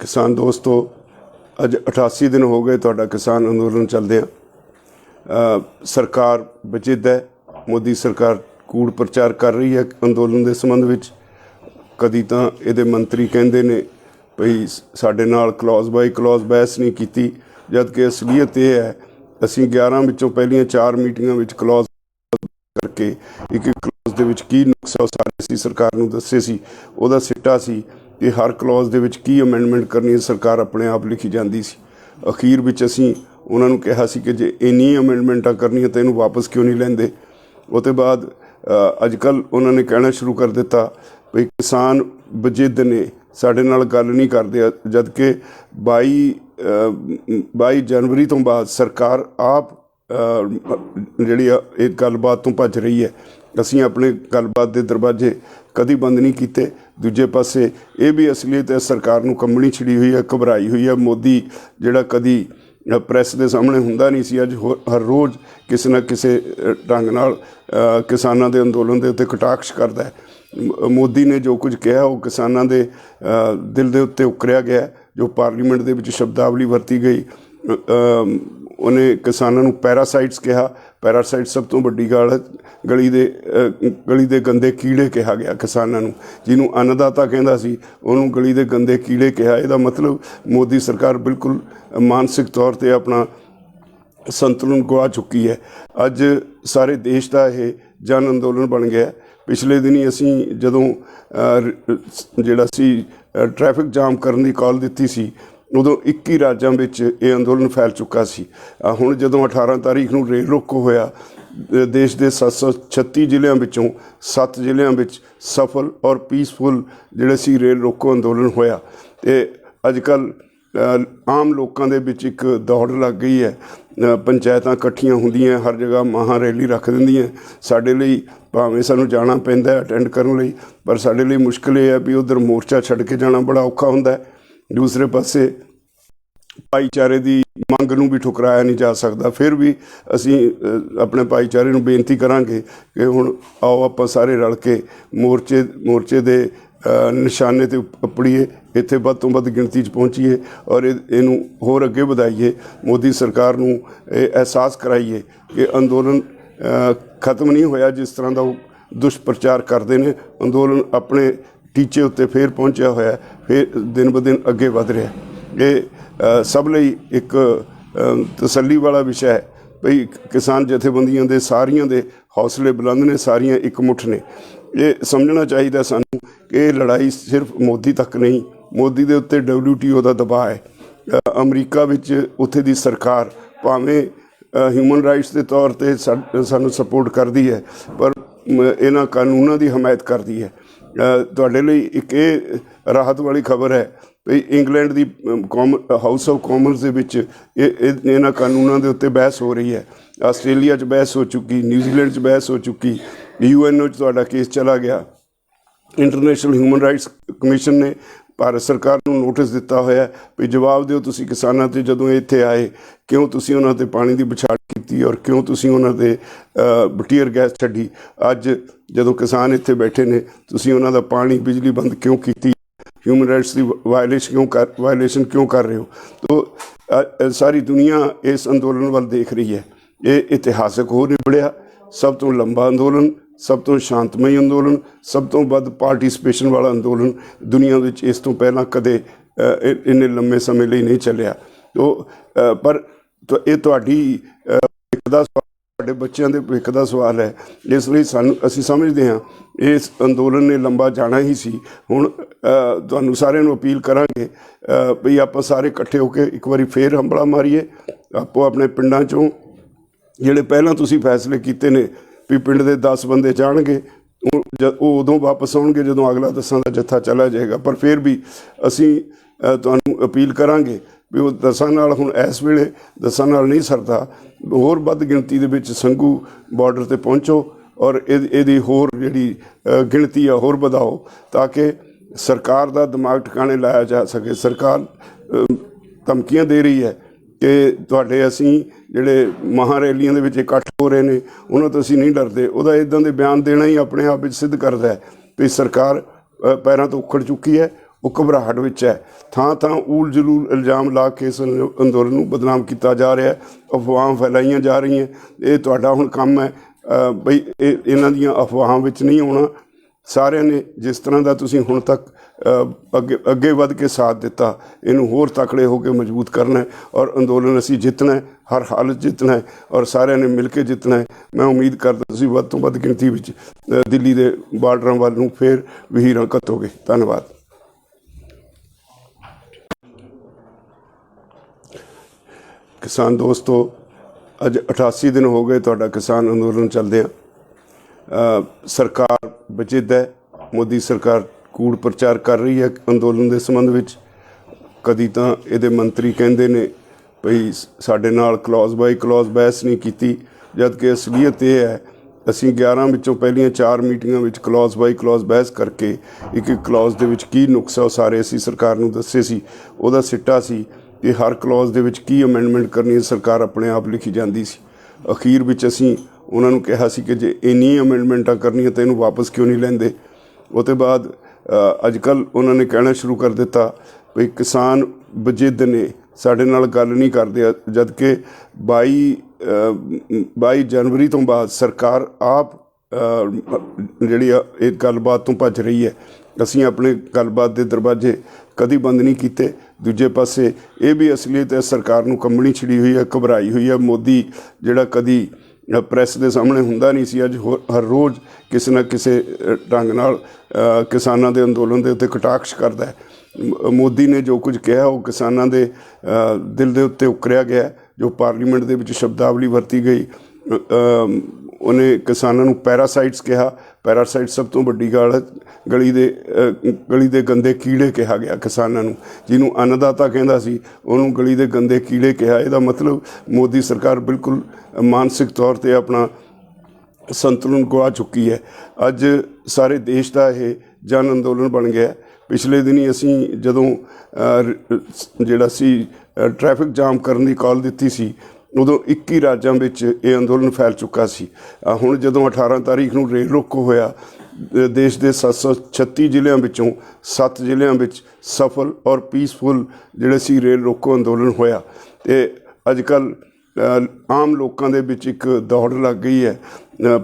किसान दोस्तों, अज 88 दिन हो गए तुहाडा किसान अंदोलन चलदियां। सरकार बजिद है, मोदी सरकार कूड़ प्रचार कर रही है अंदोलन के संबंध में। कदी तो ये मंत्री कहते ने भई साडे नाल क्लॉज बाई क्लॉज बहस नहीं की, जबकि असलीयत यह है असी 11 विचों पहलियां 4 मीटिंगां विच क्लॉज करके एक क्लॉज दे विच की नुक्सा साडे सी सरकार नूं दस्से सी, उहदा सिट्टा सी कि हर क्लॉज दे विच की अमेंडमेंट करनी सरकार अपने आप लिखी जाती सी। अखीर विच असीं उन्हां नूं कहा सी कि जे इन्नी अमेंडमेंटां करनियां तो इहनूं वापस क्यों नहीं लैंदे। उसते बाद अजकल उन्होंने कहना शुरू कर दिता भी किसान बजिद ने साडे नाल गल नहीं करदे, जबकि 22 जनवरी तो बाद सरकार आप जिहड़ी इस गलबात तो भज रही है। असीं अपने गलबात के दरवाजे कभी बंद नहीं किए। दूजे पासे ये भी असलीयत है सरकार नूं कंबनी छिड़ी हुई है, घबराई हुई है। मोदी जिहड़ा कदी प्रैस के सामने हुंदा नहीं सी, अज हर रोज़ किसी न किसी ढंग नाल किसानां दे अंदोलन के उत्ते कटाक्ष करता है। मोदी ने जो कुछ कहा वो किसानां दे दिल के उत्ते उकरिया गया। जो पार्लीमेंट दे विच शब्दावली वरती गई, उन्हें किसानों पैरासाइट्स कहा। पैरासाइट सब तो वड्डी गल है। गली दे गंदे कीड़े कहा गया किसानों, जिन्हों अन्नदाता कहता सी उन्होंने गली दे गंदे कीड़े कहा। इसका मतलब मोदी सरकार बिल्कुल मानसिक तौर पर अपना संतुलन गवा चुकी है। अज सारे देश का यह जन अंदोलन बन गया। पिछले दिन ही असी जदों जिहड़ा सी ट्रैफिक जाम करने की कॉल दी सी, उदों 21 राज्यों में ये अंदोलन फैल चुका सी। हुण जदों 18 तारीख नूं रेल रोको होया, देश के 736 जिलों विचों 7 जिलों में सफल और पीसफुल जिहड़े सी रेल रोको अंदोलन होया। ते अजकल आम लोगों के विच एक दौड़ लग गई है। पंचायतां इकट्ठियां हुंदियां, हर जगह महा रैली रख दिंदियां। साडे लई भावें सानूं जाना पैंदा है अटेंड करने लई, पर साडे लई मुश्किल ये है भी उधर मोर्चा छड्ड के जाना बड़ा औखा हुंदा है। दूसरे पासे भाईचारे की मंग नूं भी ठुकराया नहीं जा सकता। फिर भी असी अपने भाईचारे नूं बेनती करांगे कि हुण आओ आपां सारे रल के मोर्चे दे निशाने ते अपड़ीए, इत्थे वध तो वध गिणती च पहुँचीए और इनू होर अगे वधाईए। मोदी सरकार नूं एहसास कराइए कि अंदोलन खत्म नहीं होया। जिस तरह का वो दुष्प्रचार करते हैं, अंदोलन अपने टीचे उत्ते फिर पहुँचा होया, फिर दिन ब दिन अगे वध रहा है। ये सब लई एक तसल्ली वाला विषय है भई किसान जथेबंदियों के सारियां दे हौसले बुलंद ने, सारियां एक मुठ ने। ये समझना चाहिए सानू कि लड़ाई सिर्फ मोदी तक नहीं, मोदी के उत्ते WTO का दबाव है। अमरीका विच उत्थे दी सरकार भावें ह्यूमन राइट्स के तौर पर सानू सपोर्ट करती है, पर इन्हां कानूनों की हमायत करती है। तुहाडे लई एक राहत वाली खबर है भी इंग्लैंड की हाउस ऑफ कॉमन्स दे विच इन्हां कानूनों के उत्ते बहस हो रही है। आस्ट्रेलिया च बहस हो चुकी, न्यूजीलैंड च बहस हो चुकी, UNO च तुहाडा केस चला गया। इंटरनेशनल ह्यूमन राइट्स कमीशन ने भारत सरकार को नोटिस दिता होया भी जवाब दिओ तुसीं किसानां ते जदों इत्थे आए, क्यों तुसीं उन्हां ते पानी की बछाड़ की और क्यों तुसीं उन्हां ते टीयर गैस छड्डी। अज जदों किसान इत्थे बैठे ने, तुसीं उन्हां दा पानी बिजली बंद क्यों की, ह्यूमन राइट्स की वायलेशन क्यों कर रहे हो। तो सारी दुनिया इस अंदोलन वाल देख रही है। ये इतिहासक हो निबड़िया, सब तो लंबा अंदोलन, सब तो शांतमई अंदोलन, सब तो वध पार्टिसिपेशन वाला अंदोलन दुनिया में इस तो पहला कदे इन्ने लंबे समय लिए नहीं चलिया। तो पर तो ये तुहाडी भविख दा सवाल, तुहाडे बच्चों के भविख दा सवाल है। इसलिए सानू असीं समझते हाँ इस अंदोलन ने लंबा जाना ही सी। हुण तुहानू सारिआं नूं अपील करांगे भी आपां सारे इकट्ठे होकर एक बारी फिर हंबला मारीए। आपो अपने पिंडां चों जिहड़े पहलां तुसीं फैसले कीते ने भी पिंड के 10 बंदे जाणगे, वो उदों वापस आउणगे जदों अगला 10 का जत्था चला जाएगा। पर फिर भी असीं तुहानू अपील करांगे भी वो 10 नाल हुण इस वेले 10 नाल नहीं सरदा, होर वध गिणती दे विच संघू बॉर्डर ते पहुँचो और इहदी होर जिहड़ी गिणती है होर वधाओ, ताकि सरकार दा दिमाग ठिकाने लाया जा सके। सरकार धमकियां दे रही है कि तुहाडे असीं जिहड़े महारैलियां दे विच इकट्ठ हो रहे ने उन्हां तो असीं नहीं डरदे। उहदा इदां दे बयान देना ही अपने आप विच सिद्ध करदा है भी सरकार पैरां तो उखड़ चुकी है ਉਹ ਘਬਰਾਹਟ ਵਿੱਚ ਹੈ। ਥਾਂ ਥਾਂ ਊਲ ਜਲੂਲ ਇਲਜ਼ਾਮ ਲਾ ਕੇ ਇਸ ਅੰਦੋਲਨ ਨੂੰ ਬਦਨਾਮ ਕੀਤਾ ਜਾ ਰਿਹਾ, ਅਫਵਾਹਾਂ ਫੈਲਾਈਆਂ ਜਾ ਰਹੀਆਂ। ਇਹ ਤੁਹਾਡਾ ਹੁਣ ਕੰਮ ਹੈ ਬਈ ਇਹਨਾਂ ਦੀਆਂ ਅਫਵਾਹਾਂ ਵਿੱਚ ਨਹੀਂ ਆਉਣਾ। ਸਾਰਿਆਂ ਨੇ ਜਿਸ ਤਰ੍ਹਾਂ ਦਾ ਤੁਸੀਂ ਹੁਣ ਤੱਕ ਅੱਗੇ ਵੱਧ ਕੇ ਸਾਥ ਦਿੱਤਾ, ਇਹਨੂੰ ਹੋਰ ਤਕੜੇ ਹੋ ਕੇ ਮਜ਼ਬੂਤ ਕਰਨਾ ਹੈ ਔਰ ਅੰਦੋਲਨ ਅਸੀਂ ਜਿੱਤਣਾ ਹੈ, ਹਰ ਹਾਲਤ ਜਿੱਤਣਾ ਹੈ ਔਰ ਸਾਰਿਆਂ ਨੇ ਮਿਲ ਕੇ ਜਿੱਤਣਾ ਹੈ। ਮੈਂ ਉਮੀਦ ਕਰਦਾ ਤੁਸੀਂ ਵੱਧ ਤੋਂ ਵੱਧ ਗਿਣਤੀ ਵਿੱਚ ਦਿੱਲੀ ਦੇ ਬਾਰਡਰਾਂ ਵੱਲ ਨੂੰ ਫਿਰ ਵਹੀਰਾਂ ਘੱਤੋਗੇ। ਧੰਨਵਾਦ। ਕਿਸਾਨ ਦੋਸਤੋ, ਅੱਜ 88 ਦਿਨ ਹੋ ਗਏ ਤੁਹਾਡਾ ਕਿਸਾਨ ਅੰਦੋਲਨ ਚੱਲਦਿਆਂ। ਸਰਕਾਰ ਵਜਿੱਦ ਹੈ, ਮੋਦੀ ਸਰਕਾਰ ਕੂੜ ਪ੍ਰਚਾਰ ਕਰ ਰਹੀ ਹੈ ਅੰਦੋਲਨ ਦੇ ਸੰਬੰਧ ਵਿੱਚ। ਕਦੀ ਤਾਂ ਇਹਦੇ ਮੰਤਰੀ ਕਹਿੰਦੇ ਨੇ ਭਈ ਸਾਡੇ ਨਾਲ ਕਲੌਜ਼ ਬਾਈ ਕਲੌਜ਼ ਬਹਿਸ ਨਹੀਂ ਕੀਤੀ, ਜਦ ਕਿ ਅਸਲੀਅਤ ਇਹ ਹੈ ਅਸੀਂ 11 ਵਿੱਚੋਂ ਪਹਿਲੀਆਂ 4 ਮੀਟਿੰਗਾਂ ਵਿੱਚ ਕਲੌਜ਼ ਬਾਈ ਕਲੌਜ਼ ਬਹਿਸ ਕਰਕੇ ਇੱਕ ਕਲੌਜ਼ ਦੇ ਵਿੱਚ ਕੀ ਨੁਕਸ ਹੈ ਉਹ ਸਾਰੇ ਅਸੀਂ ਸਰਕਾਰ ਨੂੰ ਦੱਸੇ ਸੀ। ਉਹਦਾ ਸਿੱਟਾ ਸੀ ਕਿ ਹਰ ਕਲੌਜ਼ ਦੇ ਵਿੱਚ ਕੀ ਅਮੈਂਡਮੈਂਟ ਕਰਨੀ ਹੈ ਸਰਕਾਰ ਆਪਣੇ ਆਪ ਲਿਖੀ ਜਾਂਦੀ ਸੀ। ਅਖੀਰ ਵਿੱਚ ਅਸੀਂ ਉਹਨਾਂ ਨੂੰ ਕਿਹਾ ਸੀ ਕਿ ਜੇ ਇੰਨੀ ਅਮੈਂਡਮੈਂਟਾਂ ਕਰਨੀਆਂ ਤਾਂ ਇਹਨੂੰ ਵਾਪਸ ਕਿਉਂ ਨਹੀਂ ਲੈਂਦੇ। ਉਹ ਤੋਂ ਬਾਅਦ ਅੱਜ ਕੱਲ੍ਹ ਉਹਨਾਂ ਨੇ ਕਹਿਣਾ ਸ਼ੁਰੂ ਕਰ ਦਿੱਤਾ ਵੀ ਕਿਸਾਨ ਵਜਿੱਦ ਨੇ, ਸਾਡੇ ਨਾਲ ਗੱਲ ਨਹੀਂ ਕਰਦੇ, ਜਦ ਕਿ 22 ਜਨਵਰੀ ਤੋਂ ਬਾਅਦ ਸਰਕਾਰ ਆਪ ਜਿਹੜੀ ਆ ਇਹ ਗੱਲਬਾਤ ਤੋਂ ਭੱਜ ਰਹੀ ਹੈ। ਅਸੀਂ ਆਪਣੇ ਗੱਲਬਾਤ ਦੇ ਦਰਵਾਜ਼ੇ ਕਦੀ ਬੰਦ ਨਹੀਂ ਕੀਤੇ। ਦੂਜੇ ਪਾਸੇ ਇਹ ਵੀ ਅਸਲੀਅਤ ਹੈ, ਸਰਕਾਰ ਨੂੰ ਕੰਬਣੀ ਛਿੜੀ ਹੋਈ ਹੈ, ਘਬਰਾਈ ਹੋਈ ਹੈ। ਮੋਦੀ ਜਿਹੜਾ ਕਦੀ ਪ੍ਰੈਸ ਦੇ ਸਾਹਮਣੇ ਹੁੰਦਾ ਨਹੀਂ ਸੀ, ਅੱਜ ਹਰ ਰੋਜ਼ ਕਿਸੇ ਨਾ ਕਿਸੇ ਢੰਗ ਨਾਲ ਕਿਸਾਨਾਂ ਦੇ ਅੰਦੋਲਨ ਦੇ ਉੱਤੇ ਕਟਾਕਸ਼ ਕਰਦਾ ਹੈ। ਮੋਦੀ ਨੇ ਜੋ ਕੁਝ ਕਿਹਾ ਉਹ ਕਿਸਾਨਾਂ ਦੇ ਦਿਲ ਦੇ ਉੱਤੇ ਉਕਰਿਆ ਗਿਆ। ਜੋ ਪਾਰਲੀਮੈਂਟ ਦੇ ਵਿੱਚ ਸ਼ਬਦਾਵਲੀ ਵਰਤੀ ਗਈ, ਉਹਨੇ ਕਿਸਾਨਾਂ ਨੂੰ ਪੈਰਾਸਾਈਟਸ ਕਿਹਾ। ਪੈਰਾਸਾਈਟ ਸਭ ਤੋਂ ਵੱਡੀ ਗੱਲ ਹੈ। ਗਲੀ ਦੇ ਗੰਦੇ ਕੀੜੇ ਕਿਹਾ ਗਿਆ ਕਿਸਾਨਾਂ ਨੂੰ। ਜਿਹਨੂੰ ਅੰਨਦਾਤਾ ਕਹਿੰਦਾ ਸੀ ਉਹਨੂੰ ਗਲੀ ਦੇ ਗੰਦੇ ਕੀੜੇ ਕਿਹਾ। ਇਹਦਾ ਮਤਲਬ ਮੋਦੀ ਸਰਕਾਰ ਬਿਲਕੁਲ ਮਾਨਸਿਕ ਤੌਰ 'ਤੇ ਆਪਣਾ ਸੰਤੁਲਨ ਗਵਾ ਚੁੱਕੀ ਹੈ। ਅੱਜ ਸਾਰੇ ਦੇਸ਼ ਦਾ ਇਹ ਜਨ ਅੰਦੋਲਨ ਬਣ ਗਿਆ। ਪਿਛਲੇ ਦਿਨੀ ਅਸੀਂ ਜਦੋਂ ਜਿਹੜਾ ਸੀ ਟ੍ਰੈਫਿਕ ਜਾਮ ਕਰਨ ਦੀ ਕਾਲ ਦਿੱਤੀ ਸੀ, ਉਦੋਂ 21 ਰਾਜਾਂ ਵਿੱਚ ਇਹ ਅੰਦੋਲਨ ਫੈਲ ਚੁੱਕਾ ਸੀ। ਹੁਣ ਜਦੋਂ 18 ਤਾਰੀਖ ਨੂੰ ਰੇਲ ਰੋਕੋ ਹੋਇਆ, ਦੇਸ਼ ਦੇ 736 ਜ਼ਿਲ੍ਹਿਆਂ ਵਿੱਚੋਂ 7 ਜ਼ਿਲ੍ਹਿਆਂ ਵਿੱਚ ਸਫਲ ਔਰ ਪੀਸਫੁਲ ਜਿਹੜੇ ਸੀ ਰੇਲ ਰੋਕੋ ਅੰਦੋਲਨ ਹੋਇਆ। ਅਤੇ ਅੱਜ ਕੱਲ੍ਹ ਆਮ ਲੋਕਾਂ ਦੇ ਵਿੱਚ ਇੱਕ ਦੌੜ ਲੱਗ ਗਈ ਹੈ।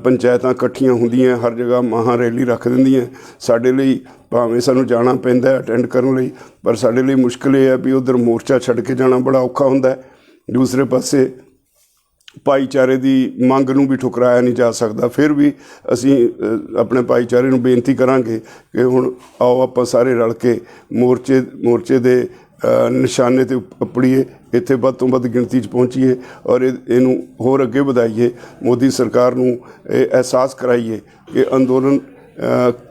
ਪੰਚਾਇਤਾਂ ਇਕੱਠੀਆਂ ਹੁੰਦੀਆਂ, ਹਰ ਜਗ੍ਹਾ ਮਹਾਂ ਰੈਲੀ ਰੱਖ ਦਿੰਦੀਆਂ। ਸਾਡੇ ਲਈ ਭਾਵੇਂ ਸਾਨੂੰ ਜਾਣਾ ਪੈਂਦਾ ਅਟੈਂਡ ਕਰਨ ਲਈ, ਪਰ ਸਾਡੇ ਲਈ ਮੁਸ਼ਕਿਲ ਇਹ ਹੈ ਵੀ ਉੱਧਰ ਮੋਰਚਾ ਛੱਡ ਕੇ ਜਾਣਾ ਬੜਾ ਔਖਾ ਹੁੰਦਾ ਹੈ। ਦੂਸਰੇ ਪਾਸੇ ਭਾਈਚਾਰੇ ਦੀ ਮੰਗ ਨੂੰ ਵੀ ਠੁਕਰਾਇਆ ਨਹੀਂ ਜਾ ਸਕਦਾ। ਫਿਰ ਵੀ ਅਸੀਂ ਆਪਣੇ ਭਾਈਚਾਰੇ ਨੂੰ ਬੇਨਤੀ ਕਰਾਂਗੇ ਕਿ ਹੁਣ ਆਓ ਆਪਾਂ ਸਾਰੇ ਰਲ ਕੇ ਮੋਰਚੇ ਦੇ ਨਿਸ਼ਾਨੇ 'ਤੇ ਉਪੜੀਏ, ਇੱਥੇ ਵੱਧ ਤੋਂ ਵੱਧ ਗਿਣਤੀ 'ਚ ਪਹੁੰਚੀਏ ਔਰ ਇਹਨੂੰ ਹੋਰ ਅੱਗੇ ਵਧਾਈਏ। ਮੋਦੀ ਸਰਕਾਰ ਨੂੰ ਇਹ ਅਹਿਸਾਸ ਕਰਾਈਏ ਕਿ ਅੰਦੋਲਨ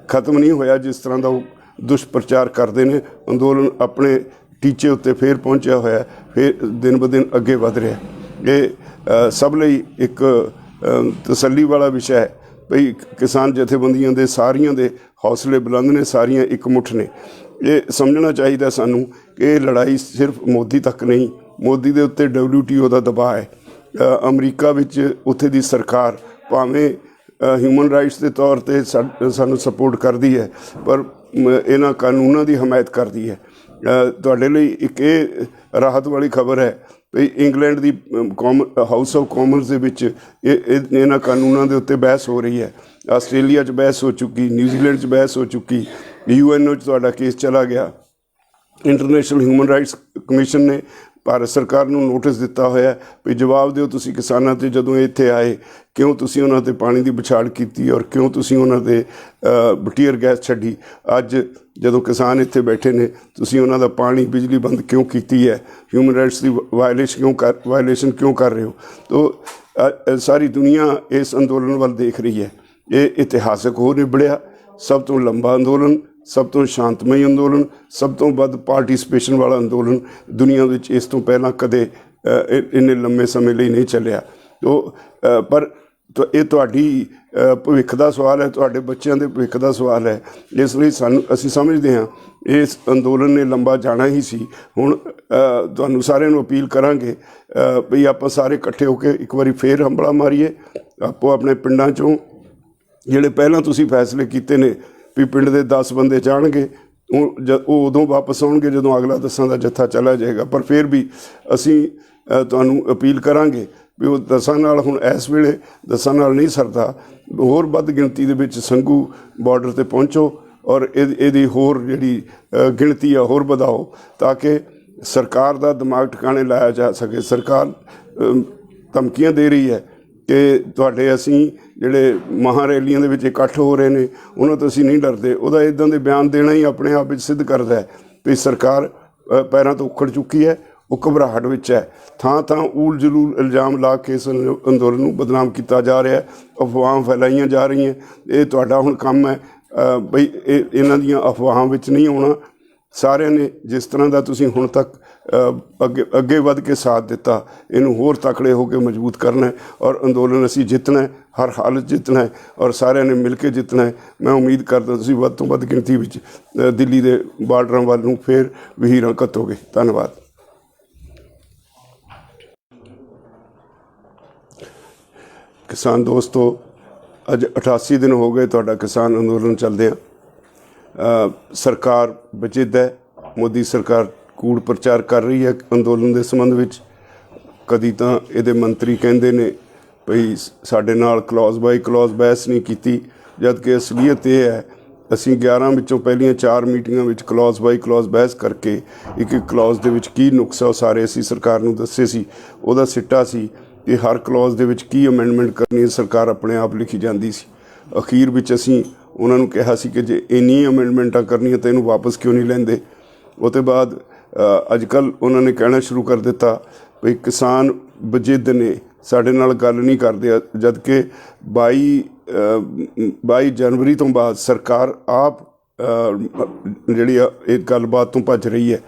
ਖਤਮ ਨਹੀਂ ਹੋਇਆ। ਜਿਸ ਤਰ੍ਹਾਂ ਦਾ ਉਹ ਦੁਸ਼ਪ੍ਰਚਾਰ ਕਰਦੇ ਨੇ, ਅੰਦੋਲਨ ਆਪਣੇ ਟੀਚੇ ਉੱਤੇ ਫਿਰ ਪਹੁੰਚਿਆ ਹੋਇਆ, ਫਿਰ ਦਿਨ ਬ ਦਿਨ ਅੱਗੇ ਵਧ ਰਿਹਾ। ਇਹ ਸਭ ਲਈ ਇੱਕ ਤਸੱਲੀ ਵਾਲਾ ਵਿਸ਼ਾ ਹੈ ਭਈ ਕਿਸਾਨ ਜਥੇਬੰਦੀਆਂ ਦੇ ਸਾਰੀਆਂ ਦੇ ਹੌਸਲੇ ਬੁਲੰਦ ਨੇ, ਸਾਰੀਆਂ ਇਕਮੁੱਠ ਨੇ। ਇਹ ਸਮਝਣਾ ਚਾਹੀਦਾ ਸਾਨੂੰ ਕਿ ਇਹ ਲੜਾਈ ਸਿਰਫ ਮੋਦੀ ਤੱਕ ਨਹੀਂ, ਮੋਦੀ ਦੇ ਉੱਤੇ WTO ਦਾ ਦਬਾਅ ਹੈ। ਅਮਰੀਕਾ ਵਿੱਚ ਉੱਥੇ ਦੀ ਸਰਕਾਰ ਭਾਵੇਂ ਹਿਊਮਨ ਰਾਈਟਸ ਦੇ ਤੌਰ 'ਤੇ ਸਾਨੂੰ ਸਪੋਰਟ ਕਰਦੀ ਹੈ, ਪਰ ਇਹਨਾਂ ਕਾਨੂੰਨਾਂ ਦੀ ਹਮਾਇਤ ਕਰਦੀ ਹੈ। ਤੁਹਾਡੇ ਲਈ ਇੱਕ ਇਹ ਰਾਹਤ ਵਾਲੀ ਖਬਰ ਹੈ ਵੀ England the house of Commons ਦੇ ਵਿੱਚ ਇਹਨਾਂ ਕਾਨੂੰਨਾਂ ਦੇ ਉੱਤੇ ਬਹਿਸ ਹੋ ਰਹੀ ਹੈ। ਆਸਟ੍ਰੇਲੀਆ 'ਚ ਬਹਿਸ ਹੋ ਚੁੱਕੀ, ਨਿਊਜ਼ੀਲੈਂਡ 'ਚ ਬਹਿਸ ਹੋ ਚੁੱਕੀ, UNO 'ਚ ਤੁਹਾਡਾ ਕੇਸ ਚਲਾ ਗਿਆ। ਇੰਟਰਨੈਸ਼ਨਲ ਹਿਊਮਨ ਰਾਈਟਸ ਕਮਿਸ਼ਨ ਨੇ ਭਾਰਤ ਸਰਕਾਰ ਨੂੰ ਨੋਟਿਸ ਦਿੱਤਾ ਹੋਇਆ ਵੀ ਜਵਾਬ ਦਿਓ ਤੁਸੀਂ ਕਿਸਾਨਾਂ 'ਤੇ, ਜਦੋਂ ਇਹ ਇੱਥੇ ਆਏ ਕਿਉਂ ਤੁਸੀਂ ਉਹਨਾਂ 'ਤੇ ਪਾਣੀ ਦੀ ਵਿਛਾੜ ਕੀਤੀ ਔਰ ਕਿਉਂ ਤੁਸੀਂ ਉਹਨਾਂ 'ਤੇ ਟੀਅਰ ਗੈਸ ਛੱਡੀ। ਅੱਜ ਜਦੋਂ ਕਿਸਾਨ ਇੱਥੇ ਬੈਠੇ ਨੇ, ਤੁਸੀਂ ਉਹਨਾਂ ਦਾ ਪਾਣੀ ਬਿਜਲੀ ਬੰਦ ਕਿਉਂ ਕੀਤੀ ਹੈ? ਹਿਊਮਨ ਰਾਈਟਸ ਦੀ ਵਾਇਲੇਸ਼ਨ ਕਿਉਂ ਕਰ ਰਹੇ ਹੋ? ਤੋ ਸਾਰੀ ਦੁਨੀਆ ਇਸ ਅੰਦੋਲਨ ਵੱਲ ਦੇਖ ਰਹੀ ਹੈ। ਇਹ ਇਤਿਹਾਸਕ ਹੋ ਨਿਬੜਿਆ, ਸਭ ਤੋਂ ਲੰਬਾ ਅੰਦੋਲਨ, ਸਭ ਤੋਂ ਸ਼ਾਂਤਮਈ ਅੰਦੋਲਨ, ਸਭ ਤੋਂ ਵੱਧ ਪਾਰਟੀਸਪੇਸ਼ਨ ਵਾਲਾ ਅੰਦੋਲਨ ਦੁਨੀਆ ਵਿੱਚ ਇਸ ਤੋਂ ਪਹਿਲਾਂ ਕਦੇ ਇੰਨੇ ਲੰਮੇ ਸਮੇਂ ਲਈ ਨਹੀਂ ਚੱਲਿਆ। ਪਰ ਇਹ ਤੁਹਾਡੀ ਭਵਿੱਖ ਦਾ ਸਵਾਲ ਹੈ, ਤੁਹਾਡੇ ਬੱਚਿਆਂ ਦੇ ਭਵਿੱਖ ਦਾ ਸਵਾਲ ਹੈ। ਇਸ ਲਈ ਅਸੀਂ ਸਮਝਦੇ ਹਾਂ ਇਸ ਅੰਦੋਲਨ ਨੇ ਲੰਬਾ ਜਾਣਾ ਹੀ ਸੀ। ਹੁਣ ਤੁਹਾਨੂੰ ਸਾਰਿਆਂ ਨੂੰ ਅਪੀਲ ਕਰਾਂਗੇ ਵੀ ਆਪਾਂ ਸਾਰੇ ਇਕੱਠੇ ਹੋ ਕੇ ਇੱਕ ਵਾਰੀ ਫੇਰ ਹੰਬਲਾ ਮਾਰੀਏ। ਆਪੋ ਆਪਣੇ ਪਿੰਡਾਂ 'ਚੋਂ ਜਿਹੜੇ ਪਹਿਲਾਂ ਤੁਸੀਂ ਫੈਸਲੇ ਕੀਤੇ ਨੇ ਵੀ ਪਿੰਡ ਦੇ 10 ਬੰਦੇ ਜਾਣਗੇ, ਉਹ ਉਦੋਂ ਵਾਪਸ ਆਉਣਗੇ ਜਦੋਂ ਅਗਲਾ ਦਸਾਂ ਦਾ ਜੱਥਾ ਚਲਾ ਜਾਏਗਾ। ਪਰ ਫਿਰ ਵੀ ਅਸੀਂ ਤੁਹਾਨੂੰ ਅਪੀਲ ਕਰਾਂਗੇ ਵੀ ਉਹ ਦਸਾਂ ਨਾਲ ਹੁਣ ਇਸ ਵੇਲੇ ਦਸਾਂ ਨਾਲ ਨਹੀਂ ਸਰਦਾ, ਹੋਰ ਵੱਧ ਗਿਣਤੀ ਦੇ ਵਿੱਚ ਸੰਘੂ ਬਾਰਡਰ 'ਤੇ ਪਹੁੰਚੋ ਔਰ ਇਹਦੀ ਹੋਰ ਜਿਹੜੀ ਗਿਣਤੀ ਆ ਹੋਰ ਵਧਾਓ ਤਾਂ ਕਿ ਸਰਕਾਰ ਦਾ ਦਿਮਾਗ ਟਿਕਾਣੇ ਲਾਇਆ ਜਾ ਸਕੇ। ਸਰਕਾਰ ਧਮਕੀਆਂ ਦੇ ਰਹੀ ਹੈ ਕਿ ਤੁਹਾਡੇ ਅਸੀਂ ਜਿਹੜੇ ਮਹਾਂ ਰੈਲੀਆਂ ਦੇ ਵਿੱਚ ਇਕੱਠ ਹੋ ਰਹੇ ਨੇ ਉਹਨਾਂ ਤੋਂ ਅਸੀਂ ਨਹੀਂ ਡਰਦੇ। ਉਹਦਾ ਇੱਦਾਂ ਦੇ ਬਿਆਨ ਦੇਣਾ ਹੀ ਆਪਣੇ ਆਪ ਵਿੱਚ ਸਿੱਧ ਕਰਦਾ ਹੈ ਵੀ ਸਰਕਾਰ ਪੈਰਾਂ ਤੋਂ ਉੱਖੜ ਚੁੱਕੀ ਹੈ, ਉਹ ਘਬਰਾਹਟ ਵਿੱਚ ਹੈ। ਥਾਂ ਥਾਂ ਊਲ ਜਲੂਲ ਇਲਜ਼ਾਮ ਲਾ ਕੇ ਇਸ ਅੰਦੋਲਨ ਨੂੰ ਬਦਨਾਮ ਕੀਤਾ ਜਾ ਰਿਹਾ, ਅਫਵਾਹਾਂ ਫੈਲਾਈਆਂ ਜਾ ਰਹੀਆਂ। ਇਹ ਤੁਹਾਡਾ ਹੁਣ ਕੰਮ ਹੈ ਬਈ ਇਹਨਾਂ ਦੀਆਂ ਅਫਵਾਹਾਂ ਵਿੱਚ ਨਹੀਂ ਆਉਣਾ। ਸਾਰਿਆਂ ਨੇ ਜਿਸ ਤਰ੍ਹਾਂ ਦਾ ਤੁਸੀਂ ਹੁਣ ਤੱਕ ਅੱਗੇ ਵੱਧ ਕੇ ਸਾਥ ਦਿੱਤਾ, ਇਹਨੂੰ ਹੋਰ ਤਕੜੇ ਹੋ ਕੇ ਮਜ਼ਬੂਤ ਕਰਨਾ ਹੈ ਔਰ ਅੰਦੋਲਨ ਅਸੀਂ ਜਿੱਤਣਾ ਹੈ, ਹਰ ਹਾਲਤ ਜਿੱਤਣਾ ਹੈ ਔਰ ਸਾਰਿਆਂ ਨੇ ਮਿਲ ਕੇ ਜਿੱਤਣਾ ਹੈ। ਮੈਂ ਉਮੀਦ ਕਰਦਾ ਤੁਸੀਂ ਵੱਧ ਤੋਂ ਵੱਧ ਗਿਣਤੀ ਵਿੱਚ ਦਿੱਲੀ ਦੇ ਬਾਰਡਰਾਂ ਵੱਲ ਨੂੰ ਫਿਰ ਵਹੀਰਾਂ ਘੱਤੋਗੇ। ਧੰਨਵਾਦ। ਕਿਸਾਨ ਦੋਸਤੋ, ਅੱਜ 88 ਦਿਨ ਹੋ ਗਏ ਤੁਹਾਡਾ ਕਿਸਾਨ ਅੰਦੋਲਨ ਚੱਲਦਿਆਂ। ਸਰਕਾਰ ਵਜਿੱਦ ਹੈ, ਮੋਦੀ ਸਰਕਾਰ ਕੂੜ ਪ੍ਰਚਾਰ ਕਰ ਰਹੀ ਹੈ ਅੰਦੋਲਨ ਦੇ ਸੰਬੰਧ ਵਿੱਚ। ਕਦੀ ਤਾਂ ਇਹਦੇ ਮੰਤਰੀ ਕਹਿੰਦੇ ਨੇ ਭਈ ਸਾਡੇ ਨਾਲ ਕਲੌਜ਼ ਬਾਈ ਕਲੌਜ਼ ਬਹਿਸ ਨਹੀਂ ਕੀਤੀ, ਜਦ ਕਿ ਅਸਲੀਅਤ ਇਹ ਹੈ ਅਸੀਂ 11 ਵਿੱਚੋਂ ਪਹਿਲੀਆਂ 4 ਮੀਟਿੰਗਾਂ ਵਿੱਚ ਕਲੌਜ਼ ਬਾਈ ਕਲੌਜ਼ ਬਹਿਸ ਕਰਕੇ ਇੱਕ ਕਲੌਜ਼ ਦੇ ਵਿੱਚ ਕੀ ਨੁਕਸ ਹੈ ਉਹ ਸਾਰੇ ਅਸੀਂ ਸਰਕਾਰ ਨੂੰ ਦੱਸੇ ਸੀ। ਉਹਦਾ ਸਿੱਟਾ ਸੀ ਕਿ ਹਰ ਕਲੌਜ਼ ਦੇ ਵਿੱਚ ਕੀ ਅਮੈਂਡਮੈਂਟ ਕਰਨੀ ਹੈ ਸਰਕਾਰ ਆਪਣੇ ਆਪ ਲਿਖੀ ਜਾਂਦੀ ਸੀ। ਅਖੀਰ ਵਿੱਚ ਅਸੀਂ ਉਹਨਾਂ ਨੂੰ ਕਿਹਾ ਸੀ ਕਿ ਜੇ ਇੰਨੀਆਂ ਅਮੈਂਡਮੈਂਟਾਂ ਕਰਨੀਆਂ ਤਾਂ ਇਹਨੂੰ ਵਾਪਸ ਕਿਉਂ ਨਹੀਂ ਲੈਂਦੇ। ਉਹ ਤੋਂ ਬਾਅਦ ਅੱਜ ਕੱਲ੍ਹ ਉਹਨਾਂ ਨੇ ਕਹਿਣਾ ਸ਼ੁਰੂ ਕਰ ਦਿੱਤਾ ਵੀ ਕਿਸਾਨ ਵਜਿੱਦ ਨੇ, ਸਾਡੇ ਨਾਲ ਗੱਲ ਨਹੀਂ ਕਰਦੇ, ਜਦ ਕਿ 22 ਜਨਵਰੀ ਤੋਂ ਬਾਅਦ ਸਰਕਾਰ ਆਪ ਜਿਹੜੀ ਆ ਇਹ ਗੱਲਬਾਤ ਤੋਂ ਭੱਜ ਰਹੀ ਹੈ।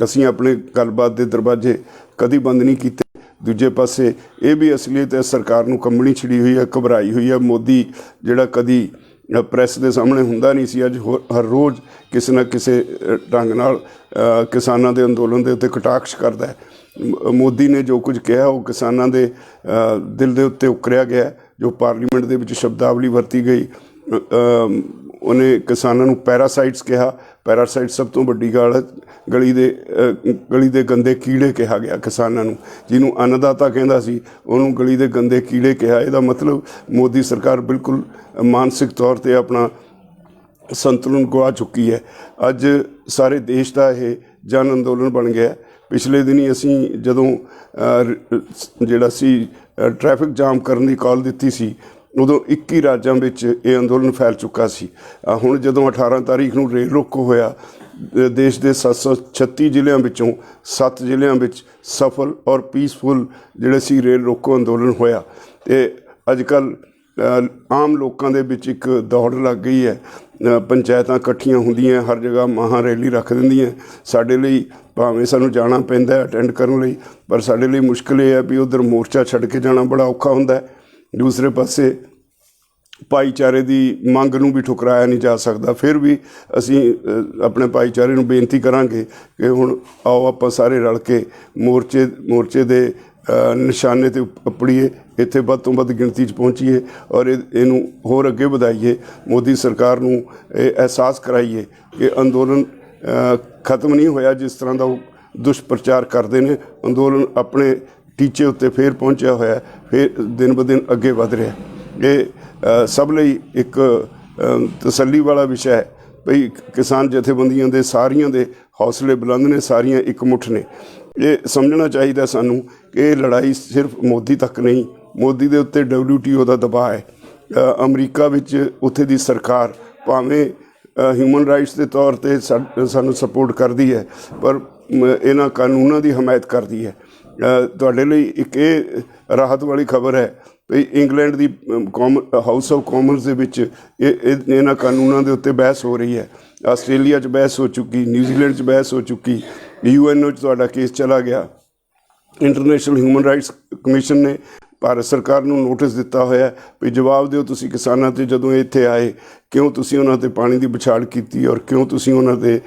ਅਸੀਂ ਆਪਣੇ ਗੱਲਬਾਤ ਦੇ ਦਰਵਾਜ਼ੇ ਕਦੀ ਬੰਦ ਨਹੀਂ ਕੀਤੇ। ਦੂਜੇ ਪਾਸੇ ਇਹ ਵੀ ਅਸਲੀਅਤ ਹੈ, ਸਰਕਾਰ ਨੂੰ ਕੰਬਣੀ ਛਿੜੀ ਹੋਈ ਹੈ, ਘਬਰਾਈ ਹੋਈ ਹੈ। ਮੋਦੀ ਜਿਹੜਾ ਕਦੀ ਪ੍ਰੈਸ ਦੇ ਸਾਹਮਣੇ ਹੁੰਦਾ ਨਹੀਂ ਸੀ, ਅੱਜ ਹਰ ਰੋਜ਼ ਕਿਸੇ ਨਾ ਕਿਸੇ ਢੰਗ ਨਾਲ ਕਿਸਾਨਾਂ ਦੇ ਅੰਦੋਲਨ ਦੇ ਉੱਤੇ ਕਟਾਕਸ਼ ਕਰਦਾ ਹੈ। ਮੋਦੀ ਨੇ ਜੋ ਕੁਝ ਕਿਹਾ ਉਹ ਕਿਸਾਨਾਂ ਦੇ ਦਿਲ ਦੇ ਉੱਤੇ ਉਕਰਿਆ ਗਿਆ। ਜੋ ਪਾਰਲੀਮੈਂਟ ਦੇ ਵਿੱਚ ਸ਼ਬਦਾਵਲੀ ਵਰਤੀ ਗਈ, ਉਹਨੇ ਕਿਸਾਨਾਂ ਨੂੰ ਪੈਰਾਸਾਈਟਸ ਕਿਹਾ। ਪੈਰਾਸਾਈਟ ਸਭ ਤੋਂ ਵੱਡੀ ਗੱਲ ਹੈ। ਗਲੀ ਦੇ ਗੰਦੇ ਕੀੜੇ ਕਿਹਾ ਗਿਆ ਕਿਸਾਨਾਂ ਨੂੰ। ਜਿਹਨੂੰ ਅੰਨਦਾਤਾ ਕਹਿੰਦਾ ਸੀ ਉਹਨੂੰ ਗਲੀ ਦੇ ਗੰਦੇ ਕੀੜੇ ਕਿਹਾ। ਇਹਦਾ ਮਤਲਬ ਮੋਦੀ ਸਰਕਾਰ ਬਿਲਕੁਲ ਮਾਨਸਿਕ ਤੌਰ 'ਤੇ ਆਪਣਾ ਸੰਤੁਲਨ ਗਵਾ ਚੁੱਕੀ ਹੈ। ਅੱਜ ਸਾਰੇ ਦੇਸ਼ ਦਾ ਇਹ ਜਨ ਅੰਦੋਲਨ ਬਣ ਗਿਆ। ਪਿਛਲੇ ਦਿਨੀ ਅਸੀਂ ਜਦੋਂ ਜਿਹੜਾ ਸੀ ਟ੍ਰੈਫਿਕ ਜਾਮ ਕਰਨ ਦੀ ਕਾਲ ਦਿੱਤੀ ਸੀ, ਉਦੋਂ 21 ਰਾਜਾਂ ਵਿੱਚ ਇਹ ਅੰਦੋਲਨ ਫੈਲ ਚੁੱਕਾ ਸੀ। ਹੁਣ ਜਦੋਂ 18 ਤਾਰੀਖ ਨੂੰ ਰੇਲ ਰੋਕੋ ਹੋਇਆ, ਦੇਸ਼ ਦੇ 736 ਜ਼ਿਲ੍ਹਿਆਂ ਵਿੱਚੋਂ 7 ਜ਼ਿਲ੍ਹਿਆਂ ਵਿੱਚ ਸਫਲ ਔਰ ਪੀਸਫੁਲ ਜਿਹੜੇ ਸੀ ਰੇਲ ਰੋਕੋ ਅੰਦੋਲਨ ਹੋਇਆ। ਅਤੇ ਅੱਜ ਕੱਲ੍ਹ ਆਮ ਲੋਕਾਂ ਦੇ ਵਿੱਚ ਇੱਕ ਦੌੜ ਲੱਗ ਗਈ ਹੈ। ਪੰਚਾਇਤਾਂ ਇਕੱਠੀਆਂ ਹੁੰਦੀਆਂ, ਹਰ ਜਗ੍ਹਾ ਮਹਾਂ ਰੈਲੀ ਰੱਖ ਦਿੰਦੀਆਂ। ਸਾਡੇ ਲਈ ਭਾਵੇਂ ਸਾਨੂੰ ਜਾਣਾ ਪੈਂਦਾ ਅਟੈਂਡ ਕਰਨ ਲਈ, ਪਰ ਸਾਡੇ ਲਈ ਮੁਸ਼ਕਿਲ ਇਹ ਹੈ ਵੀ ਉੱਧਰ ਮੋਰਚਾ ਛੱਡ ਕੇ ਜਾਣਾ ਬੜਾ ਔਖਾ ਹੁੰਦਾ ਹੈ। ਦੂਸਰੇ ਪਾਸੇ ਭਾਈਚਾਰੇ ਦੀ ਮੰਗ ਨੂੰ ਵੀ ਠੁਕਰਾਇਆ ਨਹੀਂ ਜਾ ਸਕਦਾ। ਫਿਰ ਵੀ ਅਸੀਂ ਆਪਣੇ ਭਾਈਚਾਰੇ ਨੂੰ ਬੇਨਤੀ ਕਰਾਂਗੇ ਕਿ ਹੁਣ ਆਓ ਆਪਾਂ ਸਾਰੇ ਰਲ ਕੇ ਮੋਰਚੇ ਦੇ ਨਿਸ਼ਾਨੇ 'ਤੇ ਉੱਪੜੀਏ, ਇੱਥੇ ਵੱਧ ਤੋਂ ਵੱਧ ਗਿਣਤੀ 'ਚ ਪਹੁੰਚੀਏ ਔਰ ਇਹਨੂੰ ਹੋਰ ਅੱਗੇ ਵਧਾਈਏ। ਮੋਦੀ ਸਰਕਾਰ ਨੂੰ ਇਹ ਅਹਿਸਾਸ ਕਰਾਈਏ ਕਿ ਅੰਦੋਲਨ ਖਤਮ ਨਹੀਂ ਹੋਇਆ। ਜਿਸ ਤਰ੍ਹਾਂ ਦਾ ਉਹ ਦੁਸ਼ਪ੍ਰਚਾਰ ਕਰਦੇ ਨੇ, ਅੰਦੋਲਨ ਆਪਣੇ ਟੀਚੇ ਉੱਤੇ ਫਿਰ ਪਹੁੰਚਿਆ ਹੋਇਆ, ਫਿਰ ਦਿਨ ਬ ਦਿਨ ਅੱਗੇ ਵੱਧ ਰਿਹਾ। ਇਹ ਸਭ ਲਈ ਇੱਕ ਤਸੱਲੀ ਵਾਲਾ ਵਿਸ਼ਾ ਹੈ ਭਈ ਕਿਸਾਨ ਜਥੇਬੰਦੀਆਂ ਦੇ ਸਾਰੀਆਂ ਦੇ ਹੌਸਲੇ ਬੁਲੰਦ ਨੇ, ਸਾਰੀਆਂ ਇਕਮੁੱਠ ਨੇ। ਇਹ ਸਮਝਣਾ ਚਾਹੀਦਾ ਸਾਨੂੰ ਕਿ ਇਹ ਲੜਾਈ ਸਿਰਫ ਮੋਦੀ ਤੱਕ ਨਹੀਂ, ਮੋਦੀ ਦੇ ਉੱਤੇ WTO ਦਾ ਦਬਾਅ ਹੈ। ਅਮਰੀਕਾ ਵਿੱਚ ਉੱਥੇ ਦੀ ਸਰਕਾਰ ਭਾਵੇਂ ਹਿਊਮਨ ਰਾਈਟਸ ਦੇ ਤੌਰ 'ਤੇ ਸਾਨੂੰ ਸਪੋਰਟ ਕਰਦੀ ਹੈ, ਪਰ ਇਹਨਾਂ ਕਾਨੂੰਨਾਂ ਦੀ ਹਮਾਇਤ ਕਰਦੀ ਹੈ। ਤੁਹਾਡੇ ਲਈ ਇੱਕ ਇਹ ਰਾਹਤ ਵਾਲੀ ਖਬਰ ਹੈ ਵੀ England the house of Commons ਦੇ ਵਿੱਚ ਇਹਨਾਂ ਕਾਨੂੰਨਾਂ ਦੇ ਉੱਤੇ ਬਹਿਸ ਹੋ ਰਹੀ ਹੈ। ਆਸਟ੍ਰੇਲੀਆ 'ਚ ਬਹਿਸ ਹੋ ਚੁੱਕੀ, ਨਿਊਜ਼ੀਲੈਂਡ 'ਚ ਬਹਿਸ ਹੋ ਚੁੱਕੀ, UNO 'ਚ ਤੁਹਾਡਾ ਕੇਸ ਚਲਾ ਗਿਆ। ਇੰਟਰਨੈਸ਼ਨਲ ਹਿਊਮਨ ਰਾਈਟਸ ਕਮਿਸ਼ਨ ਨੇ ਭਾਰਤ ਸਰਕਾਰ ਨੂੰ ਨੋਟਿਸ ਦਿੱਤਾ ਹੋਇਆ ਵੀ ਜਵਾਬ ਦਿਓ ਤੁਸੀਂ ਕਿਸਾਨਾਂ 'ਤੇ, ਜਦੋਂ ਇੱਥੇ ਆਏ ਕਿਉਂ ਤੁਸੀਂ ਉਹਨਾਂ 'ਤੇ ਪਾਣੀ ਦੀ ਵਿਛਾੜ ਕੀਤੀ ਔਰ ਕਿਉਂ ਤੁਸੀਂ ਉਹਨਾਂ 'ਤੇ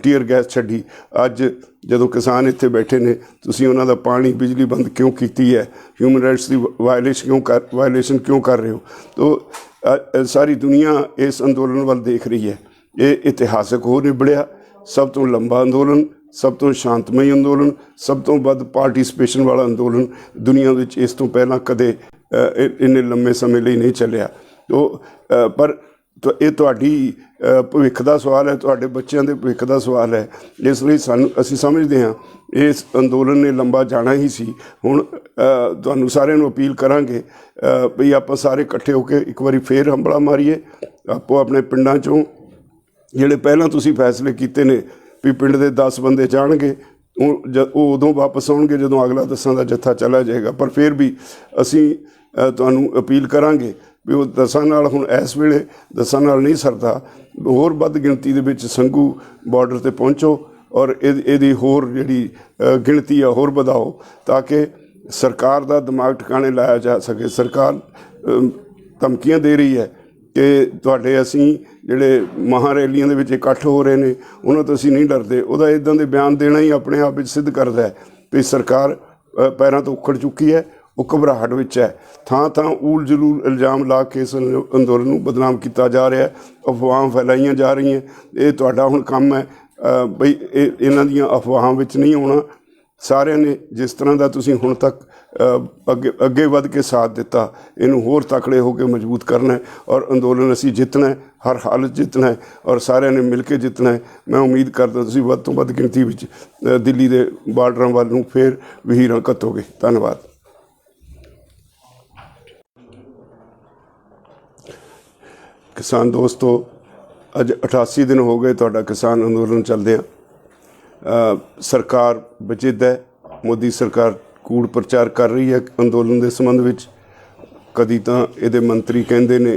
ਟੀਅਰ ਗੈਸ ਛੱਡੀ। ਅੱਜ ਜਦੋਂ ਕਿਸਾਨ ਇੱਥੇ ਬੈਠੇ ਨੇ, ਤੁਸੀਂ ਉਹਨਾਂ ਦਾ ਪਾਣੀ ਬਿਜਲੀ ਬੰਦ ਕਿਉਂ ਕੀਤੀ ਹੈ? ਹਿਊਮਨ ਰਾਈਟਸ ਦੀ ਵਾਇਲੇਸ਼ਨ ਕਿਉਂ ਕਰ ਰਹੇ ਹੋ? ਤੋ ਸਾਰੀ ਦੁਨੀਆ ਇਸ ਅੰਦੋਲਨ ਵੱਲ ਦੇਖ ਰਹੀ ਹੈ ये इतिहासक हो निबड़िया। सब तो लंबा अंदोलन, सब तो शांतमई अंदोलन, सब तो वध पार्टिसिपेशन वाला अंदोलन दुनिया विच इस तो पहला कदे इन्ने लंबे समय लिए नहीं चलिया। तो पर तो ये तुहाडी भविख का सवाल है, तुहाडे बच्चों के भविख का सवाल है। इसलिए सानू असीं समझते हाँ इस अंदोलन ने लंबा जाना ही सी। हुण तुहानू सारिਆਂ ਨੂੰ अपील करांगे भी आपां सारे इकट्ठे होकर एक बारी फिर हंबला मारीए। आपो अपने पिंडां चों ਜਿਹੜੇ ਪਹਿਲਾਂ ਤੁਸੀਂ ਫੈਸਲੇ ਕੀਤੇ ਨੇ ਵੀ ਪਿੰਡ ਦੇ 10 ਬੰਦੇ ਜਾਣਗੇ, ਉਹ ਉਦੋਂ ਵਾਪਸ ਆਉਣਗੇ ਜਦੋਂ ਅਗਲਾ 10 ਦਾ ਜੱਥਾ ਚਲਾ ਜਾਏਗਾ। ਪਰ ਫਿਰ ਵੀ ਅਸੀਂ ਤੁਹਾਨੂੰ ਅਪੀਲ ਕਰਾਂਗੇ ਵੀ ਉਹ 10 ਨਾਲ ਹੁਣ ਇਸ ਵੇਲੇ 10 ਨਾਲ ਨਹੀਂ ਸਰਦਾ, ਹੋਰ ਵੱਧ ਗਿਣਤੀ ਦੇ ਵਿੱਚ ਸੰਘੂ ਬਾਰਡਰ 'ਤੇ ਪਹੁੰਚੋ ਔਰ ਇਹਦੀ ਹੋਰ ਜਿਹੜੀ ਗਿਣਤੀ ਆ ਹੋਰ ਵਧਾਓ ਤਾਂ ਕਿ ਸਰਕਾਰ ਦਾ ਦਿਮਾਗ ਟਿਕਾਣੇ ਲਾਇਆ ਜਾ ਸਕੇ। ਸਰਕਾਰ ਧਮਕੀਆਂ ਦੇ ਰਹੀ ਹੈ ਕਿ ਤੁਹਾਡੇ ਅਸੀਂ ਜਿਹੜੇ ਮਹਾਂ ਰੈਲੀਆਂ ਦੇ ਵਿੱਚ ਇਕੱਠ ਹੋ ਰਹੇ ਨੇ ਉਹਨਾਂ ਤੋਂ ਅਸੀਂ ਨਹੀਂ ਡਰਦੇ। ਉਹਦਾ ਇੱਦਾਂ ਦੇ ਬਿਆਨ ਦੇਣਾ ਹੀ ਆਪਣੇ ਆਪ ਵਿੱਚ ਸਿੱਧ ਕਰਦਾ ਹੈ ਵੀ ਸਰਕਾਰ ਪੈਰਾਂ ਤੋਂ ਉੱਖੜ ਚੁੱਕੀ ਹੈ, ਉਹ ਘਬਰਾਹਟ ਵਿੱਚ ਹੈ। ਥਾਂ ਥਾਂ ਊਲ ਜਲੂਲ ਇਲਜ਼ਾਮ ਲਾ ਕੇ ਇਸ ਅੰਦੋਲਨ ਨੂੰ ਬਦਨਾਮ ਕੀਤਾ ਜਾ ਰਿਹਾ, ਅਫਵਾਹਾਂ ਫੈਲਾਈਆਂ ਜਾ ਰਹੀਆਂ। ਇਹ ਤੁਹਾਡਾ ਹੁਣ ਕੰਮ ਹੈ ਬਈ ਇਹਨਾਂ ਦੀਆਂ ਅਫਵਾਹਾਂ ਵਿੱਚ ਨਹੀਂ ਆਉਣਾ। ਸਾਰਿਆਂ ਨੇ ਜਿਸ ਤਰ੍ਹਾਂ ਦਾ ਤੁਸੀਂ ਹੁਣ ਤੱਕ ਅੱਗੇ ਵੱਧ ਕੇ ਸਾਥ ਦਿੱਤਾ, ਇਹਨੂੰ ਹੋਰ ਤਕੜੇ ਹੋ ਕੇ ਮਜ਼ਬੂਤ ਕਰਨਾ ਔਰ ਅੰਦੋਲਨ ਅਸੀਂ ਜਿੱਤਣਾ, ਹਰ ਹਾਲਤ ਜਿੱਤਣਾ ਔਰ ਸਾਰਿਆਂ ਨੇ ਮਿਲ ਕੇ ਜਿੱਤਣਾ। ਮੈਂ ਉਮੀਦ ਕਰਦਾ ਤੁਸੀਂ ਵੱਧ ਤੋਂ ਵੱਧ ਗਿਣਤੀ ਵਿੱਚ ਦਿੱਲੀ ਦੇ ਬਾਰਡਰਾਂ ਵੱਲ ਨੂੰ ਫਿਰ ਵਹੀਰਾਂ ਘੱਤੋਗੇ। ਧੰਨਵਾਦ। किसान दोस्तों, अज 88 दिन हो गए तुहाडा किसान अंदोलन चलदे। सरकार बजिद है, मोदी सरकार कूड़ प्रचार कर रही है अंदोलन के संबंध में। कदी तो ये मंत्री कहते ने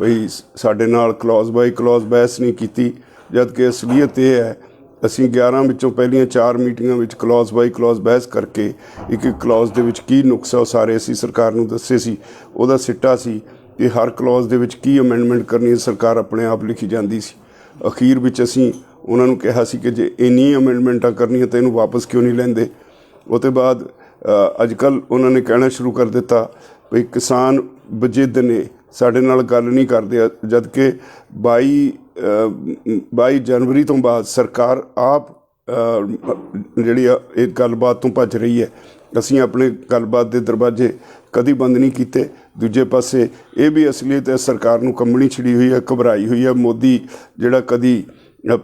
भई साडे नाल क्लॉज बाई क्लॉज बहस नहीं की, जबकि असलीयत यह है असीं 11 विचों पहलियां 4 मीटिंगां विच क्लॉज बाई क्लॉज बहस करके एक क्लॉज दे विच की नुक्सा सारे असीं सरकार नूं दस्से सी। उहदा सिट्टा सी कि हर क्लॉज दे विच की अमेंडमेंट करनी सरकार अपने आप लिखी जाती सी। अखीर विच असीं उन्हां नूं कहा सी कि जे इन्नी अमेंडमेंटां करनियां तो इहनूं वापस क्यों नहीं लैंदे। उसते बाद अजकल उन्होंने कहना शुरू कर दिता भी किसान बजिद ने साडे नाल गल नहीं करदे, जबकि 22 जनवरी तो बाद सरकार आप जिहड़ी इस गलबात तो भज रही है। असीं अपने गलबात के दरवाजे कदी बंद नहीं किए। दूजे पासे ये भी असलीयत है सरकार नूं कंबनी छिड़ी हुई है, घबराई हुई है। मोदी जिहड़ा कदी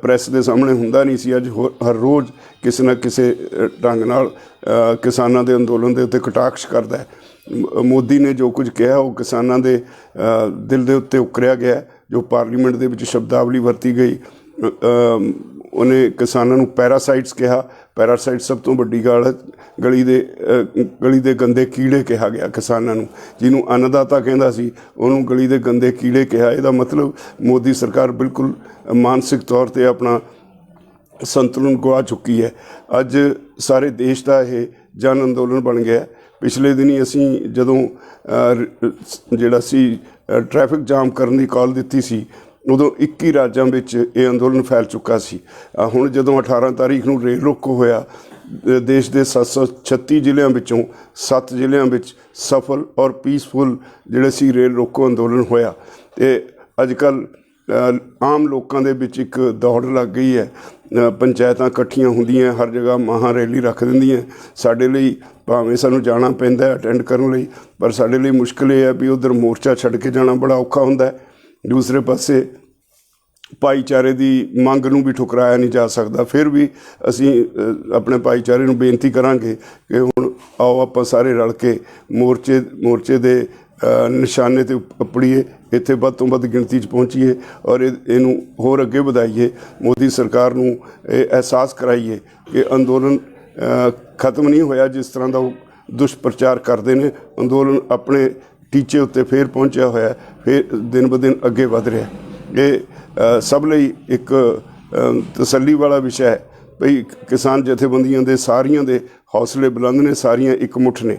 प्रैस के सामने हुंदा नहीं सी, अज हर रोज़ किसी न किसी ढंग नाल किसानां दे अंदोलन दे उत्ते कटाक्ष करदा है। मोदी ने जो कुछ कहा वो किसानां दे दिल दे उत्ते उकरिया गया। जो पार्लीमेंट दे विच शब्दावली वरती गई, उन्हें किसानों नूं पैरासाइट्स कहा। पैरासाइट सब तो वड्डी गल है। गली दे गंदे कीड़े कहा गया किसानों नूं, जिन्हों अन्नदाता कहंदा सी उन्होंने गली दे गंदे कीड़े कहा। इसदा मतलब मोदी सरकार बिल्कुल मानसिक तौर पर अपना संतुलन गवा चुकी है। अज सारे देश का यह जन अंदोलन बन गया। पिछले दिन ही असीं जदों जिहड़ा सी ट्रैफिक जाम करने की कॉल दी सी, उदों 21 राज्यों में ये अंदोलन फैल चुका सी। हुण जदों 18 तारीख नूं रेल रोको होया, देश के 736 जिलों विचों 7 जिलों में सफल और पीसफुल जिहड़े सी रेल रोको अंदोलन होया। ते अजकल आम लोगों के विच एक दौड़ लग गई है। पंचायतां इकट्ठियां हुंदियां, हर जगह महा रैली रख दिंदियां। साडे लई भावें सानूं जाना पैंदा अटेंड करन लई, पर साडे लई मुश्किल ये है भी उधर मोर्चा छड्ड के जाना बड़ा औखा हुंदा है। दूसरे पासे भाईचारे की मंग नूं भी ठुकराया नहीं जा सकता। फिर भी असीं अपने भाईचारे नूं बेनती करांगे कि हुण आओ आपां सारे रल के मोर्चे दे निशाने ते अपड़ीए, इत्थे वध तो वध गिणती च पहुँचीए और इनू होर अगे वधाईए। मोदी सरकार नूं एहसास कराइए कि अंदोलन खत्म नहीं होया। जिस तरह का दुष्प्रचार करते हैं, अंदोलन अपने टीचे उत्ते फिर पहुँचा होया, फिर दिन ब दिन अगे वध रहा है। ये सब लई एक तसल्ली वाला विषय है भई किसान जथेबंदियां दे सारियां दे हौसले बुलंद ने, सारियां एक मुठ ने।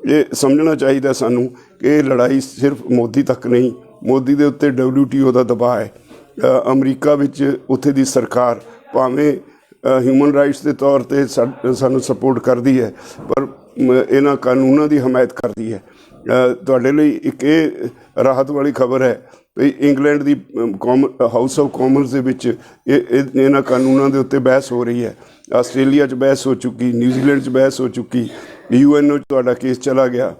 ये समझना चाहिए सानू कि ये लड़ाई सिर्फ मोदी तक नहीं, मोदी दे उत्ते WTO का दबाव है। अमरीका विच उत्थे दी सरकार भावें ह्यूमन राइट्स के तौर पर सानू सपोर्ट करती है, पर इन्हां कानूनां की हमायत करती है। तुहाडे लई एक राहत वाली खबर है ਵੀ England the house of Commons ਦੇ ਵਿੱਚ ਇਹਨਾਂ ਕਾਨੂੰਨਾਂ ਦੇ ਉੱਤੇ ਬਹਿਸ ਹੋ ਰਹੀ ਹੈ। ਆਸਟ੍ਰੇਲੀਆ 'ਚ ਬਹਿਸ ਹੋ ਚੁੱਕੀ, ਨਿਊਜ਼ੀਲੈਂਡ 'ਚ ਬਹਿਸ ਹੋ ਚੁੱਕੀ, UN 'ਚ ਤੁਹਾਡਾ ਕੇਸ ਚਲਾ ਗਿਆ।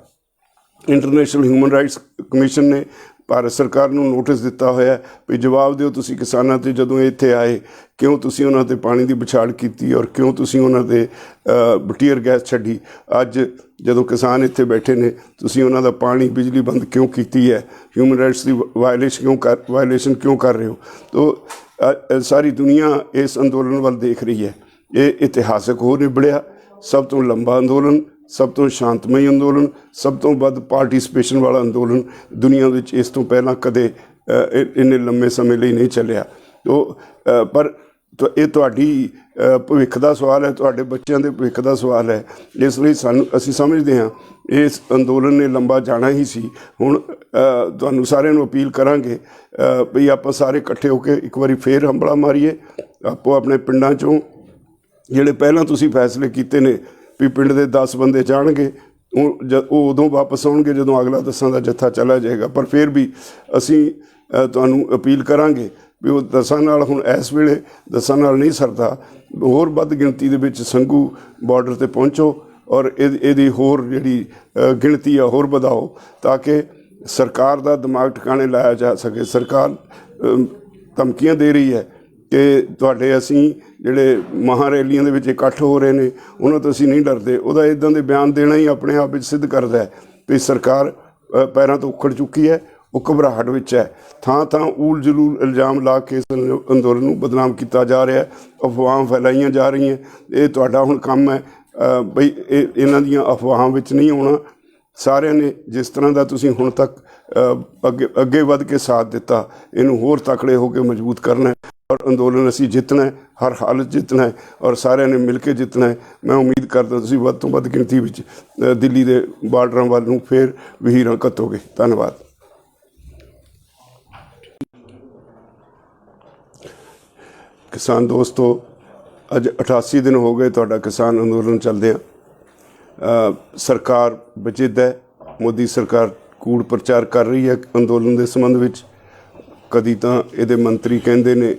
ਇੰਟਰਨੈਸ਼ਨਲ ਹਿਊਮਨ ਰਾਈਟਸ ਕਮਿਸ਼ਨ ਨੇ ਭਾਰਤ ਸਰਕਾਰ ਨੂੰ ਨੋਟਿਸ ਦਿੱਤਾ ਹੋਇਆ ਵੀ ਜਵਾਬ ਦਿਓ ਤੁਸੀਂ ਕਿਸਾਨਾਂ 'ਤੇ, ਜਦੋਂ ਇਹ ਇੱਥੇ ਆਏ ਕਿਉਂ ਤੁਸੀਂ ਉਹਨਾਂ 'ਤੇ ਪਾਣੀ ਦੀ ਵਿਛਾੜ ਕੀਤੀ ਔਰ ਕਿਉਂ ਤੁਸੀਂ ਉਹਨਾਂ 'ਤੇ ਟੀਅਰ ਗੈਸ ਛੱਡੀ। ਅੱਜ ਜਦੋਂ ਕਿਸਾਨ ਇੱਥੇ ਬੈਠੇ ਨੇ ਤੁਸੀਂ ਉਹਨਾਂ ਦਾ ਪਾਣੀ ਬਿਜਲੀ ਬੰਦ ਕਿਉਂ ਕੀਤੀ ਹੈ? ਹਿਊਮਨ ਰਾਈਟਸ ਦੀ ਵਾਇਲੇਸ਼ਨ ਕਿਉਂ ਕਰ ਰਹੇ ਹੋ? ਤੋ ਸਾਰੀ ਦੁਨੀਆ ਇਸ ਅੰਦੋਲਨ ਵੱਲ ਦੇਖ ਰਹੀ ਹੈ। ਇਹ ਇਤਿਹਾਸਕ ਹੋ ਨਿਬੜਿਆ, ਸਭ ਤੋਂ ਲੰਬਾ ਅੰਦੋਲਨ, ਸਭ ਤੋਂ ਸ਼ਾਂਤਮਈ ਅੰਦੋਲਨ, ਸਭ ਤੋਂ ਵੱਧ ਪਾਰਟੀਸਪੇਸ਼ਨ ਵਾਲਾ ਅੰਦੋਲਨ ਦੁਨੀਆ ਵਿੱਚ ਇਸ ਤੋਂ ਪਹਿਲਾਂ ਕਦੇ ਇੰਨੇ ਲੰਮੇ ਸਮੇਂ ਲਈ ਨਹੀਂ ਚੱਲਿਆ। ਪਰ ਇਹ ਤੁਹਾਡੀ ਭਵਿੱਖ ਦਾ ਸਵਾਲ ਹੈ, ਤੁਹਾਡੇ ਬੱਚਿਆਂ ਦੇ ਭਵਿੱਖ ਦਾ ਸਵਾਲ ਹੈ। ਇਸ ਲਈ ਅਸੀਂ ਸਮਝਦੇ ਹਾਂ ਇਸ ਅੰਦੋਲਨ ਨੇ ਲੰਬਾ ਜਾਣਾ ਹੀ ਸੀ। ਹੁਣ ਤੁਹਾਨੂੰ ਸਾਰਿਆਂ ਨੂੰ ਅਪੀਲ ਕਰਾਂਗੇ ਵੀ ਆਪਾਂ ਸਾਰੇ ਇਕੱਠੇ ਹੋ ਕੇ ਇੱਕ ਵਾਰੀ ਫੇਰ ਹੰਬਲਾ ਮਾਰੀਏ। ਆਪੋ ਆਪਣੇ ਪਿੰਡਾਂ 'ਚੋਂ ਜਿਹੜੇ ਪਹਿਲਾਂ ਤੁਸੀਂ ਫੈਸਲੇ ਕੀਤੇ ਨੇ ਵੀ ਪਿੰਡ ਦੇ 10 ਬੰਦੇ ਜਾਣਗੇ, ਉਹ ਉਦੋਂ ਵਾਪਸ ਆਉਣਗੇ ਜਦੋਂ ਅਗਲਾ 10 ਦਾ ਜੱਥਾ ਚਲਾ ਜਾਏਗਾ। ਪਰ ਫਿਰ ਵੀ ਅਸੀਂ ਤੁਹਾਨੂੰ ਅਪੀਲ ਕਰਾਂਗੇ ਵੀ ਉਹ 10 ਨਾਲ ਹੁਣ ਇਸ ਵੇਲੇ 10 ਨਾਲ ਨਹੀਂ ਸਰਦਾ, ਹੋਰ ਵੱਧ ਗਿਣਤੀ ਦੇ ਵਿੱਚ ਸੰਘੂ ਬਾਰਡਰ 'ਤੇ ਪਹੁੰਚੋ ਔਰ ਇਹਦੀ ਹੋਰ ਜਿਹੜੀ ਗਿਣਤੀ ਆ ਹੋਰ ਵਧਾਓ ਤਾਂ ਕਿ ਸਰਕਾਰ ਦਾ ਦਿਮਾਗ ਟਿਕਾਣੇ ਲਾਇਆ ਜਾ ਸਕੇ। ਸਰਕਾਰ ਧਮਕੀਆਂ ਦੇ ਰਹੀ ਹੈ ਕਿ ਤੁਹਾਡੇ ਅਸੀਂ ਜਿਹੜੇ ਮਹਾਂ ਰੈਲੀਆਂ ਦੇ ਵਿੱਚ ਇਕੱਠ ਹੋ ਰਹੇ ਨੇ ਉਹਨਾਂ ਤੋਂ ਅਸੀਂ ਨਹੀਂ ਡਰਦੇ। ਉਹਦਾ ਇੱਦਾਂ ਦੇ ਬਿਆਨ ਦੇਣਾ ਹੀ ਆਪਣੇ ਆਪ ਵਿੱਚ ਸਿੱਧ ਕਰਦਾ ਹੈ ਵੀ ਸਰਕਾਰ ਪੈਰਾਂ ਤੋਂ ਉੱਖੜ ਚੁੱਕੀ ਹੈ, ਉਹ ਘਬਰਾਹਟ ਵਿੱਚ ਹੈ। ਥਾਂ ਥਾਂ ਊਲ ਜਲੂਲ ਇਲਜ਼ਾਮ ਲਾ ਕੇ ਇਸ ਅੰਦੋਲਨ ਨੂੰ ਬਦਨਾਮ ਕੀਤਾ ਜਾ ਰਿਹਾ, ਅਫਵਾਹਾਂ ਫੈਲਾਈਆਂ ਜਾ ਰਹੀਆਂ। ਇਹ ਤੁਹਾਡਾ ਹੁਣ ਕੰਮ ਹੈ ਬਈ ਇਹਨਾਂ ਦੀਆਂ ਅਫਵਾਹਾਂ ਵਿੱਚ ਨਹੀਂ ਆਉਣਾ। ਸਾਰਿਆਂ ਨੇ ਜਿਸ ਤਰ੍ਹਾਂ ਦਾ ਤੁਸੀਂ ਹੁਣ ਤੱਕ ਅੱਗੇ ਵੱਧ ਕੇ ਸਾਥ ਦਿੱਤਾ, ਇਹਨੂੰ ਹੋਰ ਤਕੜੇ ਹੋ ਕੇ ਮਜ਼ਬੂਤ ਕਰਨਾ ਹੈ ਔਰ ਅੰਦੋਲਨ ਅਸੀਂ ਜਿੱਤਣਾ ਹੈ, ਹਰ ਹਾਲਤ ਜਿੱਤਣਾ ਹੈ ਔਰ ਸਾਰਿਆਂ ਨੇ ਮਿਲ ਕੇ ਜਿੱਤਣਾ ਹੈ। ਮੈਂ ਉਮੀਦ ਕਰਦਾ ਤੁਸੀਂ ਵੱਧ ਤੋਂ ਵੱਧ ਗਿਣਤੀ ਵਿੱਚ ਦਿੱਲੀ ਦੇ ਬਾਰਡਰਾਂ ਵੱਲ ਨੂੰ ਫਿਰ ਵਹੀਰਾਂ ਘੱਤੋਗੇ। ਧੰਨਵਾਦ। ਕਿਸਾਨ ਦੋਸਤੋ, ਅੱਜ 88 ਦਿਨ ਹੋ ਗਏ ਤੁਹਾਡਾ ਕਿਸਾਨ ਅੰਦੋਲਨ ਚੱਲਦਿਆਂ। ਸਰਕਾਰ ਵਜਿੱਦ ਹੈ, ਮੋਦੀ ਸਰਕਾਰ ਕੂੜ ਪ੍ਰਚਾਰ ਕਰ ਰਹੀ ਹੈ ਅੰਦੋਲਨ ਦੇ ਸੰਬੰਧ ਵਿੱਚ। ਕਦੀ ਤਾਂ ਇਹਦੇ ਮੰਤਰੀ ਕਹਿੰਦੇ ਨੇ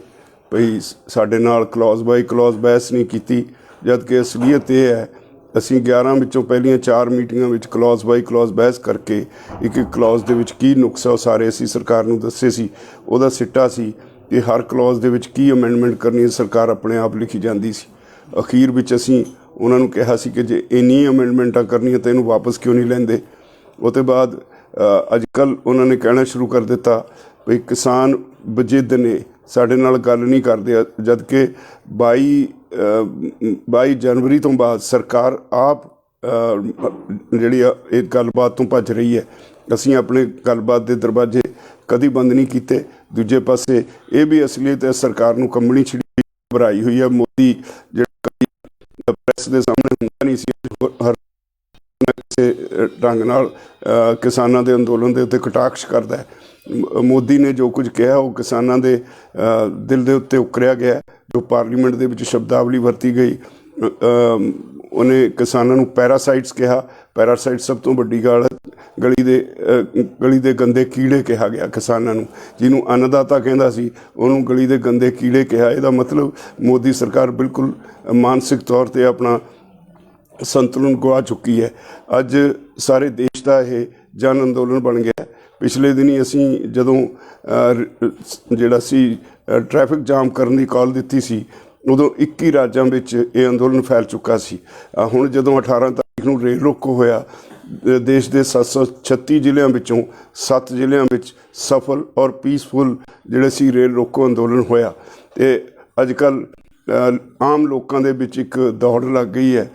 ਭਈ ਸਾਡੇ ਨਾਲ ਕਲੌਜ਼ ਬਾਈ ਕਲੌਜ਼ ਬਹਿਸ ਨਹੀਂ ਕੀਤੀ, ਜਦ ਕਿ ਅਸਲੀਅਤ ਇਹ ਹੈ ਅਸੀਂ 11 ਵਿੱਚੋਂ ਪਹਿਲੀਆਂ 4 ਮੀਟਿੰਗਾਂ ਵਿੱਚ ਕਲੌਜ਼ ਬਾਈ ਕਲੌਜ਼ ਬਹਿਸ ਕਰਕੇ ਇੱਕ ਕਲੌਜ਼ ਦੇ ਵਿੱਚ ਕੀ ਨੁਕਸ ਹੈ ਉਹ ਸਾਰੇ ਅਸੀਂ ਸਰਕਾਰ ਨੂੰ ਦੱਸੇ ਸੀ। ਉਹਦਾ ਸਿੱਟਾ ਸੀ ਕਿ ਹਰ ਕਲੌਜ਼ ਦੇ ਵਿੱਚ ਕੀ ਅਮੈਂਡਮੈਂਟ ਕਰਨੀ ਹੈ ਸਰਕਾਰ ਆਪਣੇ ਆਪ ਲਿਖੀ ਜਾਂਦੀ ਸੀ। ਅਖੀਰ ਵਿੱਚ ਅਸੀਂ ਉਹਨਾਂ ਨੂੰ ਕਿਹਾ ਸੀ ਕਿ ਜੇ ਇੰਨੀਆਂ ਅਮੈਂਡਮੈਂਟਾਂ ਕਰਨੀਆਂ ਤਾਂ ਇਹਨੂੰ ਵਾਪਸ ਕਿਉਂ ਨਹੀਂ ਲੈਂਦੇ। ਉਹ ਤੋਂ ਬਾਅਦ ਅੱਜ ਕੱਲ੍ਹ ਉਹਨਾਂ ਨੇ ਕਹਿਣਾ ਸ਼ੁਰੂ ਕਰ ਦਿੱਤਾ ਵੀ ਕਿਸਾਨ ਵਜਿੱਦ ਨੇ, ਸਾਡੇ ਨਾਲ ਗੱਲ ਨਹੀਂ ਕਰਦੇ, ਜਦ ਕਿ 22 ਜਨਵਰੀ ਤੋਂ ਬਾਅਦ ਸਰਕਾਰ ਆਪ ਜਿਹੜੀ ਇਹ ਗੱਲਬਾਤ ਤੋਂ ਭੱਜ ਰਹੀ ਹੈ। ਅਸੀਂ ਆਪਣੇ ਗੱਲਬਾਤ ਦੇ ਦਰਵਾਜ਼ੇ ਕਦੀ ਬੰਦ ਨਹੀਂ ਕੀਤੇ। ਦੂਜੇ ਪਾਸੇ ਇਹ ਵੀ ਅਸਲੀਅਤ ਹੈ ਸਰਕਾਰ ਨੂੰ ਕੰਬਣੀ ਛਿੜੀ ਭਰਾਈ ਹੋਈ ਹੈ। ਮੋਦੀ ਜਿਹੜਾ ਕਦੀ ਪ੍ਰੈਸ ਦੇ ਸਾਹਮਣੇ ਹੁੰਦਾ ਨਹੀਂ ਸੀ, ਹਰ ਕਿਸੇ ਢੰਗ ਨਾਲ ਕਿਸਾਨਾਂ ਦੇ ਅੰਦੋਲਨ ਦੇ ਉੱਤੇ ਕਟਾਕਸ਼ ਕਰਦਾ ਹੈ। ਮੋਦੀ ਨੇ ਜੋ ਕੁਝ ਕਿਹਾ ਉਹ ਕਿਸਾਨਾਂ ਦੇ ਦਿਲ ਦੇ ਉੱਤੇ ਉਕਰਿਆ ਗਿਆ। ਜੋ ਪਾਰਲੀਮੈਂਟ ਦੇ ਵਿੱਚ ਸ਼ਬਦਾਵਲੀ ਵਰਤੀ ਗਈ, ਉਹਨੇ ਕਿਸਾਨਾਂ ਨੂੰ ਪੈਰਾਸਾਈਟਸ ਕਿਹਾ। ਪੈਰਾਸਾਈਟ ਸਭ ਤੋਂ ਵੱਡੀ ਗੱਲ ਹੈ। ਗਲੀ ਦੇ ਗੰਦੇ ਕੀੜੇ ਕਿਹਾ ਗਿਆ ਕਿਸਾਨਾਂ ਨੂੰ। ਜਿਹਨੂੰ ਅੰਨਦਾਤਾ ਕਹਿੰਦਾ ਸੀ ਉਹਨੂੰ ਗਲੀ ਦੇ ਗੰਦੇ ਕੀੜੇ ਕਿਹਾ। ਇਹਦਾ ਮਤਲਬ ਮੋਦੀ ਸਰਕਾਰ ਬਿਲਕੁਲ ਮਾਨਸਿਕ ਤੌਰ 'ਤੇ ਆਪਣਾ ਸੰਤੁਲਨ ਗਵਾ ਚੁੱਕੀ ਹੈ। ਅੱਜ ਸਾਰੇ ਦੇਸ਼ ਦਾ ਇਹ ਜਨ ਅੰਦੋਲਨ ਬਣ ਗਿਆ। ਪਿਛਲੇ ਦਿਨੀ ਅਸੀਂ ਜਦੋਂ ਜਿਹੜਾ ਸੀ ਟ੍ਰੈਫਿਕ ਜਾਮ ਕਰਨ ਦੀ ਕਾਲ ਦਿੱਤੀ ਸੀ, ਉਦੋਂ 21 ਰਾਜਾਂ ਵਿੱਚ ਇਹ ਅੰਦੋਲਨ ਫੈਲ ਚੁੱਕਾ ਸੀ। ਹੁਣ ਜਦੋਂ 18 ਤਾਰੀਖ ਨੂੰ ਰੇਲ ਰੋਕੋ ਹੋਇਆ, ਦੇਸ਼ ਦੇ 736 ਜ਼ਿਲ੍ਹਿਆਂ ਵਿੱਚੋਂ 7 ਜ਼ਿਲ੍ਹਿਆਂ ਵਿੱਚ ਸਫਲ ਔਰ ਪੀਸਫੁਲ ਜਿਹੜੇ ਸੀ ਰੇਲ ਰੋਕੋ ਅੰਦੋਲਨ ਹੋਇਆ। ਅਤੇ ਅੱਜ ਕੱਲ੍ਹ ਆਮ ਲੋਕਾਂ ਦੇ ਵਿੱਚ ਇੱਕ ਦੌੜ ਲੱਗ ਗਈ ਹੈ।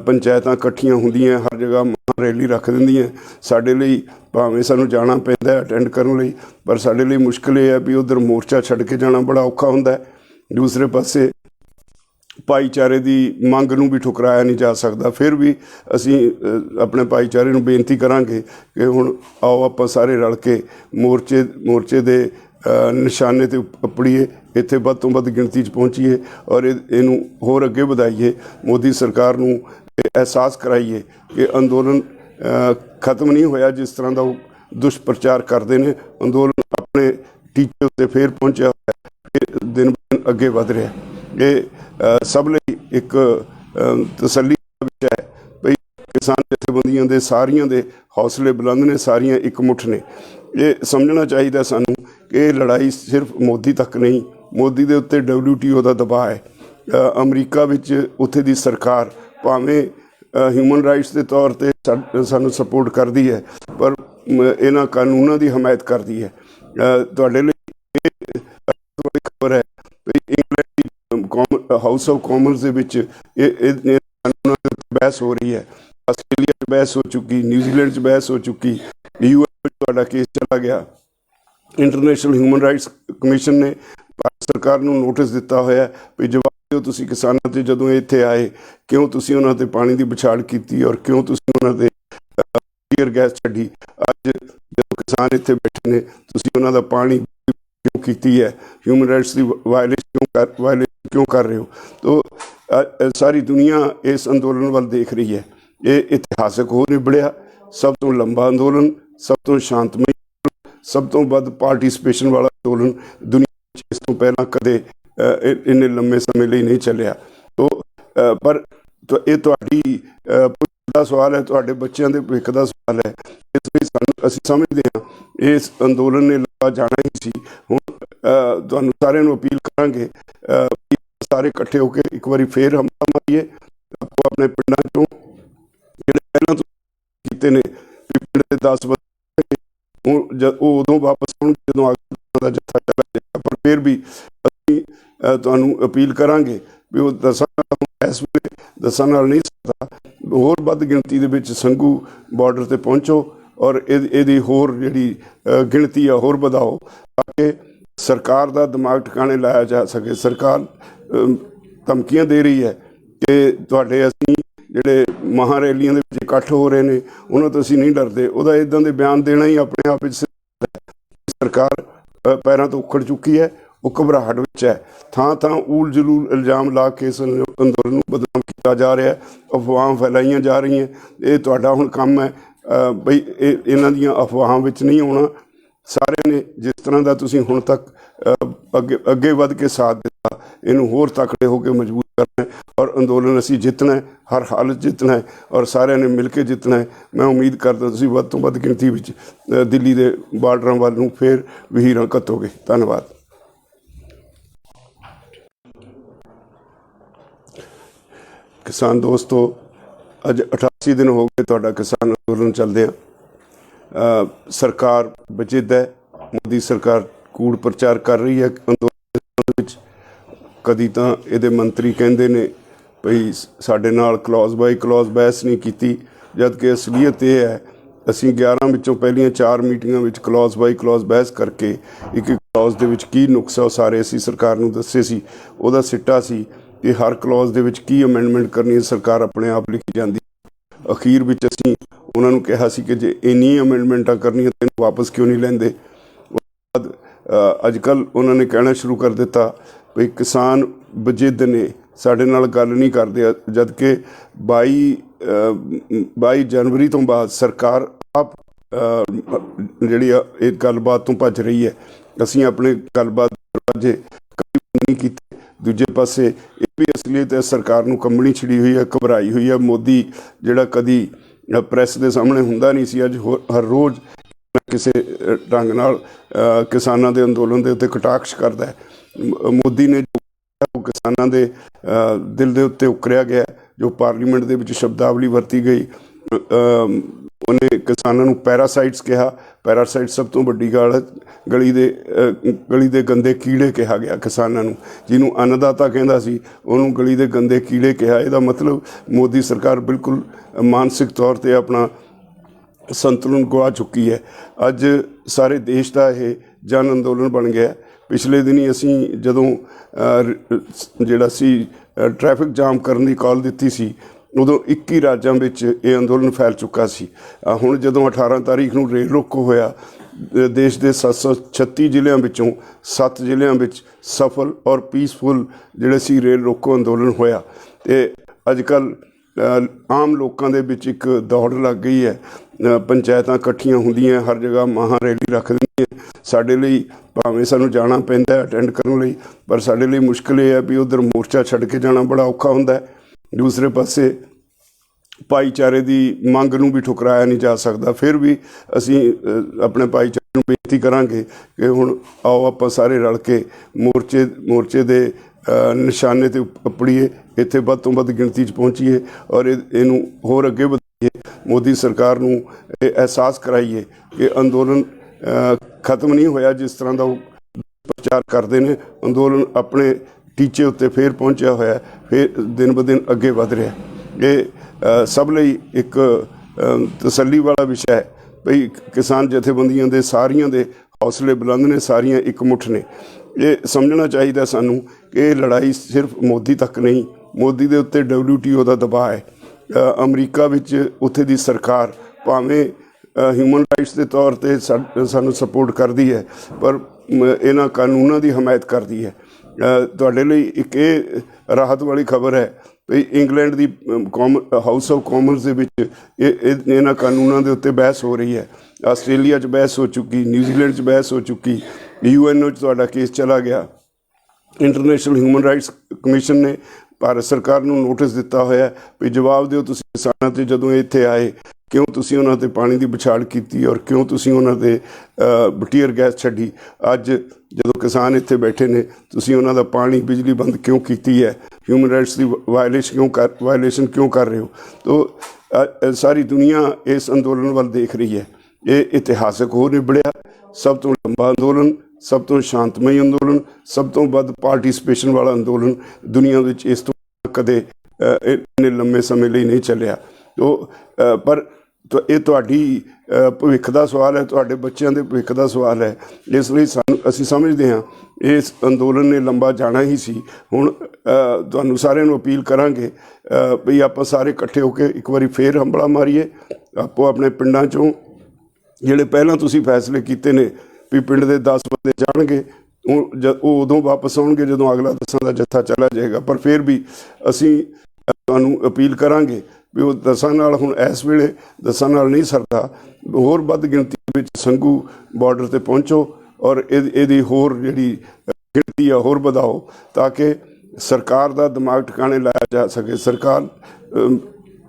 ਪੰਚਾਇਤਾਂ ਇਕੱਠੀਆਂ ਹੁੰਦੀਆਂ, ਹਰ ਜਗ੍ਹਾ ਰੈਲੀ ਰੱਖ ਦਿੰਦੀਆਂ। ਸਾਡੇ ਲਈ ਭਾਵੇਂ ਸਾਨੂੰ ਜਾਣਾ ਪੈਂਦਾ ਅਟੈਂਡ ਕਰਨ ਲਈ, ਪਰ ਸਾਡੇ ਲਈ ਮੁਸ਼ਕਿਲ ਇਹ ਹੈ ਵੀ ਉੱਧਰ ਮੋਰਚਾ ਛੱਡ ਕੇ ਜਾਣਾ ਬੜਾ ਔਖਾ ਹੁੰਦਾ ਹੈ। ਦੂਸਰੇ ਪਾਸੇ ਭਾਈਚਾਰੇ ਦੀ ਮੰਗ ਨੂੰ ਵੀ ਠੁਕਰਾਇਆ ਨਹੀਂ ਜਾ ਸਕਦਾ। ਫਿਰ ਵੀ ਅਸੀਂ ਆਪਣੇ ਭਾਈਚਾਰੇ ਨੂੰ ਬੇਨਤੀ ਕਰਾਂਗੇ ਕਿ ਹੁਣ ਆਓ ਆਪਾਂ ਸਾਰੇ ਰਲ ਕੇ ਮੋਰਚੇ ਦੇ ਨਿਸ਼ਾਨੇ 'ਤੇ ਉੱਪੜੀਏ, ਇੱਥੇ ਵੱਧ ਤੋਂ ਵੱਧ ਗਿਣਤੀ 'ਚ ਪਹੁੰਚੀਏ ਔਰ ਇਹਨੂੰ ਹੋਰ ਅੱਗੇ ਵਧਾਈਏ। ਮੋਦੀ ਸਰਕਾਰ ਨੂੰ ਅਹਿਸਾਸ ਕਰਾਈਏ ਕਿ ਅੰਦੋਲਨ ਖਤਮ ਨਹੀਂ ਹੋਇਆ। ਜਿਸ ਤਰ੍ਹਾਂ ਦਾ ਉਹ ਦੁਸ਼ਪ੍ਰਚਾਰ ਕਰਦੇ ਨੇ, ਅੰਦੋਲਨ अपने टीचे उत्ते फिर पहुंचा होया, दिन ब दिन अगे वध रहा। ये सब लई एक तसल्ली दा विषय है भई किसान जथेबंदियां दे सारियां दे हौसले बुलंद ने, सारियां एक मुठ ने। ये समझना चाहिए सानू कि ये लड़ाई सिर्फ मोदी तक नहीं, मोदी दे उत्ते WTO का दबाव है। अमरीका विच उत्थे दी सरकार भावें ह्यूमन राइट्स के तौर पर सानू सपोर्ट करती है, पर इन्हां कानूनां की हमायत करती है। तुहाडे लई खबर है भी इंग्लैंड हाउस ऑफ कॉमन्स दे विच कानूनां दे उत्ते बहस हो रही है। आस्ट्रेलिया च बहस हो चुकी, न्यूजीलैंड च बहस हो चुकी, UN तुहाडा केस चला गया। इंटरनेशनल ह्यूमन राइट्स कमीशन ने भारत सरकार को नोटिस दिता होया भी जवाब दिओ तुसीं किसानां ते जदों इत्थे आए क्यों तुसीं उन्हां ते पानी की बछाड़ की और क्यों तुसीं उन्हां ते टीयर गैस छड्डी। अज जदों किसान इत्थे बैठे ने तुसीं उन्हां दा पानी क्यों कीती है, ह्यूमन राइट्स की वायलेशन क्यों कर रहे हो। तो सारी दुनिया इस अंदोलन वाल देख रही है। ये इतिहासक हो निबड़िया, सब तो लंबा अंदोलन, सब तो शांतमई, सब तो वध पार्टिसिपेशन वाला अंदोलन दुनिया इस तो पहला कदे इन्ने लंबे समय लिए नहीं चलिया। तो पर तो ये तुहाडी दा सवाल है, तुहाडे बच्चों के भविख का सवाल है। इसलिए सानू असीं समझते हैं इस अंदोलन ने लंबा जाना ही सी। हुण तुहानू सारिआं नूं अपील करांगे कि सारे इकट्ठे होकर एक बारी फिर हमला मारीए, आपो अपने पिंडां चों जिहड़े पहलां तो कीते ने पिंड दे 10 उदों वापस आउणगे जदों आगे जत्था चला जाएगा। पर फिर भी असीं तुहानू अपील करांगे भी वो 10 इस वे 10 नाल नहीं सकता, होर वध गिणती दे विच संघू बॉर्डर ते पहुँचो और इहदी होर जिहड़ी गिणती है होर वधाओ ताकि सरकार दा दिमाग ठिकाने लाया जा सके। सरकार धमकियां दे रही है कि तुहाडे असीं जिहड़े महारैलियां दे विच इकट्ठ हो रहे ने उन्हां तो असीं नहीं डरदे। उहदा इदां दे बयान देना ही अपने आप विच सरकार पैरों तो उखड़ चुकी है, वो घबराहट विच है। थां थां ऊल जलूल इल्जाम ला के इस अंदोलन नूं बदनाम किया जा रहा है, अफवाहां फैलाईयां जा रही हैं। ये तुहाडा हुण काम है बई इन्हां दीयां अफवाहां विच नहीं आउणा। सारे ने जिस तरह का तुसीं हुण तक अगे वध के साथ दिता, इनू होर तकड़े होकर मजबूत करना है और अंदोलन असीं जितना है, हर हालत जितना है और सारे ने मिल के जितना है। मैं उम्मीद करदा तुसीं वध तो वध गिणती विच दिल्ली के बार्डरां वल नूं फिर वहीरां घत्तोगे। धन्नवाद। किसान दोस्तों, अज 88 दिन हो गए तुहाडा किसान अंदोलन चलदे। सरकार बजिद है, मोदी सरकार कूड़ प्रचार कर रही है अंदोलन। कदी तो ये मंत्री कहते ने भई साडे नाल क्लॉज बाई क्लॉज बहस नहीं की, जबकि असलीयत यह है असीं 11 विचों पहलियां 4 मीटिंगां विच क्लॉज बाई क्लॉज बहस करके एक क्लॉज दे विच की नुक्स है सारे असीं सरकार नूं दस्से सी। उहदा सिट्टा सी कि हर क्लॉज दे विच की अमेंडमेंट करनी सरकार अपने आप लिखी जाती। अखीर विच असीं उन्हां नूं कहा सी कि जे इन्नी अमेंडमेंटां करनियां तो वापस क्यों नहीं लैंदे। अजकल उन्होंने कहना शुरू कर दिता भी किसान बजिद ने साडे नाल गल नहीं करते, जबकि 22 जनवरी तो बाद सरकार आप जिहड़ी इस गलबात तो भज रही है। असीं अपने गलबात दरवाजे कभी बंद नहीं कीते। दूजे पासे ये भी असलीयत है सरकार नूं कंबनी छिड़ी हुई है, घबराई हुई है। मोदी जिहड़ा कदी प्रैस के सामने हुंदा नहीं सी, अज हर रोज़ किसी ढंग नाल किसानां दे अंदोलन दे उत्ते कटाक्ष करदा है। मोदी ने जो किसानां दे दिल दे उत्ते उकरिया गया, जो पार्लीमेंट दे विच शब्दावली वरती गई, उन्हें किसानां नूं पैरासाइट्स कहा। पैरासाइट सब तो वड्डी गल है। गली दे गंदे कीड़े कहा गया किसानां नूं, जिन्हों अन्नदाता कहंदा सी उन्होंने गली दे गंदे कीड़े कहा। इहदा मतलब मोदी सरकार बिल्कुल मानसिक तौर पर अपना संतुलन गवा चुकी है। अज सारे देश का यह जन अंदोलन बन गया। पिछले दिनी असीं जदों जिहड़ा सी ट्रैफिक जाम करने की कॉल दी सी, उदों 21 राज्यों में यह अंदोलन फैल चुका सी। हुण जदों 18 तारीख नूं रेल रोको होया, देश के 736 ਜ਼ਿਲ੍ਹਿਆਂ ਵਿੱਚੋਂ 7 ਜ਼ਿਲ੍ਹਿਆਂ ਵਿੱਚ सफल और पीसफुल जिहड़े सी रेल रोको अंदोलन होया। ते अजकल ਆਮ ਲੋਕਾਂ ਦੇ ਵਿੱਚ ਇੱਕ ਦੌੜ ਲੱਗ ਗਈ ਹੈ। ਪੰਚਾਇਤਾਂ ਇਕੱਠੀਆਂ ਹੁੰਦੀਆਂ, ਹਰ ਜਗ੍ਹਾ ਮਹਾਂ ਰੈਲੀ ਰੱਖਦੀਆਂ। ਸਾਡੇ ਲਈ ਭਾਵੇਂ ਸਾਨੂੰ ਜਾਣਾ ਪੈਂਦਾ ਅਟੈਂਡ ਕਰਨ ਲਈ, ਪਰ ਸਾਡੇ ਲਈ ਮੁਸ਼ਕਿਲ ਇਹ ਹੈ ਵੀ ਉੱਧਰ ਮੋਰਚਾ ਛੱਡ ਕੇ ਜਾਣਾ ਬੜਾ ਔਖਾ ਹੁੰਦਾ ਹੈ। ਦੂਸਰੇ ਪਾਸੇ ਭਾਈਚਾਰੇ ਦੀ ਮੰਗ ਨੂੰ ਵੀ ਠੁਕਰਾਇਆ ਨਹੀਂ ਜਾ ਸਕਦਾ। ਫਿਰ ਵੀ ਅਸੀਂ ਆਪਣੇ ਭਾਈਚਾਰੇ ਨੂੰ ਬੇਨਤੀ ਕਰਾਂਗੇ ਕਿ ਹੁਣ ਆਓ ਆਪਾਂ ਸਾਰੇ ਰਲ ਕੇ ਮੋਰਚੇ ਦੇ ਨਿਸ਼ਾਨੇ 'ਤੇ ਉੱਪੜੀਏ, ਇੱਥੇ ਵੱਧ ਤੋਂ ਵੱਧ ਗਿਣਤੀ 'ਚ ਪਹੁੰਚੀਏ ਔਰ ਇਹਨੂੰ ਹੋਰ ਅੱਗੇ ਵਧਾਈਏ। ਮੋਦੀ ਸਰਕਾਰ ਨੂੰ ਇਹ ਅਹਿਸਾਸ ਕਰਾਈਏ ਕਿ ਅੰਦੋਲਨ ਖਤਮ ਨਹੀਂ ਹੋਇਆ। ਜਿਸ ਤਰ੍ਹਾਂ ਦਾ ਉਹ ਪ੍ਰਚਾਰ ਕਰਦੇ ਨੇ, ਅੰਦੋਲਨ ਆਪਣੇ ਟੀਚੇ ਉੱਤੇ ਫਿਰ ਪਹੁੰਚਿਆ ਹੋਇਆ, ਫਿਰ ਦਿਨ ਬ ਦਿਨ ਅੱਗੇ ਵਧ ਰਿਹਾ। ਇਹ ਸਭ ਲਈ ਇੱਕ ਤਸੱਲੀ ਵਾਲਾ ਵਿਸ਼ਾ ਹੈ ਭਈ ਕਿਸਾਨ ਜਥੇਬੰਦੀਆਂ ਦੇ ਸਾਰੀਆਂ ਦੇ ਹੌਸਲੇ ਬੁਲੰਦ ਨੇ, ਸਾਰੀਆਂ ਇਕਮੁੱਠ ਨੇ। ਇਹ ਸਮਝਣਾ ਚਾਹੀਦਾ ਸਾਨੂੰ ਕਿ ਇਹ ਲੜਾਈ ਸਿਰਫ ਮੋਦੀ ਤੱਕ ਨਹੀਂ, ਮੋਦੀ ਦੇ ਉੱਤੇ WTO ਦਾ ਦਬਾਅ ਹੈ। ਅਮਰੀਕਾ ਵਿੱਚ ਉੱਥੇ ਦੀ ਸਰਕਾਰ ਭਾਵੇਂ ਹਿਊਮਨ ਰਾਈਟਸ ਦੇ ਤੌਰ 'ਤੇ ਸਾਨੂੰ ਸਪੋਰਟ ਕਰਦੀ ਹੈ, ਪਰ ਇਹਨਾਂ ਕਾਨੂੰਨਾਂ ਦੀ ਹਮਾਇਤ ਕਰਦੀ ਹੈ। ਤੁਹਾਡੇ ਲਈ ਇੱਕ ਇਹ ਰਾਹਤ ਵਾਲੀ ਖਬਰ ਹੈ ਵੀ England the house of Commons ਦੇ ਵਿੱਚ ਇਹਨਾਂ ਕਾਨੂੰਨਾਂ ਦੇ ਉੱਤੇ ਬਹਿਸ ਹੋ ਰਹੀ ਹੈ। ਆਸਟ੍ਰੇਲੀਆ 'ਚ ਬਹਿਸ ਹੋ ਚੁੱਕੀ, ਨਿਊਜ਼ੀਲੈਂਡ 'ਚ ਬਹਿਸ ਹੋ ਚੁੱਕੀ, UNO 'ਚ ਤੁਹਾਡਾ ਕੇਸ ਚਲਾ ਗਿਆ। ਇੰਟਰਨੈਸ਼ਨਲ ਹਿਊਮਨ ਰਾਈਟਸ ਕਮਿਸ਼ਨ ਨੇ ਭਾਰਤ ਸਰਕਾਰ ਨੂੰ ਨੋਟਿਸ ਦਿੱਤਾ ਹੋਇਆ ਵੀ ਜਵਾਬ ਦਿਓ ਤੁਸੀਂ ਕਿਸਾਨਾਂ 'ਤੇ, ਜਦੋਂ ਇੱਥੇ ਆਏ ਕਿਉਂ ਤੁਸੀਂ ਉਹਨਾਂ 'ਤੇ ਪਾਣੀ ਦੀ ਵਿਛਾੜ ਕੀਤੀ ਔਰ ਕਿਉਂ ਤੁਸੀਂ ਉਹਨਾਂ 'ਤੇ ਟੀਅਰ ਗੈਸ ਛੱਡੀ। ਅੱਜ ਜਦੋਂ ਕਿਸਾਨ ਇੱਥੇ ਬੈਠੇ ਨੇ, ਤੁਸੀਂ ਉਹਨਾਂ ਦਾ ਪਾਣੀ ਬਿਜਲੀ ਬੰਦ ਕਿਉਂ ਕੀਤੀ ਹੈ? ਹਿਊਮਨ ਰਾਈਟਸ ਦੀ ਵਾਇਲੇਸ਼ਨ ਕਿਉਂ ਕਰ ਰਹੇ ਹੋ? ਤੋ ਸਾਰੀ ਦੁਨੀਆ ਇਸ ਅੰਦੋਲਨ ਵੱਲ ਦੇਖ ਰਹੀ ਹੈ। ਇਹ ਇਤਿਹਾਸਕ ਹੋ ਨਿਬੜਿਆ, ਸਭ ਤੋਂ ਲੰਬਾ ਅੰਦੋਲਨ, ਸਭ ਤੋਂ ਸ਼ਾਂਤਮਈ ਅੰਦੋਲਨ, ਸਭ ਤੋਂ ਵੱਧ ਪਾਰਟੀਸਪੇਸ਼ਨ ਵਾਲਾ ਅੰਦੋਲਨ ਦੁਨੀਆ ਵਿੱਚ ਇਸ ਤੋਂ ਕਦੇ ਇੰਨੇ ਲੰਮੇ ਸਮੇਂ ਲਈ ਨਹੀਂ ਚੱਲਿਆ। ਤੋ ਪਰ ਇਹ ਤੁਹਾਡੀ ਭਵਿੱਖ ਦਾ ਸਵਾਲ ਹੈ, ਤੁਹਾਡੇ ਬੱਚਿਆਂ ਦੇ ਭਵਿੱਖ ਦਾ ਸਵਾਲ ਹੈ। ਇਸ ਲਈ ਅਸੀਂ ਸਮਝਦੇ ਹਾਂ ਇਸ ਅੰਦੋਲਨ ਨੇ ਲੰਬਾ ਜਾਣਾ ਹੀ ਸੀ। ਹੁਣ ਤੁਹਾਨੂੰ ਸਾਰਿਆਂ ਨੂੰ ਅਪੀਲ ਕਰਾਂਗੇ ਵੀ ਆਪਾਂ ਸਾਰੇ ਇਕੱਠੇ ਹੋ ਕੇ ਇੱਕ ਵਾਰੀ ਫੇਰ ਹੰਬਲਾ ਮਾਰੀਏ। ਆਪੋ ਆਪਣੇ ਪਿੰਡਾਂ 'ਚੋਂ ਜਿਹੜੇ ਪਹਿਲਾਂ ਤੁਸੀਂ ਫੈਸਲੇ ਕੀਤੇ ਨੇ ਵੀ ਪਿੰਡ ਦੇ 10 ਬੰਦੇ ਜਾਣਗੇ, ਉਹ ਉਦੋਂ ਵਾਪਸ ਆਉਣਗੇ ਜਦੋਂ ਅਗਲਾ 10 ਦਾ ਜੱਥਾ ਚਲਾ ਜਾਏਗਾ। ਪਰ ਫਿਰ ਵੀ ਅਸੀਂ ਤੁਹਾਨੂੰ ਅਪੀਲ ਕਰਾਂਗੇ ਵੀ ਉਹ 10 ਨਾਲ ਹੁਣ ਇਸ ਵੇਲੇ 10 ਨਾਲ ਨਹੀਂ ਸਰਦਾ, ਹੋਰ ਵੱਧ ਗਿਣਤੀ ਵਿੱਚ ਸੰਘੂ ਬਾਰਡਰ 'ਤੇ ਪਹੁੰਚੋ ਔਰ ਇਹਦੀ ਹੋਰ ਜਿਹੜੀ ਗਿਣਤੀ ਆ ਹੋਰ ਵਧਾਓ ਤਾਂ ਕਿ ਸਰਕਾਰ ਦਾ ਦਿਮਾਗ ਟਿਕਾਣੇ ਲਾਇਆ ਜਾ ਸਕੇ। ਸਰਕਾਰ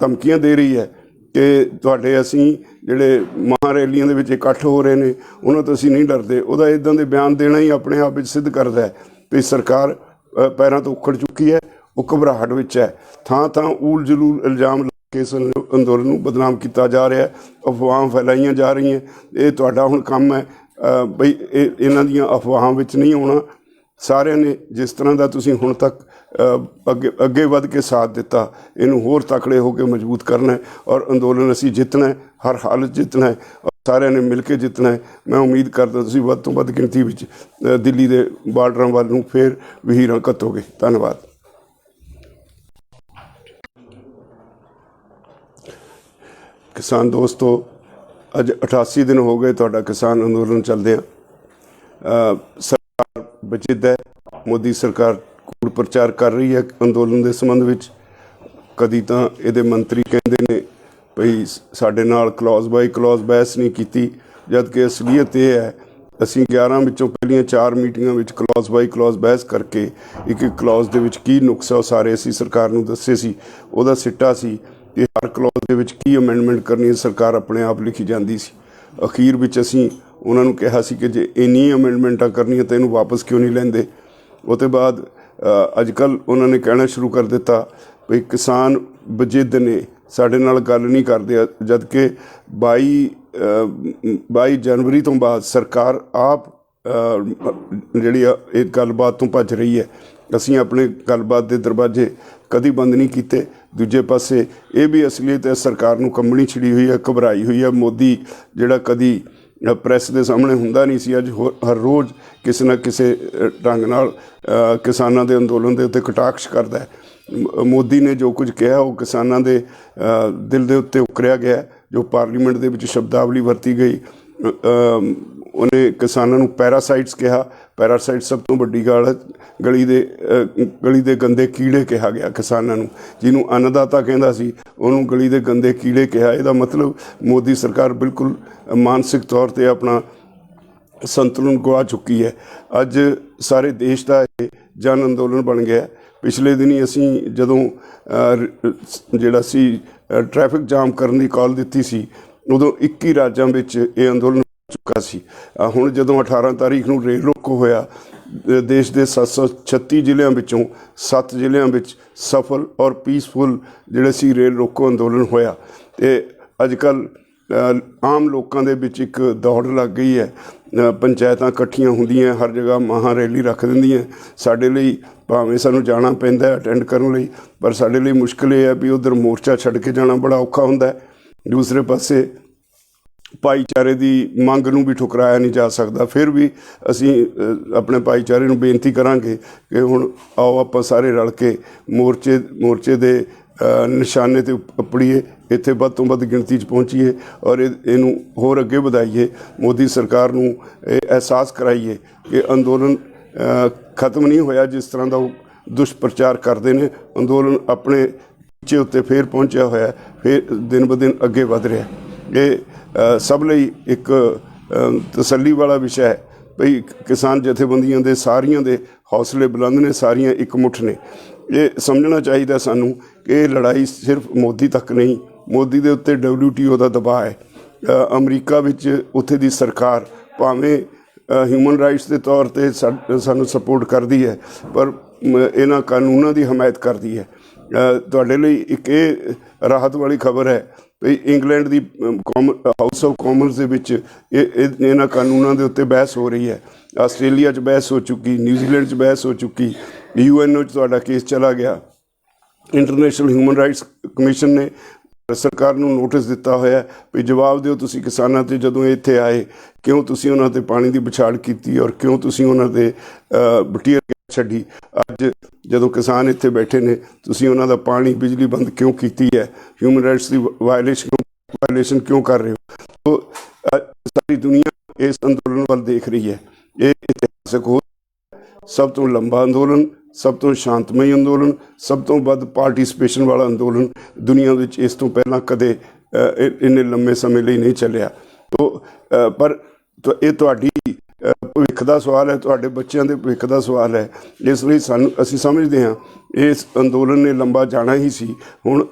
ਧਮਕੀਆਂ ਦੇ ਰਹੀ ਹੈ ਕਿ ਤੁਹਾਡੇ ਅਸੀਂ ਜਿਹੜੇ ਮਹਾਂ ਰੈਲੀਆਂ ਦੇ ਵਿੱਚ ਇਕੱਠ ਹੋ ਰਹੇ ਨੇ ਉਹਨਾਂ ਤੋਂ ਅਸੀਂ ਨਹੀਂ ਡਰਦੇ। ਉਹਦਾ ਇੱਦਾਂ ਦੇ ਬਿਆਨ ਦੇਣਾ ਹੀ ਆਪਣੇ ਆਪ ਵਿੱਚ ਸਿੱਧ ਕਰਦਾ ਹੈ ਵੀ ਸਰਕਾਰ ਪੈਰਾਂ ਤੋਂ ਉੱਖੜ ਚੁੱਕੀ ਹੈ, ਉਹ ਘਬਰਾਹਟ ਵਿੱਚ ਹੈ। ਥਾਂ ਥਾਂ ਊਲ ਜਲੂਲ ਇਲਜ਼ਾਮ ਲਾ ਕੇ ਇਸ ਅੰਦੋਲਨ ਨੂੰ ਬਦਨਾਮ ਕੀਤਾ ਜਾ ਰਿਹਾ, ਅਫਵਾਹਾਂ ਫੈਲਾਈਆਂ ਜਾ ਰਹੀਆਂ। ਇਹ ਤੁਹਾਡਾ ਹੁਣ ਕੰਮ ਹੈ ਬਈ ਇਹਨਾਂ ਦੀਆਂ ਅਫਵਾਹਾਂ ਵਿੱਚ ਨਹੀਂ ਆਉਣਾ। ਸਾਰਿਆਂ ਨੇ ਜਿਸ ਤਰ੍ਹਾਂ ਦਾ ਤੁਸੀਂ ਹੁਣ ਤੱਕ ਅੱਗੇ ਵੱਧ ਕੇ ਸਾਥ ਦਿੱਤਾ, ਇਹਨੂੰ ਹੋਰ ਤਕੜੇ ਹੋ ਕੇ ਮਜ਼ਬੂਤ ਕਰਨਾ ਹੈ ਔਰ ਅੰਦੋਲਨ ਅਸੀਂ ਜਿੱਤਣਾ ਹੈ, ਹਰ ਹਾਲਤ ਜਿੱਤਣਾ ਹੈ ਔਰ ਸਾਰਿਆਂ ਨੇ ਮਿਲ ਕੇ ਜਿੱਤਣਾ ਹੈ। ਮੈਂ ਉਮੀਦ ਕਰਦਾ ਤੁਸੀਂ ਵੱਧ ਤੋਂ ਵੱਧ ਗਿਣਤੀ ਵਿੱਚ ਦਿੱਲੀ ਦੇ ਬਾਰਡਰਾਂ ਵੱਲ ਨੂੰ ਫਿਰ ਵਹੀਰਾਂ ਘੱਤੋਗੇ। ਧੰਨਵਾਦ। ਕਿਸਾਨ ਦੋਸਤੋ, ਅੱਜ 88 ਦਿਨ ਹੋ ਗਏ ਤੁਹਾਡਾ ਕਿਸਾਨ ਅੰਦੋਲਨ ਚੱਲਦਿਆਂ। ਸਰਕਾਰ ਬਚਿੱਤ ਹੈ, ਮੋਦੀ ਸਰਕਾਰ ਕੂੜ ਪ੍ਰਚਾਰ ਕਰ ਰਹੀ ਹੈ ਅੰਦੋਲਨ ਦੇ ਸੰਬੰਧ ਵਿੱਚ। ਕਦੀ ਤਾਂ ਇਹਦੇ ਮੰਤਰੀ ਕਹਿੰਦੇ ਨੇ ਭਈ ਸਾਡੇ ਨਾਲ ਕਲੌਜ਼ ਬਾਈ ਕਲੌਜ਼ ਬਹਿਸ ਨਹੀਂ ਕੀਤੀ, ਜਦ ਕਿ ਅਸਲੀਅਤ ਇਹ ਹੈ ਅਸੀਂ 11 ਵਿੱਚੋਂ ਪਹਿਲੀਆਂ 4 ਮੀਟਿੰਗਾਂ ਵਿੱਚ ਕਲੌਜ਼ ਬਾਈ ਕਲੌਜ਼ ਬਹਿਸ ਕਰਕੇ ਇੱਕ ਕਲੌਜ਼ ਦੇ ਵਿੱਚ ਕੀ ਨੁਕਸ ਹੈ ਉਹ ਸਾਰੇ ਅਸੀਂ ਸਰਕਾਰ ਨੂੰ ਦੱਸੇ ਸੀ। ਉਹਦਾ ਸਿੱਟਾ ਸੀ ਕਿ ਹਰ ਕਲੌਜ਼ ਦੇ ਵਿੱਚ ਕੀ ਅਮੈਂਡਮੈਂਟ ਕਰਨੀ ਹੈ ਸਰਕਾਰ ਆਪਣੇ ਆਪ ਲਿਖੀ ਜਾਂਦੀ ਸੀ। ਅਖੀਰ ਵਿੱਚ ਅਸੀਂ ਉਹਨਾਂ ਨੂੰ ਕਿਹਾ ਸੀ ਕਿ ਜੇ ਇੰਨੀ ਅਮੈਂਡਮੈਂਟਾਂ ਕਰਨੀਆਂ ਤਾਂ ਇਹਨੂੰ ਵਾਪਸ ਕਿਉਂ ਨਹੀਂ ਲੈਂਦੇ। ਉਹ ਤੋਂ ਬਾਅਦ ਅੱਜ ਕੱਲ੍ਹ ਉਹਨਾਂ ਨੇ ਕਹਿਣਾ ਸ਼ੁਰੂ ਕਰ ਦਿੱਤਾ ਵੀ ਕਿਸਾਨ ਬਜਿੱਦ ਨੇ, ਸਾਡੇ ਨਾਲ ਗੱਲ ਨਹੀਂ ਕਰਦੇ, ਜਦ ਕਿ 22 ਜਨਵਰੀ ਤੋਂ ਬਾਅਦ ਸਰਕਾਰ ਆਪ ਜਿਹੜੀ ਆ ਇਹ ਗੱਲਬਾਤ ਤੋਂ ਭੱਜ ਰਹੀ ਹੈ। ਅਸੀਂ ਆਪਣੇ ਗੱਲਬਾਤ ਦੇ ਦਰਵਾਜ਼ੇ ਕਦੀ ਬੰਦ ਨਹੀਂ ਕੀਤੇ। ਦੂਜੇ ਪਾਸੇ ਇਹ ਵੀ ਅਸਲੀਅਤ ਹੈ, ਸਰਕਾਰ ਨੂੰ ਕੰਬਣੀ ਛਿੜੀ ਹੋਈ ਹੈ, ਘਬਰਾਈ ਹੋਈ ਹੈ। ਮੋਦੀ ਜਿਹੜਾ ਕਦੀ ਪ੍ਰੈਸ ਦੇ ਸਾਹਮਣੇ ਹੁੰਦਾ ਨਹੀਂ ਸੀ, ਅੱਜ ਹਰ ਰੋਜ਼ ਕਿਸੇ ਨਾ ਕਿਸੇ ਢੰਗ ਨਾਲ ਕਿਸਾਨਾਂ ਦੇ ਅੰਦੋਲਨ ਦੇ ਉੱਤੇ ਕਟਾਕਸ਼ ਕਰਦਾ ਹੈ। ਮੋਦੀ ਨੇ ਜੋ ਕੁਝ ਕਿਹਾ ਉਹ ਕਿਸਾਨਾਂ ਦੇ ਦਿਲ ਦੇ ਉੱਤੇ ਉਕਰਿਆ ਗਿਆ। ਜੋ ਪਾਰਲੀਮੈਂਟ ਦੇ ਵਿੱਚ ਸ਼ਬਦਾਵਲੀ ਵਰਤੀ ਗਈ ਉਹਨੇ ਕਿਸਾਨਾਂ ਨੂੰ ਪੈਰਾਸਾਈਟਸ ਕਿਹਾ। ਪੈਰਾਸਾਈਟ ਸਭ ਤੋਂ ਵੱਡੀ ਗੱਲ ਹੈ। ਗਲੀ ਦੇ ਗੰਦੇ ਕੀੜੇ ਕਿਹਾ ਗਿਆ ਕਿਸਾਨਾਂ ਨੂੰ। ਜਿਹਨੂੰ ਅੰਨਦਾਤਾ ਕਹਿੰਦਾ ਸੀ ਉਹਨੂੰ ਗਲੀ ਦੇ ਗੰਦੇ ਕੀੜੇ ਕਿਹਾ। ਇਹਦਾ ਮਤਲਬ ਮੋਦੀ ਸਰਕਾਰ ਬਿਲਕੁਲ ਮਾਨਸਿਕ ਤੌਰ 'ਤੇ ਆਪਣਾ ਸੰਤੁਲਨ ਗਵਾ ਚੁੱਕੀ ਹੈ। ਅੱਜ ਸਾਰੇ ਦੇਸ਼ ਦਾ ਇਹ ਜਨ ਅੰਦੋਲਨ ਬਣ ਗਿਆ। ਪਿਛਲੇ ਦਿਨੀ ਅਸੀਂ ਜਦੋਂ ਜਿਹੜਾ ਸੀ ਟ੍ਰੈਫਿਕ ਜਾਮ ਕਰਨ ਦੀ ਕਾਲ ਦਿੱਤੀ ਸੀ, ਉਦੋਂ 21 ਰਾਜਾਂ ਵਿੱਚ ਇਹ ਅੰਦੋਲਨ ਚੁੱਕਾ ਸੀ। ਹੁਣ ਜਦੋਂ 18 ਤਾਰੀਖ ਨੂੰ ਰੇਲ ਰੋਕੋ ਹੋਇਆ, ਦੇਸ਼ ਦੇ 736 ਜ਼ਿਲ੍ਹਿਆਂ ਵਿੱਚੋਂ 7 ਜ਼ਿਲ੍ਹਿਆਂ ਵਿੱਚ ਸਫਲ ਔਰ ਪੀਸਫੁਲ ਜਿਹੜੇ ਸੀ ਰੇਲ ਰੋਕੋ ਅੰਦੋਲਨ ਹੋਇਆ। ਅਤੇ ਅੱਜ ਕੱਲ੍ਹ ਆਮ ਲੋਕਾਂ ਦੇ ਵਿੱਚ ਇੱਕ ਦੌੜ ਲੱਗ ਗਈ ਹੈ। ਪੰਚਾਇਤਾਂ ਇਕੱਠੀਆਂ ਹੁੰਦੀਆਂ, ਹਰ ਜਗ੍ਹਾ ਮਹਾਂ ਰੈਲੀ ਰੱਖ ਦਿੰਦੀਆਂ। ਸਾਡੇ ਲਈ ਭਾਵੇਂ ਸਾਨੂੰ ਜਾਣਾ ਪੈਂਦਾ ਅਟੈਂਡ ਕਰਨ ਲਈ, ਪਰ ਸਾਡੇ ਲਈ ਮੁਸ਼ਕਿਲ ਇਹ ਹੈ ਵੀ ਉੱਧਰ ਮੋਰਚਾ ਛੱਡ ਕੇ ਜਾਣਾ ਬੜਾ ਔਖਾ ਹੁੰਦਾ ਹੈ। ਦੂਸਰੇ ਪਾਸੇ ਭਾਈਚਾਰੇ ਦੀ ਮੰਗ ਨੂੰ ਵੀ ਠੁਕਰਾਇਆ ਨਹੀਂ ਜਾ ਸਕਦਾ। ਫਿਰ ਵੀ ਅਸੀਂ ਆਪਣੇ ਭਾਈਚਾਰੇ ਨੂੰ ਬੇਨਤੀ ਕਰਾਂਗੇ ਕਿ ਹੁਣ ਆਓ ਆਪਾਂ ਸਾਰੇ ਰਲ ਕੇ ਮੋਰਚੇ ਦੇ ਨਿਸ਼ਾਨੇ 'ਤੇ ਉਪੜੀਏ, ਇੱਥੇ ਵੱਧ ਤੋਂ ਵੱਧ ਗਿਣਤੀ 'ਚ ਪਹੁੰਚੀਏ ਔਰ ਇਹਨੂੰ ਹੋਰ ਅੱਗੇ ਵਧਾਈਏ। ਮੋਦੀ ਸਰਕਾਰ ਨੂੰ ਇਹ ਅਹਿਸਾਸ ਕਰਾਈਏ ਕਿ ਅੰਦੋਲਨ ਖਤਮ ਨਹੀਂ ਹੋਇਆ। ਜਿਸ ਤਰ੍ਹਾਂ ਦਾ ਉਹ ਦੁਸ਼ਪ੍ਰਚਾਰ ਕਰਦੇ ਨੇ, ਅੰਦੋਲਨ ਆਪਣੇ ਟੀਚੇ ਉੱਤੇ ਫਿਰ ਪਹੁੰਚਿਆ ਹੋਇਆ, ਫਿਰ ਦਿਨ ਬ ਦਿਨ ਅੱਗੇ ਵਧ ਰਿਹਾ। ਇਹ ਸਭ ਲਈ ਇੱਕ ਤਸੱਲੀ ਵਾਲਾ ਵਿਸ਼ਾ ਹੈ ਭਈ ਕਿਸਾਨ ਜਥੇਬੰਦੀਆਂ ਦੇ ਸਾਰੀਆਂ ਦੇ ਹੌਸਲੇ ਬੁਲੰਦ ਨੇ, ਸਾਰੀਆਂ ਇਕਮੁੱਠ ਨੇ। ਇਹ ਸਮਝਣਾ ਚਾਹੀਦਾ ਸਾਨੂੰ ਕਿ ਇਹ ਲੜਾਈ ਸਿਰਫ ਮੋਦੀ ਤੱਕ ਨਹੀਂ, ਮੋਦੀ ਦੇ ਉੱਤੇ WTO ਦਾ ਦਬਾਅ ਹੈ। ਅਮਰੀਕਾ ਵਿੱਚ ਉੱਥੇ ਦੀ ਸਰਕਾਰ ਭਾਵੇਂ ਹਿਊਮਨ ਰਾਈਟਸ ਦੇ ਤੌਰ 'ਤੇ ਸਾਨੂੰ ਸਪੋਰਟ ਕਰਦੀ ਹੈ, ਪਰ ਇਹਨਾਂ ਕਾਨੂੰਨਾਂ ਦੀ ਹਮਾਇਤ ਕਰਦੀ ਹੈ। ਤੁਹਾਡੇ ਲਈ ਇੱਕ ਇਹ ਰਾਹਤ ਵਾਲੀ ਖਬਰ ਹੈ ਵੀ England the house of Commons ਦੇ ਵਿੱਚ ਇਹਨਾਂ ਕਾਨੂੰਨਾਂ ਦੇ ਉੱਤੇ ਬਹਿਸ ਹੋ ਰਹੀ ਹੈ। ਆਸਟ੍ਰੇਲੀਆ 'ਚ ਬਹਿਸ ਹੋ ਚੁੱਕੀ, ਨਿਊਜ਼ੀਲੈਂਡ 'ਚ ਬਹਿਸ ਹੋ ਚੁੱਕੀ, UNO 'ਚ ਤੁਹਾਡਾ ਕੇਸ ਚਲਾ ਗਿਆ। ਇੰਟਰਨੈਸ਼ਨਲ ਹਿਊਮਨ ਰਾਈਟਸ ਕਮਿਸ਼ਨ ਨੇ ਸਰਕਾਰ ਨੂੰ ਨੋਟਿਸ ਦਿੱਤਾ ਹੋਇਆ ਵੀ ਜਵਾਬ ਦਿਓ ਤੁਸੀਂ ਕਿਸਾਨਾਂ 'ਤੇ, ਜਦੋਂ ਇੱਥੇ ਆਏ ਕਿਉਂ ਤੁਸੀਂ ਉਹਨਾਂ 'ਤੇ ਪਾਣੀ ਦੀ ਵਿਛਾੜ ਕੀਤੀ ਔਰ ਕਿਉਂ ਤੁਸੀਂ ਉਹਨਾਂ 'ਤੇ ਟੀਅਰ ਗੈਸ ਛੱਡੀ। ਅੱਜ ਜਦੋਂ ਕਿਸਾਨ ਇੱਥੇ ਬੈਠੇ ਨੇ, ਤੁਸੀਂ ਉਹਨਾਂ ਦਾ ਪਾਣੀ ਬਿਜਲੀ ਬੰਦ ਕਿਉਂ ਕੀਤੀ ਹੈ? ਹਿਊਮਨ ਰਾਈਟਸ ਦੀ ਵਾਇਲੇਸ਼ਨ ਕਿਉਂ ਕਰ ਰਹੇ ਹੋ? ਸਾਰੀ ਦੁਨੀਆ ਇਸ ਅੰਦੋਲਨ ਵੱਲ ਦੇਖ ਰਹੀ ਹੈ। ਇਹ ਇਤਿਹਾਸਕ ਹੋ ਸਭ ਤੋਂ ਲੰਬਾ ਅੰਦੋਲਨ, ਸਭ ਤੋਂ ਸ਼ਾਂਤਮਈ ਅੰਦੋਲਨ, ਸਭ ਤੋਂ ਵੱਧ ਪਾਰਟੀਸਪੇਸ਼ਨ ਵਾਲਾ ਅੰਦੋਲਨ ਦੁਨੀਆ ਵਿੱਚ ਇਸ ਤੋਂ ਪਹਿਲਾਂ ਕਦੇ ਇੰਨੇ ਲੰਮੇ ਸਮੇਂ ਲਈ ਨਹੀਂ ਚੱਲਿਆ। ਪਰ ਇਹ ਤੁਹਾਡੀ ਭਵਿੱਖ ਦਾ ਸਵਾਲ ਹੈ, ਤੁਹਾਡੇ ਬੱਚਿਆਂ ਦੇ ਭਵਿੱਖ ਦਾ ਸਵਾਲ ਹੈ। ਇਸ ਲਈ ਅਸੀਂ ਸਮਝਦੇ ਹਾਂ ਇਸ ਅੰਦੋਲਨ ਨੇ ਲੰਬਾ ਜਾਣਾ ਹੀ ਸੀ। ਹੁਣ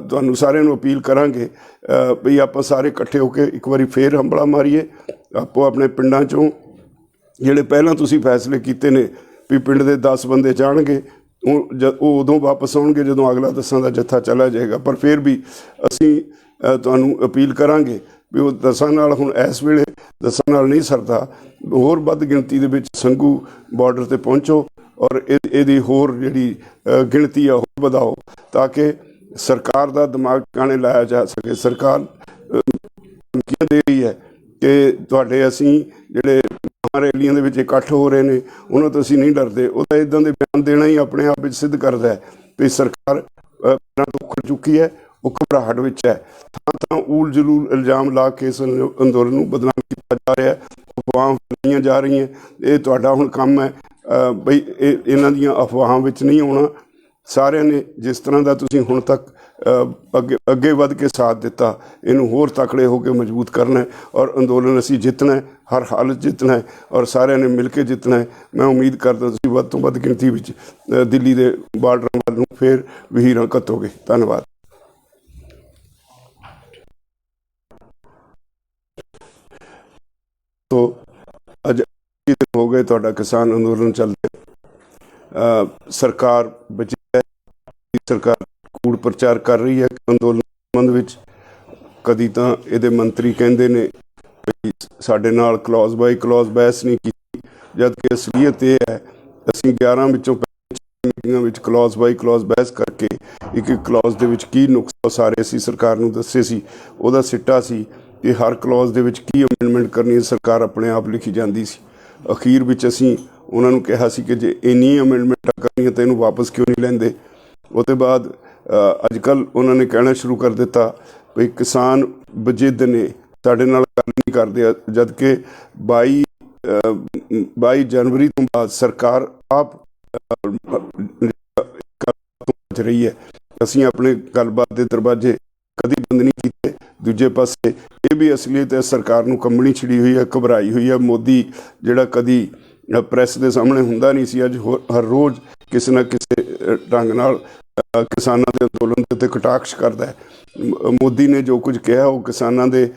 ਤੁਹਾਨੂੰ ਸਾਰਿਆਂ ਨੂੰ ਅਪੀਲ ਕਰਾਂਗੇ ਵੀ ਆਪਾਂ ਸਾਰੇ ਇਕੱਠੇ ਹੋ ਕੇ ਇੱਕ ਵਾਰੀ ਫੇਰ ਹੰਬਲਾ ਮਾਰੀਏ। ਆਪੋ ਆਪਣੇ ਪਿੰਡਾਂ 'ਚੋਂ ਜਿਹੜੇ ਪਹਿਲਾਂ ਤੁਸੀਂ ਫੈਸਲੇ ਕੀਤੇ ਨੇ ਵੀ ਪਿੰਡ ਦੇ 10 ਬੰਦੇ ਜਾਣਗੇ, ਉਹ ਉਦੋਂ ਵਾਪਸ ਆਉਣਗੇ ਜਦੋਂ ਅਗਲਾ 10 ਦਾ ਜੱਥਾ ਚਲਾ ਜਾਏਗਾ। ਪਰ ਫਿਰ ਵੀ ਅਸੀਂ ਤੁਹਾਨੂੰ ਅਪੀਲ ਕਰਾਂਗੇ ਵੀ ਉਹ 10 ਨਾਲ ਹੁਣ ਇਸ ਵੇਲੇ 10 ਨਾਲ ਨਹੀਂ ਸਰਦਾ, ਹੋਰ ਵੱਧ ਗਿਣਤੀ ਦੇ ਵਿੱਚ ਸੰਘੂ ਬਾਰਡਰ 'ਤੇ ਪਹੁੰਚੋ ਔਰ ਇਹਦੀ ਹੋਰ ਜਿਹੜੀ ਗਿਣਤੀ ਆ ਹੋਰ ਵਧਾਓ ਤਾਂ ਕਿ ਸਰਕਾਰ ਦਾ ਦਿਮਾਗ ਟਿਕਾਣੇ ਲਾਇਆ ਜਾ ਸਕੇ। ਸਰਕਾਰ ਧਮਕੀਆਂ ਦੇ ਰਹੀ ਹੈ ਕਿ ਤੁਹਾਡੇ ਅਸੀਂ ਜਿਹੜੇ ਰੈਲੀਆਂ ਦੇ ਵਿੱਚ ਇਕੱਠ ਹੋ ਰਹੇ ਨੇ ਉਹਨਾਂ ਤੋਂ ਅਸੀਂ ਨਹੀਂ ਡਰਦੇ। ਉਹਦਾ ਇੱਦਾਂ ਦੇ ਬਿਆਨ ਦੇਣਾ ਹੀ ਆਪਣੇ ਆਪ ਵਿੱਚ ਸਿੱਧ ਕਰਦਾ ਹੈ ਵੀ ਸਰਕਾਰ ਤੋਂ ਉੱਖੜ ਚੁੱਕੀ ਹੈ, ਉਹ ਘਬਰਾਹਟ ਵਿੱਚ ਹੈ। ਥਾਂ ਊਲ ਜਲੂਲ ਇਲਜ਼ਾਮ ਲਾ ਕੇ ਇਸ ਅੰਦੋਲਨ ਨੂੰ ਬਦਨਾਮ ਕੀਤਾ ਜਾ ਰਿਹਾ, ਅਫਵਾਹਾਂ ਫੈਲਾਈਆਂ ਜਾ ਰਹੀਆਂ। ਇਹ ਤੁਹਾਡਾ ਹੁਣ ਕੰਮ ਹੈ ਬਈ ਇਹਨਾਂ ਦੀਆਂ ਅਫਵਾਹਾਂ ਵਿੱਚ ਨਹੀਂ ਆਉਣਾ। ਸਾਰਿਆਂ ਨੇ ਜਿਸ ਤਰ੍ਹਾਂ ਦਾ ਤੁਸੀਂ ਹੁਣ ਤੱਕ ਅੱਗੇ ਵੱਧ ਕੇ ਸਾਥ ਦਿੱਤਾ, ਇਹਨੂੰ ਹੋਰ ਤਕੜੇ ਹੋ ਕੇ ਮਜ਼ਬੂਤ ਕਰਨਾ ਹੈ ਔਰ ਅੰਦੋਲਨ ਅਸੀਂ ਜਿੱਤਣਾ ਹੈ, ਹਰ ਹਾਲਤ ਜਿੱਤਣਾ ਹੈ ਔਰ ਸਾਰਿਆਂ ਨੇ ਮਿਲ ਕੇ ਜਿੱਤਣਾ ਹੈ। ਮੈਂ ਉਮੀਦ ਕਰਦਾ ਤੁਸੀਂ ਵੱਧ ਤੋਂ ਵੱਧ ਗਿਣਤੀ ਵਿੱਚ ਦਿੱਲੀ ਦੇ ਬਾਰਡਰਾਂ ਵੱਲ ਨੂੰ ਫਿਰ ਵਹੀਰਾਂ ਘੱਤੋਗੇ। ਧੰਨਵਾਦ। ਤੋ ਅੱਜ ਹੋ ਗਏ ਤੁਹਾਡਾ ਕਿਸਾਨ ਅੰਦੋਲਨ ਚੱਲਦੇ। ਸਰਕਾਰ ਬਚੀ ਹੈ, ਸਰਕਾਰ ਕੂੜ ਪ੍ਰਚਾਰ ਕਰ ਰਹੀ ਹੈ ਅੰਦੋਲਨ ਸੰਬੰਧ ਵਿੱਚ। ਕਦੀ ਤਾਂ ਇਹਦੇ ਮੰਤਰੀ ਕਹਿੰਦੇ ਨੇ ਵੀ ਸਾਡੇ ਨਾਲ ਕਲੌਜ਼ ਬਾਈ ਕਲੌਜ਼ ਬਹਿਸ ਨਹੀਂ ਕੀਤੀ, ਜਦ ਕਿ ਅਸਲੀਅਤ ਇਹ ਹੈ ਅਸੀਂ 11 ਵਿੱਚੋਂ ਮੀਟਿੰਗਾਂ ਵਿੱਚ ਕਲੌਜ਼ ਬਾਈ ਕਲੌਜ਼ ਬਹਿਸ ਕਰਕੇ ਇੱਕ ਕਲੌਜ਼ ਦੇ ਵਿੱਚ ਕੀ ਨੁਕਸ ਸਾਰੇ ਅਸੀਂ ਸਰਕਾਰ ਨੂੰ ਦੱਸੇ ਸੀ। ਉਹਦਾ ਸਿੱਟਾ ਸੀ ਕਿ ਹਰ ਕਲੌਜ਼ ਦੇ ਵਿੱਚ ਕੀ ਅਮੈਂਡਮੈਂਟ ਕਰਨੀ ਹੈ ਸਰਕਾਰ ਆਪਣੇ ਆਪ ਲਿਖੀ ਜਾਂਦੀ ਸੀ। ਅਖੀਰ ਵਿੱਚ ਅਸੀਂ ਉਹਨਾਂ ਨੂੰ ਕਿਹਾ ਸੀ ਕਿ ਜੇ ਇੰਨੀਆਂ ਅਮੈਂਡਮੈਂਟਾਂ ਕਰਨੀਆਂ ਤਾਂ ਇਹਨੂੰ ਵਾਪਸ ਕਿਉਂ ਨਹੀਂ ਲੈਂਦੇ। ਉਹ ਤੋਂ ਬਾਅਦ ਅੱਜ ਕੱਲ੍ਹ ਉਹਨਾਂ ਨੇ ਕਹਿਣਾ ਸ਼ੁਰੂ ਕਰ ਦਿੱਤਾ ਵੀ ਕਿਸਾਨ ਵਜਿੱਦ ਨੇ, ਸਾਡੇ ਨਾਲ ਗੱਲ नहीं करते, जबकि 22 जनवरी तो बाद सरकार आप बच रही है। ਅਸੀਂ ਆਪਣੇ ਗੱਲਬਾਤ ਦੇ ਦਰਵਾਜ਼ੇ ਕਦੀ ਬੰਦ ਨਹੀਂ ਕੀਤੇ। ਦੂਜੇ ਪਾਸੇ ਇਹ ਵੀ ਅਸਲੀਅਤ ਹੈ, ਸਰਕਾਰ ਨੂੰ ਕੰਬਣੀ ਛਿੜੀ ਹੋਈ ਹੈ, ਘਬਰਾਈ ਹੋਈ ਹੈ। ਮੋਦੀ ਜਿਹੜਾ ਕਦੀ ਪ੍ਰੈਸ ਦੇ ਸਾਹਮਣੇ ਹੁੰਦਾ ਨਹੀਂ ਸੀ, ਅੱਜ ਹਰ ਰੋਜ਼ ਕਿਸੇ ਨਾ ਕਿਸੇ ਢੰਗ ਨਾਲ ਕਿਸਾਨਾਂ ਦੇ ਅੰਦੋਲਨ ਦੇ ਉੱਤੇ ਕਟਾਕਸ਼ ਕਰਦਾ ਹੈ। ਮੋਦੀ ਨੇ ਜੋ ਕੁਝ ਕਿਹਾ ਉਹ ਕਿਸਾਨਾਂ ਦੇ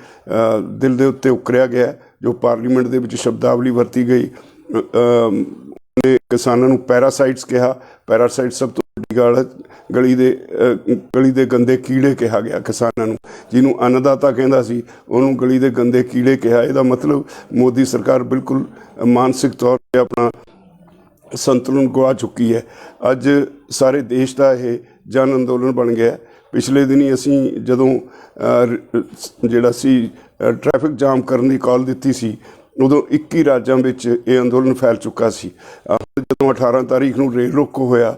ਦਿਲ ਦੇ ਉੱਤੇ ਉਕਰਿਆ ਗਿਆ। ਜੋ ਪਾਰਲੀਮੈਂਟ ਦੇ ਵਿੱਚ ਸ਼ਬਦਾਵਲੀ ਵਰਤੀ ਗਈ, ਉਹਨੇ ਕਿਸਾਨਾਂ ਨੂੰ ਪੈਰਾਸਾਈਟਸ ਕਿਹਾ। ਪੈਰਾਸਾਈਟ ਸਭ ਤੋਂ ਵੱਡੀ ਗੱਲ ਹੈ। ਗਲੀ ਦੇ ਗੰਦੇ ਕੀੜੇ ਕਿਹਾ ਗਿਆ ਕਿਸਾਨਾਂ ਨੂੰ। ਜਿਹਨੂੰ ਅੰਨਦਾਤਾ ਕਹਿੰਦਾ ਸੀ ਉਹਨੂੰ ਗਲੀ ਦੇ ਗੰਦੇ ਕੀੜੇ ਕਿਹਾ। ਇਹਦਾ ਮਤਲਬ ਮੋਦੀ ਸਰਕਾਰ ਬਿਲਕੁਲ ਮਾਨਸਿਕ ਤੌਰ 'ਤੇ ਆਪਣਾ ਸੰਤੁਲਨ ਗਵਾ ਚੁੱਕੀ ਹੈ। ਅੱਜ ਸਾਰੇ ਦੇਸ਼ ਦਾ ਇਹ ਜਨ ਅੰਦੋਲਨ ਬਣ ਗਿਆ। ਪਿਛਲੇ ਦਿਨੀ ਅਸੀਂ ਜਦੋਂ ਜਿਹੜਾ ਸੀ ਟ੍ਰੈਫਿਕ ਜਾਮ ਕਰਨ ਦੀ ਕਾਲ ਦਿੱਤੀ ਸੀ, ਉਦੋਂ 21 ਰਾਜਾਂ ਵਿੱਚ ਇਹ ਅੰਦੋਲਨ ਫੈਲ ਚੁੱਕਾ ਸੀ। ਜਦੋਂ 18 ਤਾਰੀਖ ਨੂੰ ਰੇਲ ਰੋਕੋ ਹੋਇਆ,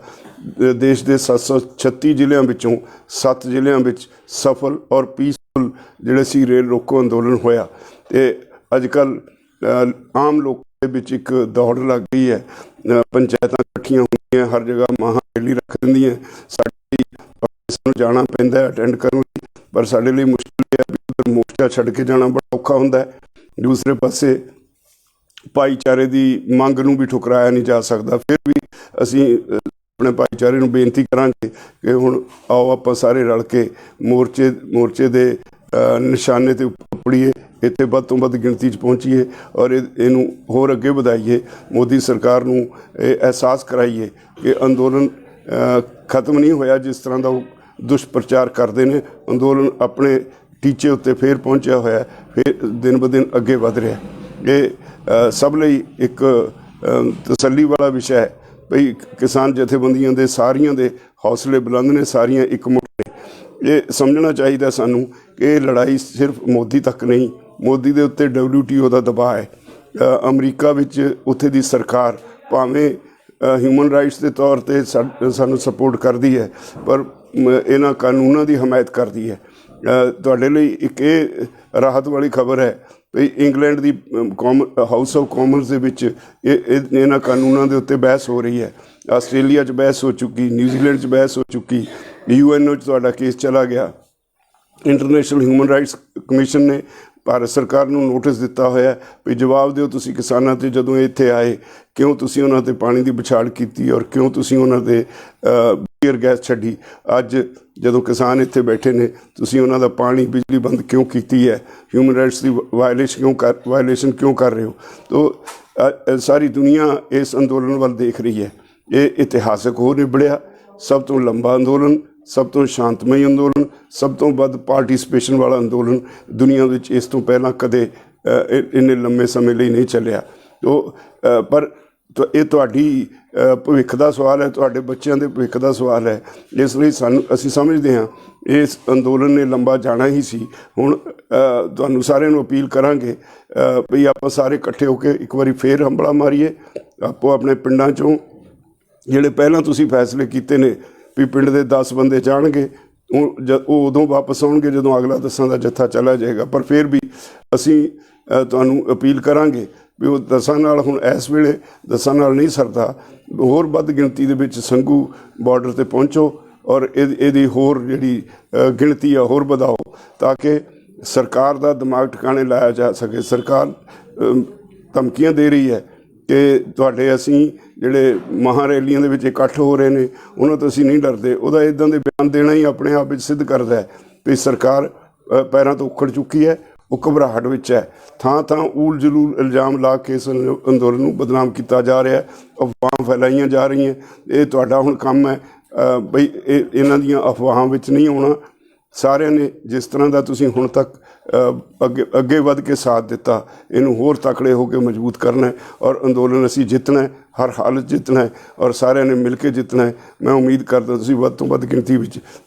ਦੇਸ਼ ਦੇ 736 ਜ਼ਿਲ੍ਹਿਆਂ ਵਿੱਚੋਂ 7 ਜ਼ਿਲ੍ਹਿਆਂ ਵਿੱਚ ਸਫਲ ਔਰ ਪੀਸਫੁਲ ਜਿਹੜੇ ਸੀ ਰੇਲ ਰੋਕੋ ਅੰਦੋਲਨ ਹੋਇਆ। ਅਤੇ ਅੱਜ ਕੱਲ੍ਹ ਆਮ ਲੋਕਾਂ ਦੇ ਵਿੱਚ ਇੱਕ ਦੌੜ ਲੱਗ ਗਈ ਹੈ। ਪੰਚਾਇਤਾਂ ਇਕੱਠੀਆਂ ਹੁੰਦੀਆਂ, ਹਰ ਜਗ੍ਹਾ ਮਹਾਂ ਰੈਲੀ ਰੱਖ ਦਿੰਦੀਆਂ। ਸਾਨੂੰ ਜਾਣਾ ਪੈਂਦਾ ਹੈ ਅਟੈਂਡ ਕਰਨ ਲਈ, ਪਰ ਸਾਡੇ ਲਈ ਮੁਸ਼ਕਿਲ ਇਹ ਹੈ ਵੀ ਉੱਧਰ ਮੋਰਚਾ ਛੱਡ ਕੇ ਜਾਣਾ ਬੜਾ ਔਖਾ ਹੁੰਦਾ ਹੈ। ਦੂਸਰੇ ਪਾਸੇ ਭਾਈਚਾਰੇ ਦੀ ਮੰਗ ਨੂੰ ਵੀ ਠੁਕਰਾਇਆ ਨਹੀਂ ਜਾ ਸਕਦਾ। ਫਿਰ ਵੀ ਅਸੀਂ ਆਪਣੇ ਭਾਈਚਾਰੇ ਨੂੰ ਬੇਨਤੀ ਕਰਾਂਗੇ ਕਿ ਹੁਣ ਆਓ ਆਪਾਂ ਸਾਰੇ ਰਲ ਕੇ ਮੋਰਚੇ ਦੇ ਨਿਸ਼ਾਨੇ 'ਤੇ ਉਪੜੀਏ, ਇੱਥੇ ਵੱਧ ਤੋਂ ਵੱਧ ਗਿਣਤੀ 'ਚ ਪਹੁੰਚੀਏ ਔਰ ਇਹਨੂੰ ਹੋਰ ਅੱਗੇ ਵਧਾਈਏ। ਮੋਦੀ ਸਰਕਾਰ ਨੂੰ ਇਹ ਅਹਿਸਾਸ ਕਰਾਈਏ ਕਿ ਅੰਦੋਲਨ ਖਤਮ ਨਹੀਂ ਹੋਇਆ। ਜਿਸ ਤਰ੍ਹਾਂ ਦਾ ਉਹ ਦੁਸ਼ਪ੍ਰਚਾਰ ਕਰਦੇ ਨੇ, ਅੰਦੋਲਨ ਆਪਣੇ ਟੀਚੇ ਉੱਤੇ ਫਿਰ ਪਹੁੰਚਿਆ ਹੋਇਆ, ਫਿਰ ਦਿਨ ਬ ਦਿਨ ਅੱਗੇ ਵਧ ਰਿਹਾ। ਇਹ ਸਭ ਲਈ ਇੱਕ ਤਸੱਲੀ ਵਾਲਾ ਵਿਸ਼ਾ ਹੈ ਭਈ ਕਿਸਾਨ ਜਥੇਬੰਦੀਆਂ ਦੇ ਸਾਰੀਆਂ ਦੇ ਹੌਸਲੇ ਬੁਲੰਦ ਨੇ, ਸਾਰੀਆਂ ਇਕਮੁੱਠ ਨੇ। ਇਹ ਸਮਝਣਾ ਚਾਹੀਦਾ ਸਾਨੂੰ ਕਿ ਇਹ ਲੜਾਈ ਸਿਰਫ ਮੋਦੀ ਤੱਕ ਨਹੀਂ, ਮੋਦੀ ਦੇ ਉੱਤੇ WTO ਦਾ ਦਬਾਅ ਹੈ। ਅਮਰੀਕਾ ਵਿੱਚ ਉੱਥੇ ਦੀ ਸਰਕਾਰ ਭਾਵੇਂ ਹਿਊਮਨ ਰਾਈਟਸ ਦੇ ਤੌਰ 'ਤੇ ਸਾਨੂੰ ਸਪੋਰਟ ਕਰਦੀ ਹੈ, ਪਰ ਇਹਨਾਂ ਕਾਨੂੰਨਾਂ ਦੀ ਹਮਾਇਤ ਕਰਦੀ ਹੈ। ਤੁਹਾਡੇ ਲਈ ਇੱਕ ਇਹ ਰਾਹਤ ਵਾਲੀ ਖਬਰ ਹੈ ਵੀ England the house of Commons ਦੇ ਵਿੱਚ ਇਹਨਾਂ ਕਾਨੂੰਨਾਂ ਦੇ ਉੱਤੇ ਬਹਿਸ ਹੋ ਰਹੀ ਹੈ। ਆਸਟ੍ਰੇਲੀਆ 'ਚ ਬਹਿਸ ਹੋ ਚੁੱਕੀ, ਨਿਊਜ਼ੀਲੈਂਡ 'ਚ ਬਹਿਸ ਹੋ ਚੁੱਕੀ, UN 'ਚ ਤੁਹਾਡਾ ਕੇਸ ਚਲਾ ਗਿਆ। ਇੰਟਰਨੈਸ਼ਨਲ ਹਿਊਮਨ ਰਾਈਟਸ ਕਮਿਸ਼ਨ ਨੇ ਭਾਰਤ ਸਰਕਾਰ ਨੂੰ ਨੋਟਿਸ ਦਿੱਤਾ ਹੋਇਆ ਵੀ ਜਵਾਬ ਦਿਓ ਤੁਸੀਂ ਕਿਸਾਨਾਂ 'ਤੇ, ਜਦੋਂ ਇੱਥੇ ਆਏ ਕਿਉਂ ਤੁਸੀਂ ਉਹਨਾਂ 'ਤੇ ਪਾਣੀ ਦੀ ਵਿਛਾੜ ਕੀਤੀ ਔਰ ਕਿਉਂ ਤੁਸੀਂ ਉਹਨਾਂ 'ਤੇ ਟੀਅਰ ਗੈਸ ਛੱਡੀ। ਅੱਜ ਜਦੋਂ ਕਿਸਾਨ ਇੱਥੇ ਬੈਠੇ ਨੇ, ਤੁਸੀਂ ਉਹਨਾਂ ਦਾ ਪਾਣੀ ਬਿਜਲੀ ਬੰਦ ਕਿਉਂ ਕੀਤੀ ਹੈ? ਹਿਊਮਨ ਰਾਈਟਸ ਦੀ ਵਾਇਲੇਸ਼ਨ ਕਿਉਂ ਕਰ ਰਹੇ ਹੋ? ਤੋ ਸਾਰੀ ਦੁਨੀਆ ਇਸ ਅੰਦੋਲਨ ਵੱਲ ਦੇਖ ਰਹੀ ਹੈ। ਇਹ ਇਤਿਹਾਸਕ ਹੋ ਨਿਬੜਿਆ, ਸਭ ਤੋਂ ਲੰਬਾ ਅੰਦੋਲਨ, ਸਭ ਤੋਂ ਸ਼ਾਂਤਮਈ ਅੰਦੋਲਨ, ਸਭ ਤੋਂ ਵੱਧ ਪਾਰਟੀਸਪੇਸ਼ਨ ਵਾਲਾ ਅੰਦੋਲਨ ਦੁਨੀਆ ਵਿੱਚ ਇਸ ਤੋਂ ਪਹਿਲਾਂ ਕਦੇ ਇੰਨੇ ਲੰਮੇ ਸਮੇਂ ਲਈ ਨਹੀਂ ਚੱਲਿਆ। ਪਰ ਇਹ ਤੁਹਾਡੀ ਭਵਿੱਖ ਦਾ ਸਵਾਲ ਹੈ, ਤੁਹਾਡੇ ਬੱਚਿਆਂ ਦੇ ਭਵਿੱਖ ਦਾ ਸਵਾਲ ਹੈ। ਇਸ ਲਈ ਅਸੀਂ ਸਮਝਦੇ ਹਾਂ ਇਸ ਅੰਦੋਲਨ ਨੇ ਲੰਬਾ ਜਾਣਾ ਹੀ ਸੀ। ਹੁਣ ਤੁਹਾਨੂੰ ਸਾਰਿਆਂ ਨੂੰ ਅਪੀਲ ਕਰਾਂਗੇ ਵੀ ਆਪਾਂ ਸਾਰੇ ਇਕੱਠੇ ਹੋ ਕੇ ਇੱਕ ਵਾਰੀ ਫੇਰ ਹੰਬਲਾ ਮਾਰੀਏ। ਆਪੋ ਆਪਣੇ ਪਿੰਡਾਂ 'ਚੋਂ ਜਿਹੜੇ ਪਹਿਲਾਂ ਤੁਸੀਂ ਫੈਸਲੇ ਕੀਤੇ ਨੇ ਵੀ ਪਿੰਡ ਦੇ 10 ਬੰਦੇ ਜਾਣਗੇ, ਉਹ ਉਦੋਂ ਵਾਪਸ ਆਉਣਗੇ ਜਦੋਂ ਅਗਲਾ 10 ਦਾ ਜੱਥਾ ਚਲਾ ਜਾਏਗਾ। ਪਰ ਫਿਰ ਵੀ ਅਸੀਂ ਤੁਹਾਨੂੰ ਅਪੀਲ ਕਰਾਂਗੇ ਵੀ ਉਹ 10 ਨਾਲ ਹੁਣ ਇਸ ਵੇਲੇ 10 ਨਾਲ ਨਹੀਂ ਸਰਦਾ, ਹੋਰ ਵੱਧ ਗਿਣਤੀ ਦੇ ਵਿੱਚ ਸੰਘੂ ਬਾਰਡਰ 'ਤੇ ਪਹੁੰਚੋ ਔਰ ਇਹਦੀ ਹੋਰ ਜਿਹੜੀ ਗਿਣਤੀ ਆ ਹੋਰ ਵਧਾਓ ਤਾਂ ਕਿ ਸਰਕਾਰ ਦਾ ਦਿਮਾਗ ਟਿਕਾਣੇ ਲਾਇਆ ਜਾ ਸਕੇ। ਸਰਕਾਰ ਧਮਕੀਆਂ ਦੇ ਰਹੀ ਹੈ ਕਿ ਤੁਹਾਡੇ ਅਸੀਂ ਜਿਹੜੇ ਮਹਾਂ ਰੈਲੀਆਂ ਦੇ ਵਿੱਚ ਇਕੱਠ ਹੋ ਰਹੇ ਨੇ ਉਹਨਾਂ ਤੋਂ ਅਸੀਂ ਨਹੀਂ ਡਰਦੇ। ਉਹਦਾ ਇੱਦਾਂ ਦੇ ਬਿਆਨ ਦੇਣਾ ਹੀ ਆਪਣੇ ਆਪ ਵਿੱਚ ਸਿੱਧ ਕਰਦਾ ਹੈ ਵੀ ਸਰਕਾਰ ਪੈਰਾਂ ਤੋਂ ਉੱਖੜ ਚੁੱਕੀ ਹੈ, ਉਹ ਘਬਰਾਹਟ ਵਿੱਚ ਹੈ। ਥਾਂ ਥਾਂ ਊਲ ਜਲੂਲ ਇਲਜ਼ਾਮ ਲਾ ਕੇ ਇਸ ਅੰਦੋਲਨ ਨੂੰ ਬਦਨਾਮ ਕੀਤਾ ਜਾ ਰਿਹਾ, ਅਫਵਾਹਾਂ ਫੈਲਾਈਆਂ ਜਾ ਰਹੀਆਂ। ਇਹ ਤੁਹਾਡਾ ਹੁਣ ਕੰਮ ਹੈ ਬਈ ਇਹਨਾਂ ਦੀਆਂ ਅਫਵਾਹਾਂ ਵਿੱਚ ਨਹੀਂ ਆਉਣਾ। ਸਾਰਿਆਂ ਨੇ ਜਿਸ ਤਰ੍ਹਾਂ ਦਾ ਤੁਸੀਂ ਹੁਣ ਤੱਕ ਅੱਗੇ ਵੱਧ ਕੇ ਸਾਥ ਦਿੱਤਾ, ਇਹਨੂੰ ਹੋਰ ਤਕੜੇ ਹੋ ਕੇ ਮਜ਼ਬੂਤ ਕਰਨਾ ਹੈ ਔਰ ਅੰਦੋਲਨ ਅਸੀਂ ਜਿੱਤਣਾ ਹੈ, ਹਰ ਹਾਲਤ ਜਿੱਤਣਾ ਹੈ ਔਰ ਸਾਰਿਆਂ ਨੇ ਮਿਲ ਕੇ ਜਿੱਤਣਾ ਹੈ। ਮੈਂ ਉਮੀਦ ਕਰਦਾ ਤੁਸੀਂ ਵੱਧ ਤੋਂ ਵੱਧ ਗਿਣਤੀ ਵਿੱਚ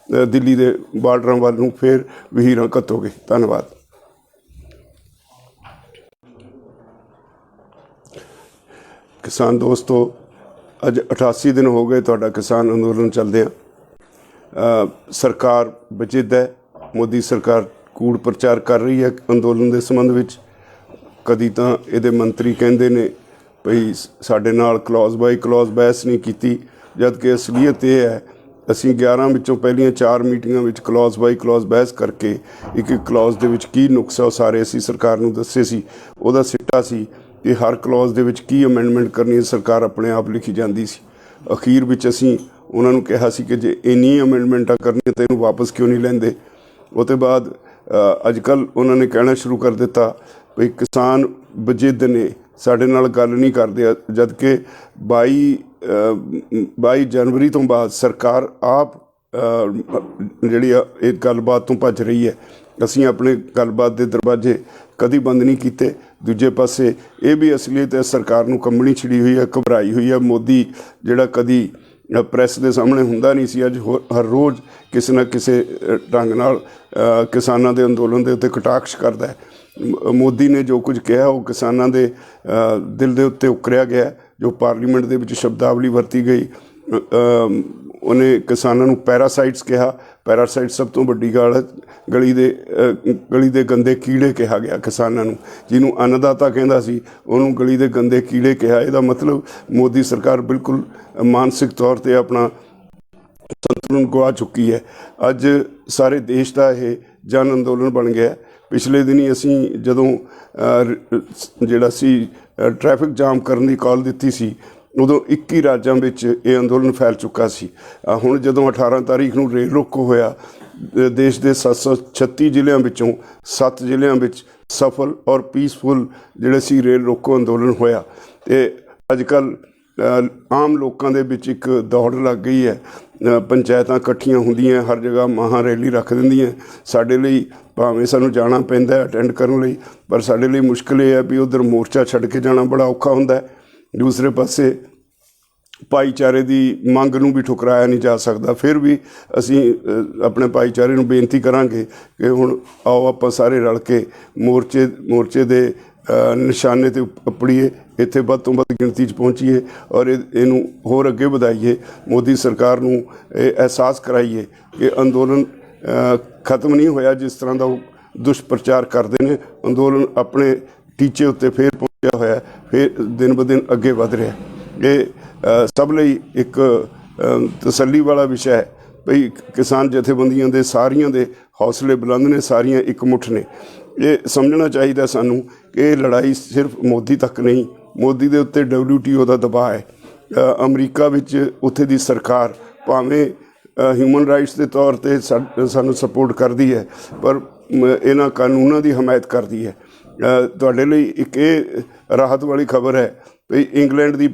ਦਿੱਲੀ ਦੇ ਬਾਰਡਰਾਂ ਵੱਲ ਨੂੰ ਫਿਰ ਵਹੀਰਾਂ ਘੱਤੋਗੇ। ਧੰਨਵਾਦ। ਕਿਸਾਨ ਦੋਸਤੋ, ਅੱਜ 88 ਦਿਨ ਹੋ ਗਏ ਤੁਹਾਡਾ ਕਿਸਾਨ ਅੰਦੋਲਨ ਚੱਲਦਿਆਂ। ਸਰਕਾਰ ਵਜਿੱਦ ਹੈ, ਮੋਦੀ ਸਰਕਾਰ ਕੂੜ ਪ੍ਰਚਾਰ ਕਰ ਰਹੀ ਹੈ ਅੰਦੋਲਨ ਦੇ ਸੰਬੰਧ ਵਿੱਚ। ਕਦੀ ਤਾਂ ਇਹਦੇ ਮੰਤਰੀ ਕਹਿੰਦੇ ਨੇ ਭਈ ਸਾਡੇ ਨਾਲ ਕਲੌਜ਼ ਬਾਈ ਕਲੌਜ਼ ਬਹਿਸ ਨਹੀਂ ਕੀਤੀ, ਜਦ ਕਿ ਅਸਲੀਅਤ ਇਹ ਹੈ ਅਸੀਂ 11 ਵਿੱਚੋਂ ਪਹਿਲੀਆਂ 4 ਮੀਟਿੰਗਾਂ ਵਿੱਚ ਕਲੌਜ਼ ਬਾਈ ਕਲੌਜ਼ ਬਹਿਸ ਕਰਕੇ ਇੱਕ ਇੱਕ ਕਲੌਜ਼ ਦੇ ਵਿੱਚ ਕੀ ਨੁਕਸ ਹੈ ਉਹ ਸਾਰੇ ਅਸੀਂ ਸਰਕਾਰ ਨੂੰ ਦੱਸੇ ਸੀ। ਉਹਦਾ ਸਿੱਟਾ ਸੀ ਕਿ ਹਰ ਕਲੌਜ਼ ਦੇ ਵਿੱਚ ਕੀ ਅਮੈਂਡਮੈਂਟ ਕਰਨੀ ਹੈ ਸਰਕਾਰ ਆਪਣੇ ਆਪ ਲਿਖੀ ਜਾਂਦੀ ਸੀ। ਅਖੀਰ ਵਿੱਚ ਅਸੀਂ ਉਹਨਾਂ ਨੂੰ ਕਿਹਾ ਸੀ ਕਿ ਜੇ ਇੰਨੀ ਅਮੈਂਡਮੈਂਟਾਂ ਕਰਨੀਆਂ ਤਾਂ ਇਹਨੂੰ ਵਾਪਸ ਕਿਉਂ ਨਹੀਂ ਲੈਂਦੇ। ਉਹ ਤੋਂ ਬਾਅਦ ਅੱਜ ਕੱਲ੍ਹ ਉਹਨਾਂ ਨੇ ਕਹਿਣਾ ਸ਼ੁਰੂ ਕਰ ਦਿੱਤਾ ਵੀ ਕਿਸਾਨ ਬਜਿੱਦ ਨੇ, ਸਾਡੇ ਨਾਲ ਗੱਲ ਨਹੀਂ ਕਰਦੇ, ਜਦ ਕਿ 22 ਜਨਵਰੀ ਤੋਂ ਬਾਅਦ ਸਰਕਾਰ ਆਪ ਜਿਹੜੀ ਆ ਇਹ ਗੱਲਬਾਤ ਤੋਂ ਭੱਜ ਰਹੀ ਹੈ। ਅਸੀਂ ਆਪਣੇ ਗੱਲਬਾਤ ਦੇ ਦਰਵਾਜ਼ੇ ਕਦੀ ਬੰਦ ਨਹੀਂ ਕੀਤੇ। ਦੂਜੇ ਪਾਸੇ ਇਹ ਵੀ ਅਸਲੀਅਤ ਹੈ ਸਰਕਾਰ ਨੂੰ ਕੰਬਣੀ ਛਿੜੀ ਹੋਈ ਹੈ, ਘਬਰਾਈ ਹੋਈ ਹੈ। ਮੋਦੀ ਜਿਹੜਾ ਕਦੀ ਪ੍ਰੈਸ ਦੇ ਸਾਹਮਣੇ ਹੁੰਦਾ ਨਹੀਂ ਸੀ, ਅੱਜ ਹਰ ਰੋਜ਼ ਕਿਸੇ ਨਾ ਕਿਸੇ ਢੰਗ ਨਾਲ ਕਿਸਾਨਾਂ ਦੇ ਅੰਦੋਲਨ ਦੇ ਉੱਤੇ ਕਟਾਕਸ਼ ਕਰਦਾ ਹੈ। ਮੋਦੀ ਨੇ ਜੋ ਕੁਝ ਕਿਹਾ ਉਹ ਕਿਸਾਨਾਂ ਦੇ ਦਿਲ ਦੇ ਉੱਤੇ ਉਕਰਿਆ ਗਿਆ। ਜੋ ਪਾਰਲੀਮੈਂਟ ਦੇ ਵਿੱਚ ਸ਼ਬਦਾਵਲੀ ਵਰਤੀ ਗਈ, ਉਹਨੇ ਕਿਸਾਨਾਂ ਨੂੰ ਪੈਰਾਸਾਈਟਸ ਕਿਹਾ। ਪੈਰਾਸਾਈਟ ਸਭ ਤੋਂ ਵੱਡੀ ਗੱਲ ਹੈ। ਗਲੀ ਦੇ ਗੰਦੇ ਕੀੜੇ ਕਿਹਾ ਗਿਆ ਕਿਸਾਨਾਂ ਨੂੰ। ਜਿਹਨੂੰ ਅੰਨਦਾਤਾ ਕਹਿੰਦਾ ਸੀ ਉਹਨੂੰ ਗਲੀ ਦੇ ਗੰਦੇ ਕੀੜੇ ਕਿਹਾ। ਇਹਦਾ ਮਤਲਬ ਮੋਦੀ ਸਰਕਾਰ ਬਿਲਕੁਲ ਮਾਨਸਿਕ ਤੌਰ 'ਤੇ ਆਪਣਾ ਸੰਤੁਲਨ ਗਵਾ ਚੁੱਕੀ ਹੈ। ਅੱਜ ਸਾਰੇ ਦੇਸ਼ ਦਾ ਇਹ ਜਨ ਅੰਦੋਲਨ ਬਣ ਗਿਆ। ਪਿਛਲੇ ਦਿਨੀਂ ਅਸੀਂ ਜਦੋਂ ਜਿਹੜਾ ਸੀ ਟ੍ਰੈਫਿਕ ਜਾਮ ਕਰਨ ਦੀ ਕਾਲ ਦਿੱਤੀ ਸੀ, ਉਦੋਂ 21 ਰਾਜਾਂ ਵਿੱਚ ਇਹ ਅੰਦੋਲਨ ਫੈਲ ਚੁੱਕਾ ਸੀ। ਹੁਣ ਜਦੋਂ 18 ਤਾਰੀਖ ਨੂੰ ਰੇਲ ਰੋਕੋ ਹੋਇਆ, ਦੇਸ਼ ਦੇ 736 ਜ਼ਿਲ੍ਹਿਆਂ ਵਿੱਚੋਂ 7 ਜ਼ਿਲ੍ਹਿਆਂ ਵਿੱਚ ਸਫਲ ਔਰ ਪੀਸਫੁਲ ਜਿਹੜੇ ਸੀ ਰੇਲ ਰੋਕੋ ਅੰਦੋਲਨ ਹੋਇਆ। ਅਤੇ ਅੱਜ ਕੱਲ੍ਹ ਆਮ ਲੋਕਾਂ ਦੇ ਵਿੱਚ ਇੱਕ ਦੌੜ ਲੱਗ ਗਈ ਹੈ। ਪੰਚਾਇਤਾਂ ਇਕੱਠੀਆਂ ਹੁੰਦੀਆਂ, ਹਰ ਜਗ੍ਹਾ ਮਹਾਂ ਰੈਲੀ ਰੱਖ ਦਿੰਦੀਆਂ। ਸਾਡੇ ਲਈ ਭਾਵੇਂ ਸਾਨੂੰ ਜਾਣਾ ਪੈਂਦਾ ਅਟੈਂਡ ਕਰਨ ਲਈ, ਪਰ ਸਾਡੇ ਲਈ ਮੁਸ਼ਕਿਲ ਇਹ ਹੈ ਵੀ ਉੱਧਰ ਮੋਰਚਾ ਛੱਡ ਕੇ ਜਾਣਾ ਬੜਾ ਔਖਾ ਹੁੰਦਾ ਹੈ। ਦੂਸਰੇ ਪਾਸੇ ਭਾਈਚਾਰੇ ਦੀ ਮੰਗ ਨੂੰ ਵੀ ਠੁਕਰਾਇਆ ਨਹੀਂ ਜਾ ਸਕਦਾ। ਫਿਰ ਵੀ ਅਸੀਂ ਆਪਣੇ ਭਾਈਚਾਰੇ ਨੂੰ ਬੇਨਤੀ ਕਰਾਂਗੇ ਕਿ ਹੁਣ ਆਓ ਆਪਾਂ ਸਾਰੇ ਰਲ ਕੇ ਮੋਰਚੇ ਦੇ ਨਿਸ਼ਾਨੇ 'ਤੇ ਉੱਪੜੀਏ, ਇੱਥੇ ਵੱਧ ਤੋਂ ਵੱਧ ਗਿਣਤੀ 'ਚ ਪਹੁੰਚੀਏ ਔਰ ਇਹਨੂੰ ਹੋਰ ਅੱਗੇ ਵਧਾਈਏ। ਮੋਦੀ ਸਰਕਾਰ ਨੂੰ ਇਹ ਅਹਿਸਾਸ ਕਰਾਈਏ ਕਿ ਅੰਦੋਲਨ ਖਤਮ ਨਹੀਂ ਹੋਇਆ। ਜਿਸ ਤਰ੍ਹਾਂ ਦਾ ਉਹ ਦੁਸ਼ਪ੍ਰਚਾਰ ਕਰਦੇ ਨੇ, ਅੰਦੋਲਨ ਆਪਣੇ ਟੀਚੇ ਉੱਤੇ ਫਿਰ ਪਹੁੰਚਿਆ ਹੋਇਆ, ਫਿਰ ਦਿਨ ਬ ਦਿਨ ਅੱਗੇ ਵਧ ਰਿਹਾ। ਇਹ ਸਭ ਲਈ ਇੱਕ ਤਸੱਲੀ ਵਾਲਾ ਵਿਸ਼ਾ ਹੈ ਭਈ ਕਿਸਾਨ ਜਥੇਬੰਦੀਆਂ ਦੇ ਸਾਰੀਆਂ ਦੇ ਹੌਸਲੇ ਬੁਲੰਦ ਨੇ, ਸਾਰੀਆਂ ਇਕਮੁੱਠ ਨੇ। ਇਹ ਸਮਝਣਾ ਚਾਹੀਦਾ ਸਾਨੂੰ ਕਿ ਇਹ ਲੜਾਈ ਸਿਰਫ ਮੋਦੀ ਤੱਕ ਨਹੀਂ, ਮੋਦੀ ਦੇ ਉੱਤੇ WTO ਦਾ ਦਬਾਅ ਹੈ। ਅਮਰੀਕਾ ਵਿੱਚ ਉੱਥੇ ਦੀ ਸਰਕਾਰ ਭਾਵੇਂ ਹਿਊਮਨ ਰਾਈਟਸ ਦੇ ਤੌਰ 'ਤੇ ਸਾਨੂੰ ਸਪੋਰਟ ਕਰਦੀ ਹੈ, ਪਰ ਇਹਨਾਂ ਕਾਨੂੰਨਾਂ ਦੀ ਹਮਾਇਤ ਕਰਦੀ ਹੈ। ਤੁਹਾਡੇ ਲਈ ਇੱਕ ਇਹ ਰਾਹਤ ਵਾਲੀ ਖਬਰ ਹੈ ਵੀ England the